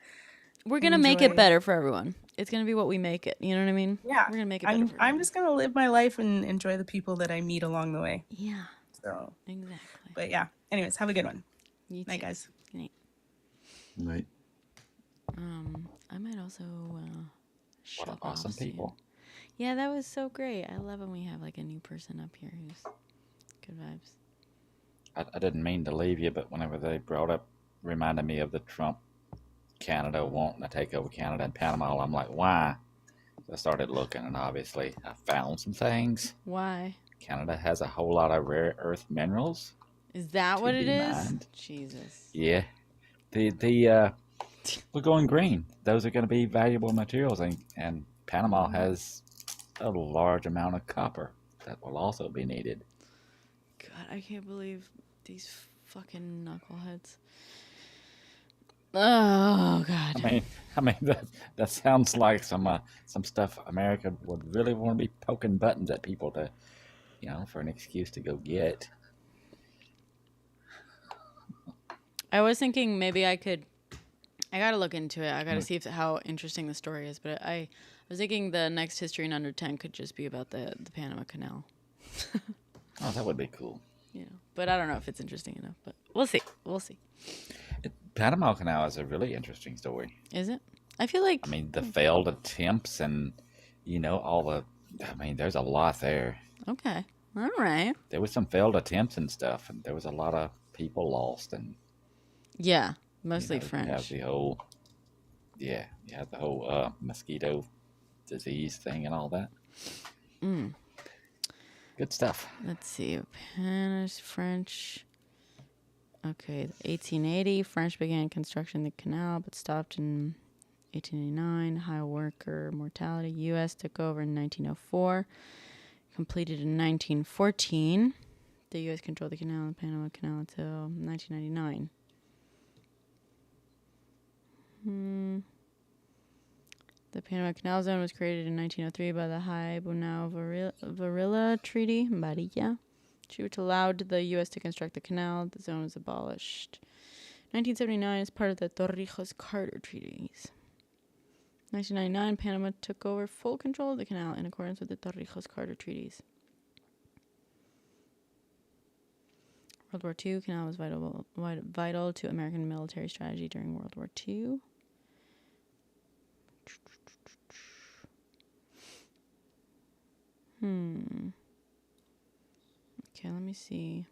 we're gonna make it better for everyone. It's gonna be what we make it. You know what I mean? Yeah, we're gonna make it better. I'm just gonna live my life and enjoy the people that I meet along the way. Yeah. So exactly. But yeah. Anyways, have a good one. You too. Night, guys. Good night. Night. I might also What shove awesome off soon. people. Yeah, that was so great. I love when we have like a new person up here who's good vibes. I didn't mean to leave you, but whenever they brought up, reminded me of the Trump Canada wanting to take over Canada and Panama, I'm like, why? So I started looking, and obviously I found some things. Why? Canada has a whole lot of rare earth minerals. Is that to what it be is? mined. Jesus. Yeah. We're going green. Those are going to be valuable materials, and Panama has a large amount of copper that will also be needed. God, I can't believe these fucking knuckleheads. Oh God. I mean that sounds like some stuff America would really want to be poking buttons at people to, for an excuse to go get. I was thinking maybe I gotta look into it. I gotta see how interesting the story is. But I was thinking the next History in Under 10 could just be about the Panama Canal. Oh, that would be cool. But I don't know if it's interesting enough. But we'll see. Panama Canal is a really interesting story. Is it? I feel like... the failed attempts and, there's a lot there. Okay. All right. There was some failed attempts and stuff, and there was a lot of people lost. And yeah, mostly French. You have the whole mosquito disease thing and all that. Good stuff. Let's see. Spanish, French... Okay, 1880, French began construction of the canal, but stopped in 1889. High worker mortality. U.S. took over in 1904. Completed in 1914. The U.S. controlled the canal, the Panama Canal, until 1999. The Panama Canal Zone was created in 1903 by the High Bonao-Varilla Treaty, Barilla, which allowed the U.S. to construct the canal. The zone was abolished 1979 as part of the Torrijos-Carter treaties. 1999, Panama took over full control of the canal in accordance with the Torrijos-Carter treaties. World War II, canal was vital to American military strategy during World War II. Okay, let me see.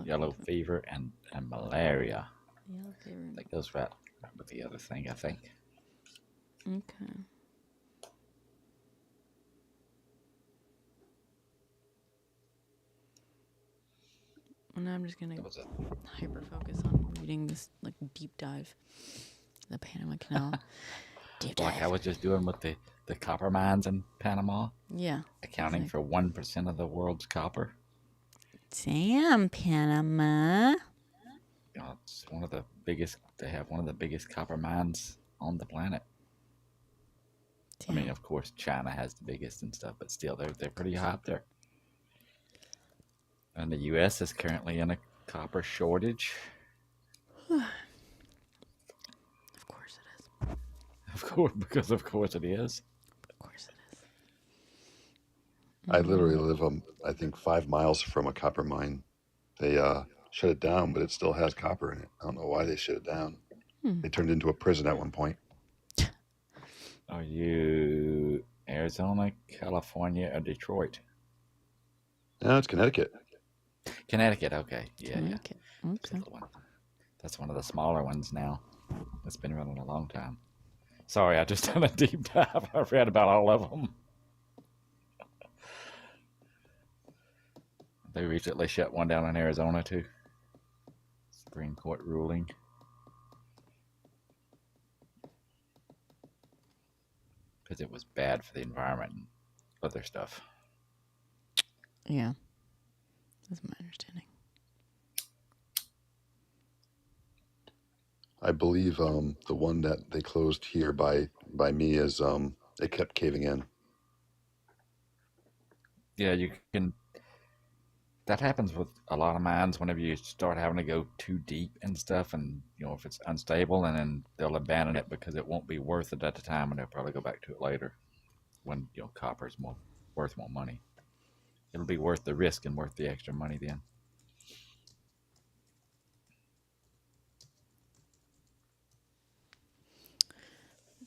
Yellow fever and malaria. Yellow fever. That goes right with the other thing, I think. Okay. And now I'm just gonna hyper focus on reading this deep dive. The Panama Canal. Deep dive. Like I was just doing with the copper mines in Panama. Yeah. Accounting for 1% of the world's copper. Damn, Panama. It's one of the biggest. They have one of the biggest copper mines on the planet. Damn. Of course, China has the biggest and stuff, but still, they're pretty high up there. And the U.S. is currently in a copper shortage. Of course it is. Of course it is. Of course it is. I literally live, I think, 5 miles from a copper mine. They shut it down, but it still has copper in it. I don't know why they shut it down. They turned it into a prison at one point. Are you Arizona, California, or Detroit? No, it's Connecticut. Connecticut, okay. Yeah, Connecticut. Yeah. Okay. That's one of the smaller ones now. It's been running a long time. Sorry, I just done a deep dive. I read about all of them. They recently shut one down in Arizona, too. Supreme Court ruling. Because it was bad for the environment and other stuff. Yeah. That's my understanding. I believe the one that they closed here by me is it kept caving in. Yeah, you can that happens with a lot of mines whenever you start having to go too deep and stuff, and if it's unstable, and then they'll abandon it because it won't be worth it at the time, and they'll probably go back to it later when copper's worth more money. It'll be worth the risk and worth the extra money then.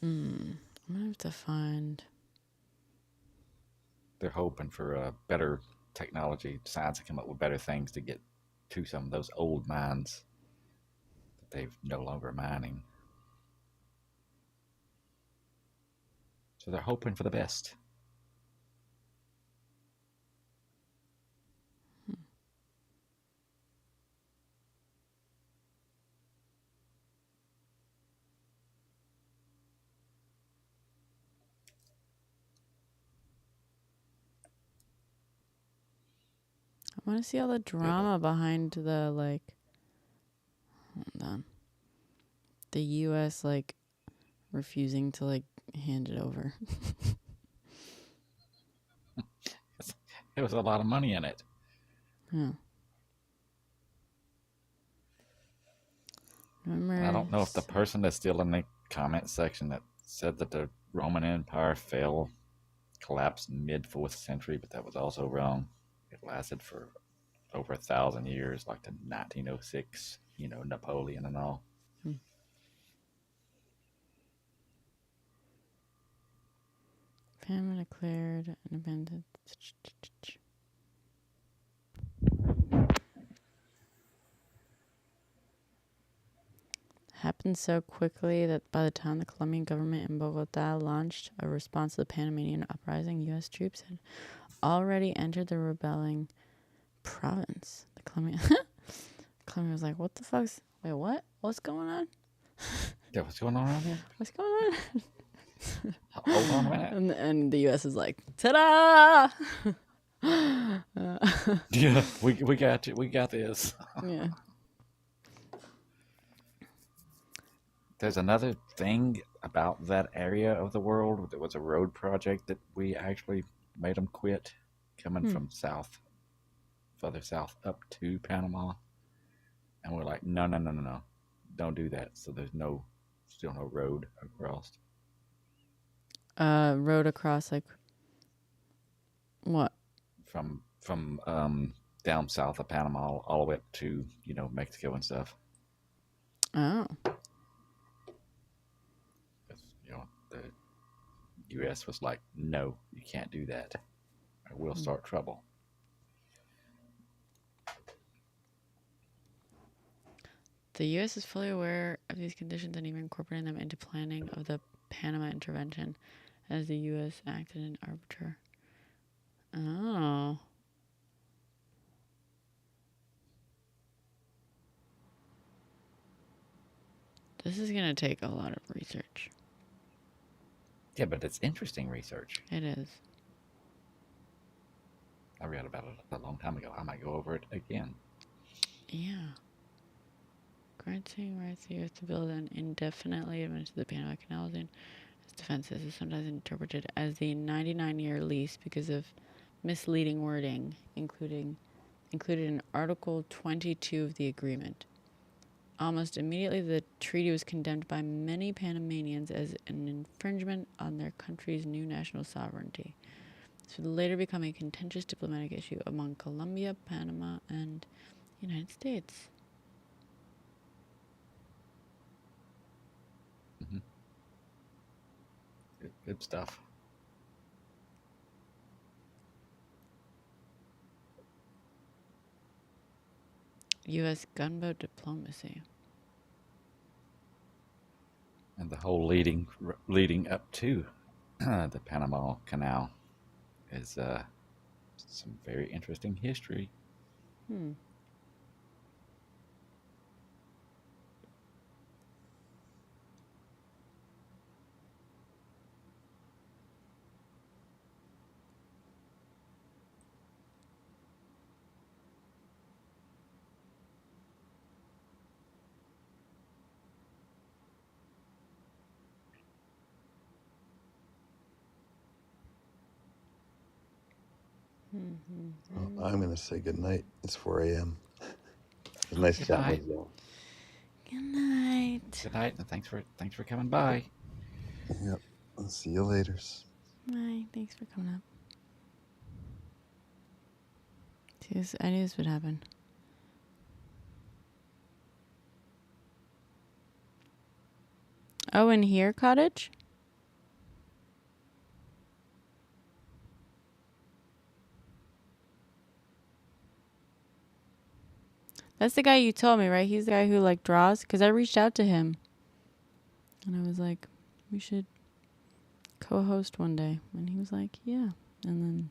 I'm gonna have to find. They're hoping for better technology, science to come up with better things to get to some of those old mines that they've no longer mining. So they're hoping for the best. I want to see all the drama behind the hold on, the U.S. refusing to hand it over. There was a lot of money in it. Yeah. And I don't know if the person that's still in the comment section that said that the Roman Empire collapsed mid 4th century, but that was also wrong. It lasted for over 1,000 years, like to 1906, Napoleon and all. Panama declared independence. Happened so quickly that by the time the Colombian government in Bogota launched a response to the Panamanian uprising, U.S. troops had already entered the rebelling province. The Colombian was like, what the fuck's... Wait, what? What's going on? Yeah, what's going on around here? What's going on? Hold on a minute. And the U.S. is like, ta-da! Yeah, we got you. We got this. Yeah. There's another thing about that area of the world. There was a road project that we actually made them quit coming from further south up to Panama. And we're like, no, don't do that. So there's still no road across. Road across, what? From down south of Panama all the way up to, Mexico and stuff. Oh. The U.S. was like, no, you can't do that, or we'll start trouble. The U.S. is fully aware of these conditions and even incorporating them into planning of the Panama intervention as the U.S. acted in arbiter. Oh. This is going to take a lot of research. Yeah, but it's interesting research. It is. I read about it a long time ago. I might go over it again. Yeah. Granting rights the U.S. to build and indefinitely administer the Panama Canal and its defenses is sometimes interpreted as the 99-year lease because of misleading wording included in Article 22 of the agreement. Almost immediately, the treaty was condemned by many Panamanians as an infringement on their country's new national sovereignty. This would later become a contentious diplomatic issue among Colombia, Panama, and the United States. Mm-hmm. Good stuff. U.S. gunboat diplomacy. And the whole leading up to the Panama Canal is some very interesting history. I'm going to say good night. It's 4 a.m. Nice Good chatting night. with y'all. Good night. Good night, and thanks for coming by. Yep. I'll see you later. Bye. Thanks for coming up. See, I knew this would happen. Oh, in here, cottage? That's the guy you told me, right? He's the guy who like draws? Because I reached out to him. And I was like, we should co-host one day. And he was like, yeah. And then,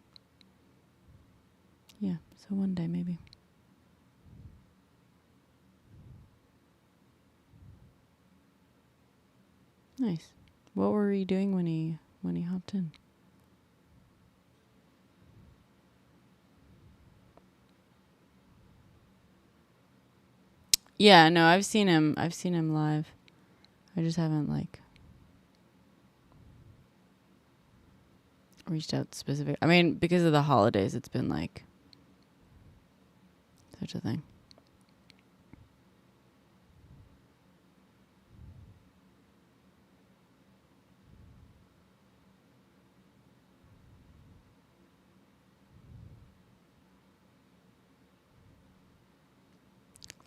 yeah. So one day maybe. Nice. What were you doing when he hopped in? Yeah, no, I've seen him live. I just haven't like reached out specific. I mean, because of the holidays, it's been like such a thing.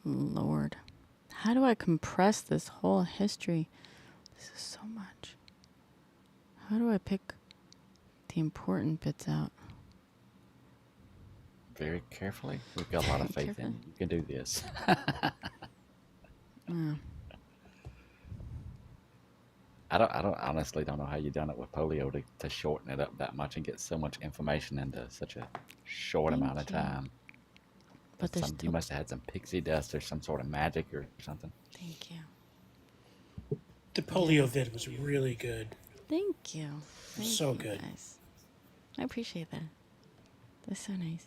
Lord. How do I compress this whole history? This is so much. How do I pick the important bits out? Very carefully. We've got a lot of faith in you. You can do this. Yeah. I honestly don't know how you done it with polio to shorten it up that much and get so much information into such a short amount of time. But you must have had some pixie dust or some sort of magic or something. Thank you. The polio vid was really good. Thank you. So good. Guys. I appreciate that. That's so nice.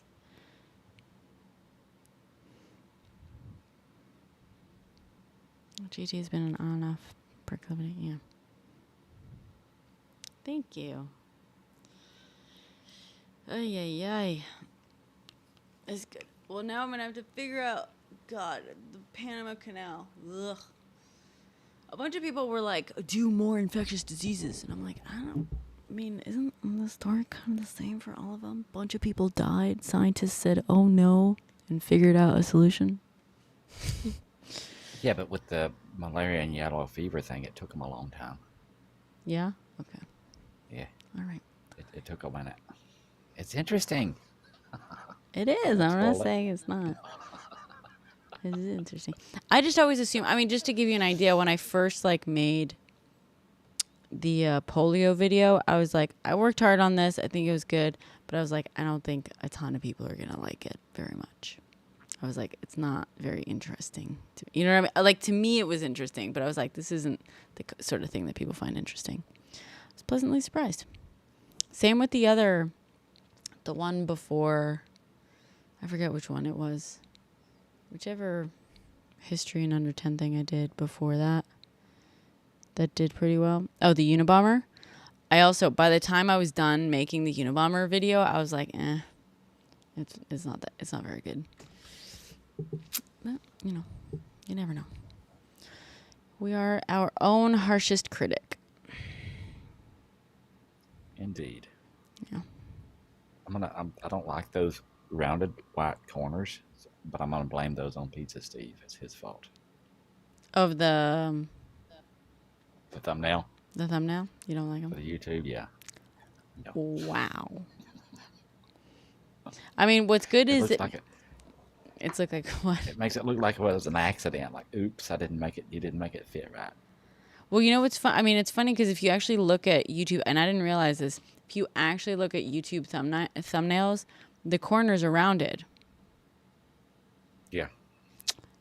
GG's been an on and off proclivity, yeah. Thank you. Ay, ay, ay. That's good. Well, now I'm going to have to figure out, God, the Panama Canal. Ugh. A bunch of people were like, do more infectious diseases. And I'm like, isn't the story kind of the same for all of them? A bunch of people died. Scientists said, oh no, and figured out a solution. Yeah, but with the malaria and yellow fever thing, it took them a long time. Yeah? Okay. Yeah. All right. It took a minute. It's interesting. It is. I'm not saying it's not. It is interesting. I just always assume, just to give you an idea, when I first made the polio video, I was like, I worked hard on this. I think it was good. But I was like, I don't think a ton of people are going to like it very much. I was like, it's not very interesting. You know what I mean? Like, to me, it was interesting. But I was like, this isn't the sort of thing that people find interesting. I was pleasantly surprised. Same with the one before, I forget which one it was. Whichever history in under 10 thing I did before that did pretty well. Oh, the Unabomber. I also, by the time I was done making the Unabomber video, I was like, it's not very good. But, you never know. We are our own harshest critic. Indeed. Yeah. I don't like those rounded white corners, but I'm gonna blame those on Pizza Steve. It's his fault. Of the thumbnail. The thumbnail? You don't like them? For the YouTube, yeah. No. Wow. What's good is it's look like what? It makes it look like it was an accident. Like, oops, you didn't make it fit right. Well, you know what's fun? It's funny because if you actually look at YouTube, and I didn't realize this, if you actually look at YouTube thumbnails, the corners are rounded. Yeah.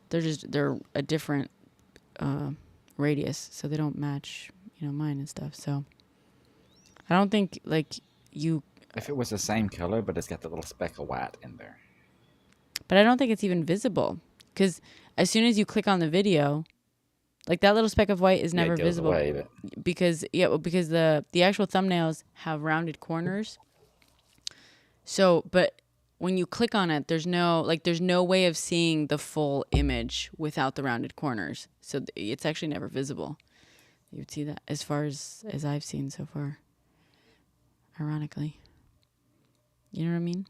They're a different radius, so they don't match, mine and stuff. So I don't think if it was the same color, but it's got the little speck of white in there. But I don't think it's even visible because as soon as you click on the video, that little speck of white is never it goes visible away, because the actual thumbnails have rounded corners. So, but when you click on it, there's no way of seeing the full image without the rounded corners. So it's actually never visible. You would see that as far as I've seen so far. Ironically. You know what I mean?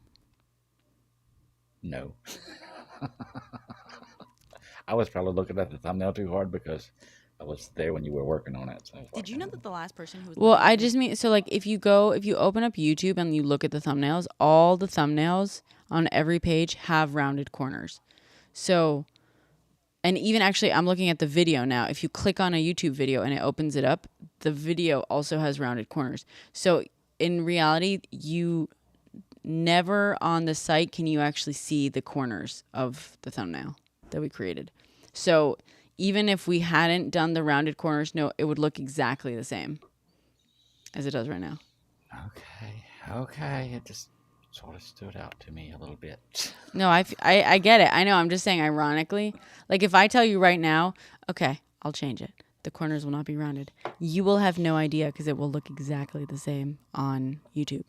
No. I was probably looking at the thumbnail too hard because I was there when you were working on it. So did you know that the last person who was well, I just mean, so like if you open up YouTube and you look at the thumbnails, all the thumbnails on every page have rounded corners. So, and even actually, I'm looking at the video now. If you click on a YouTube video and it opens it up, the video also has rounded corners. So in reality, you never on the site can you actually see the corners of the thumbnail that we created. So even if we hadn't done the rounded corners, no, it would look exactly the same as it does right now. Okay. It just sort of stood out to me a little bit. No, I get it. I know. I'm just saying ironically. Like if I tell you right now, okay, I'll change it. The corners will not be rounded. You will have no idea because it will look exactly the same on YouTube.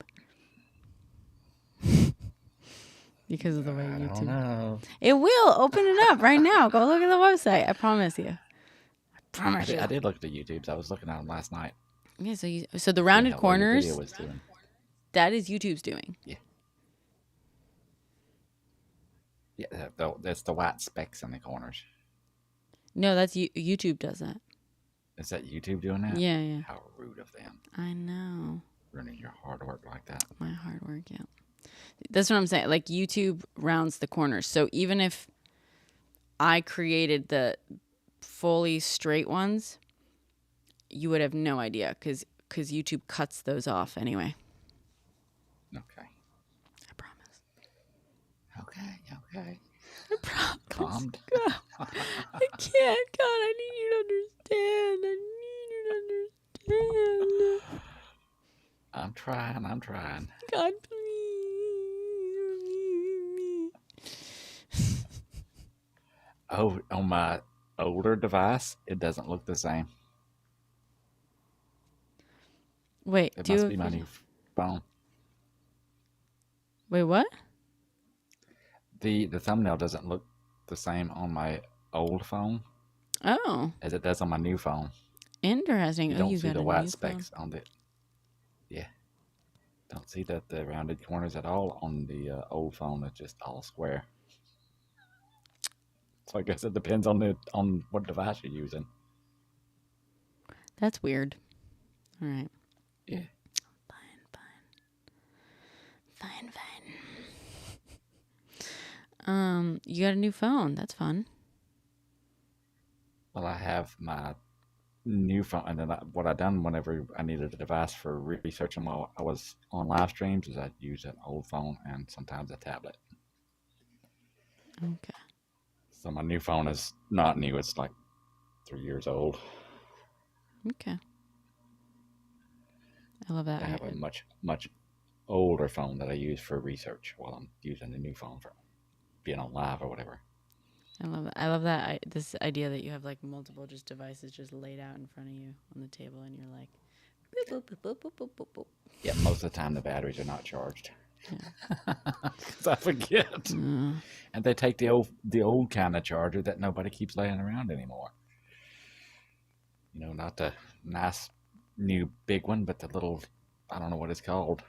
Because of the way YouTube. I don't know. It will. Open it up right now. Go look at the website. I promise you. I promise you. I did look at the YouTubes. I was looking at them last night. Yeah, so the rounded corners, video was doing. That is YouTube's doing. Yeah. Yeah, that's the white specks in the corners. No, that's YouTube does that. Is that YouTube doing that? Yeah. How rude of them. I know. Ruining your hard work like that. My hard work, yeah. That's what I'm saying. Like YouTube rounds the corners. So even if I created the fully straight ones, you would have no idea because YouTube cuts those off anyway. Okay. I promise. Okay. I promise. Calmed. God. I can't. God, I need you to understand. I'm trying. God, please. Oh, on my older device, it doesn't look the same. Wait, it must be my new phone. Wait, what? The thumbnail doesn't look the same on my old phone. Oh. As it does on my new phone. Interesting. You don't see got the a white new specks phone. on the. Yeah. Don't see the rounded corners at all on the old phone. It's just all square. So I guess it depends on what device you're using. That's weird. All right. Yeah. Fine. You got a new phone. That's fun. Well, I have my new phone, and then what I done whenever I needed a device for researching while I was on live streams is I use an old phone and sometimes a tablet. Okay. So my new phone is not new. It's like 3 years old. Okay. I love that. I have a much older phone that I use for research while I'm using the new phone for being on live or whatever. I love that. I love that. This idea that you have like multiple just devices just laid out in front of you on the table, and you're like, boop, boop, boop, boop, boop, boop, boop. Yeah, most of the time the batteries are not charged. Because I forget. And they take the old kind of charger that nobody keeps laying around anymore. You know, not the nice new big one, but the little, I don't know what it's called,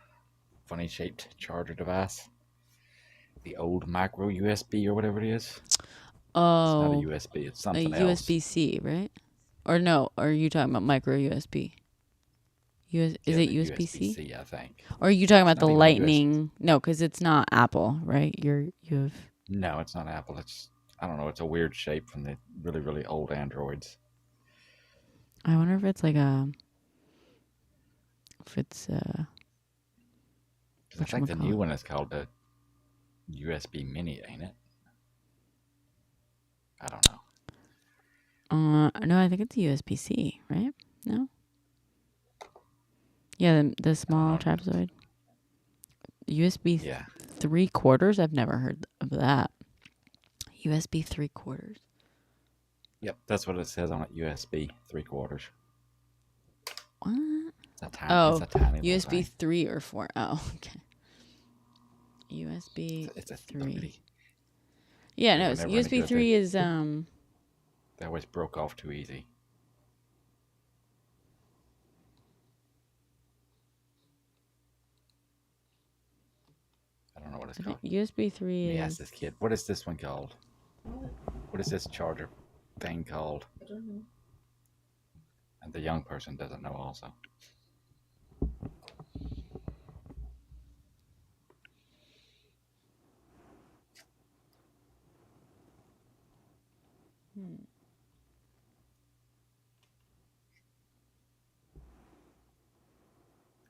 funny shaped charger device. The old micro USB or whatever it is. Oh. It's not a USB, it's something else. USB-C, right? Or no, are you talking about micro USB? Is it USB-C? USB-C, I think. Or are you talking about the Lightning? No, because it's not Apple, right? You have. No, it's not Apple. I don't know. It's a weird shape from the really, really old Androids. I wonder if it's like I think the new one is called the USB Mini, ain't it? I don't know. No, I think it's USB-C, right? No. Yeah, the small trapezoid. USB 3/4. I've never heard of that. USB 3/4. Yep, that's what it says on it. USB 3/4. What? It's a tiny USB 3 or 4. Oh, okay. USB It's a 3. Yeah, no, USB 3 is They always broke off too easy. I don't know what it's called. USB 3 Let me is. ask this kid. What is this one called? What is this charger thing called? I don't know. And the young person doesn't know also.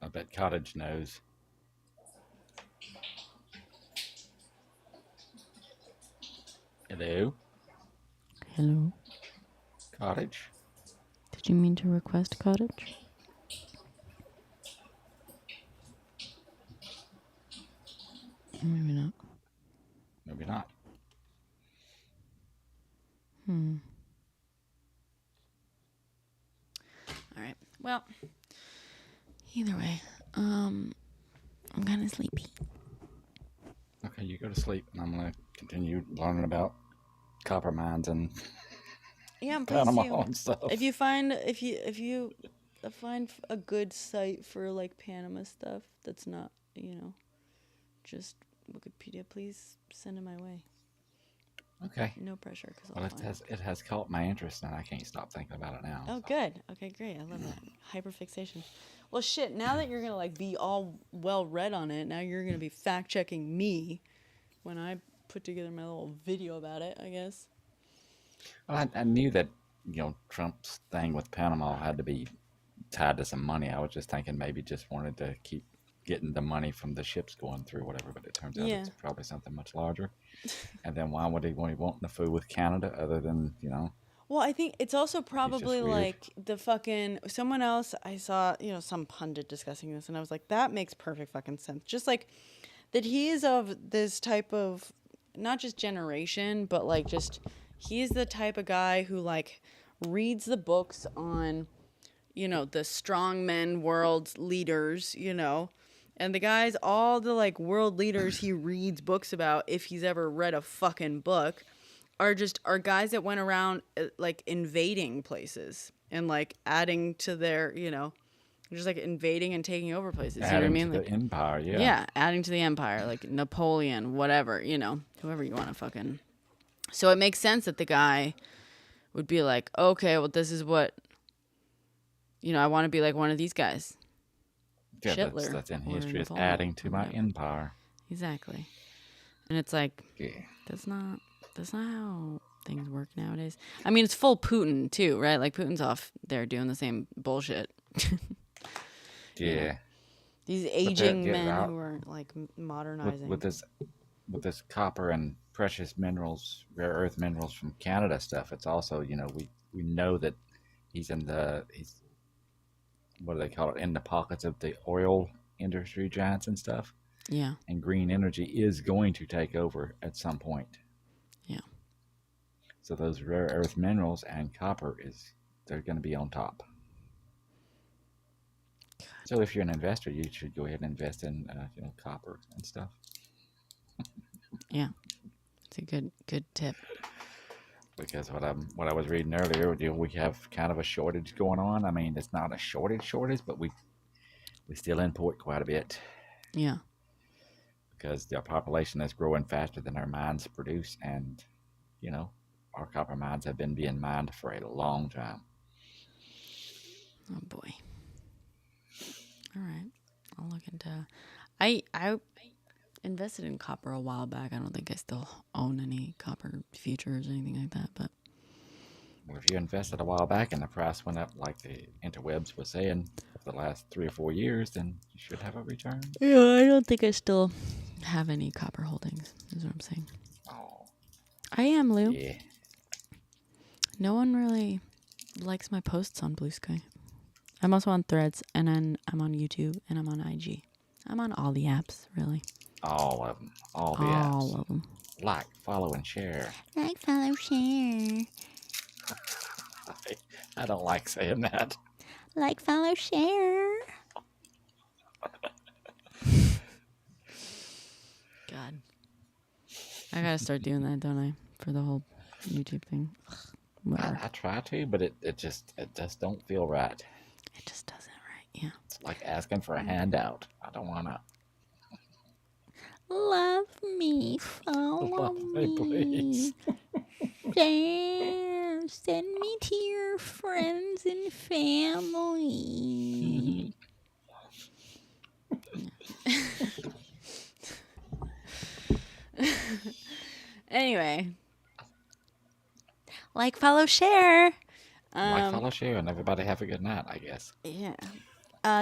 I bet Cottage knows. Hello? Hello? Cottage? Did you mean to request Cottage? Maybe not. Maybe not. All right. Well, either way, I'm kind of sleepy. Okay, you go to sleep, and I'm gonna continue learning about copper mines and Panama and stuff. If you find a good site for like Panama stuff that's not, just Wikipedia, please send it my way. Okay. No pressure, because Well, it has caught my interest, and I can't stop thinking about it now. Oh, so. good. Okay, great. I love that. Hyperfixation. Well, shit, now that you're going to like be all well read on it, now you're going to be fact checking me when I put together my little video about it, I guess. Well, I knew that, Trump's thing with Panama had to be tied to some money. I was just thinking maybe just wanted to keep getting the money from the ships going through, whatever, but it turns out it's probably something much larger. And then why would he want the food with Canada other than, Well, I think it's also probably like the fucking someone else I saw, some pundit discussing this, and I was like, that makes perfect fucking sense. Just like that he is of this type of not just generation, but like just he's the type of guy who like reads the books on, the strongmen world leaders, and the guys, all the like world leaders he reads books about, if he's ever read a fucking book, are guys that went around like invading places and like adding to their, just like invading and taking over places. Adding you know what I mean? to the empire, yeah. Yeah, adding to the empire, like Napoleon, whatever, whoever you want to fucking. So it makes sense that the guy would be like, okay, well, this is what, I want to be like one of these guys. Yeah, that's in history. It's adding to my empire. Exactly. And it's like, that's not how things work nowadays. I mean, it's full Putin too, right? Like Putin's off there doing the same bullshit. Yeah. These aging men who are like modernizing. With this copper and precious minerals, rare earth minerals from Canada stuff, it's also, we know that he's what do they call it, in the pockets of the oil industry giants and stuff. Yeah. And green energy is going to take over at some point. Yeah. So those rare earth minerals and copper they're going to be on top. God. So if you're an investor, you should go ahead and invest in, copper and stuff. Yeah. It's a good tip. Because what I was reading earlier, we have kind of a shortage going on. I mean, it's not a shortage, but we still import quite a bit. Yeah. Because the population is growing faster than our mines produce, and our copper mines have been being mined for a long time. Oh boy. All right, I'll look into. I invested in copper a while back. I don't think I still own any copper futures or anything like that, but. Well, if you invested a while back and the price went up like the interwebs was saying for the last 3 or 4 years, then you should have a return. Yeah, I don't think I still have any copper holdings, is what I'm saying. Oh. I am, Lou. Yeah. No one really likes my posts on Blue Sky. I'm also on Threads, and then I'm on YouTube, and I'm on IG. I'm on all the apps, really. All of them. All the apps. All of them. Like, follow, and share. Like, follow, share. I don't like saying that. Like, follow, share. God. I gotta start doing that, don't I? For the whole YouTube thing. I try to, but it just don't feel right. It just doesn't, right? Yeah. It's like asking for a handout. I don't wanna. Love me, follow Love me, please. Share, send me to your friends and family. Anyway, like, follow, share. Like, follow, share, and everybody have a good night, I guess. Yeah.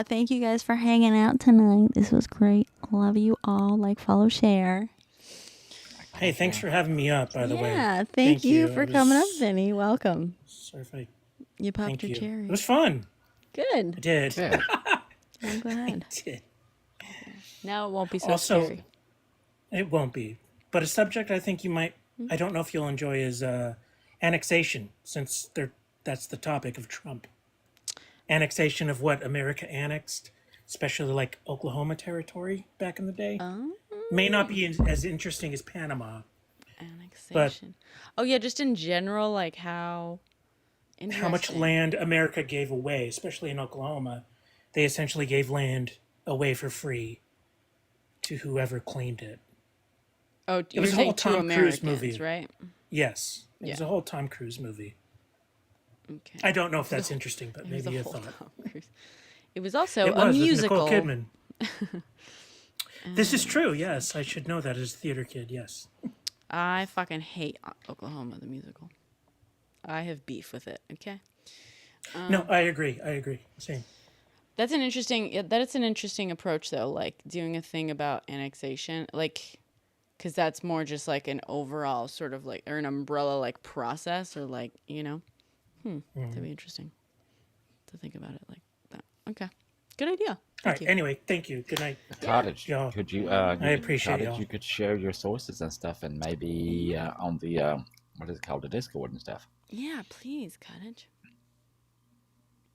Thank you guys for hanging out tonight. This was great. Love you all. Like, follow, share. Hey, thanks for having me up, by the way. Yeah, thank you for coming up, Vinny. Welcome. Sorry if I... You popped your cherry. It was fun. Good. I did. Yeah. I'm glad. I did. Now it won't be so scary. It won't be. But a subject I think you might, I don't know if you'll enjoy, is annexation, since that's the topic of Trump. Annexation of what America annexed, especially like Oklahoma territory back in the day. May not be as interesting as Panama. Annexation. Oh, yeah, just in general, like how much land America gave away, especially in Oklahoma. They essentially gave land away for free to whoever claimed it. Oh, it was a whole Tom Cruise movie, right? Yes, it was a whole Tom Cruise movie. Okay. I don't know if that's interesting, but maybe you thought. It was also a musical. With Nicole Kidman. This is true. Yes, I should know that as a theater kid. Yes. I fucking hate Oklahoma the musical. I have beef with it. Okay. No, I agree. Same. That's an interesting approach, though. Like doing a thing about annexation, like, because that's more just like an overall sort of like, or an umbrella like process, or like, you know, that'd be interesting to think about it like that. Okay, good idea. All right. Anyway, thank you. Good night. Cottage. Y'all. Could you? I appreciate Cottage, y'all. you could share your sources and stuff, and maybe on the what is it called, the Discord and stuff. Yeah, please, Cottage.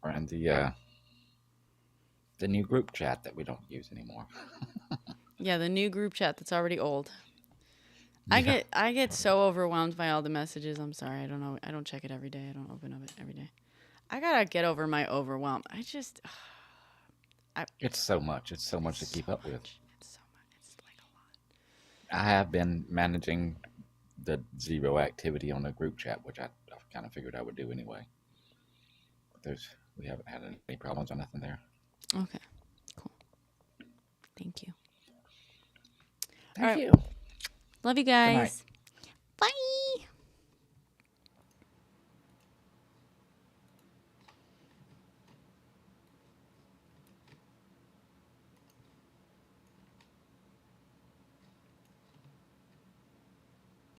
Or in the new group chat that we don't use anymore. Yeah, the new group chat that's already old. Yeah. I get so overwhelmed by all the messages. I'm sorry. I don't know. I don't check it every day. I don't open up it every day. I gotta get over my overwhelm. It's so much. It's so much to keep up with. It's so much. It's like a lot. I have been managing the zero activity on the group chat, which I kind of figured I would do anyway. But we haven't had any problems or nothing there. Okay, cool. Thank you. Thank you. Love you guys. Bye.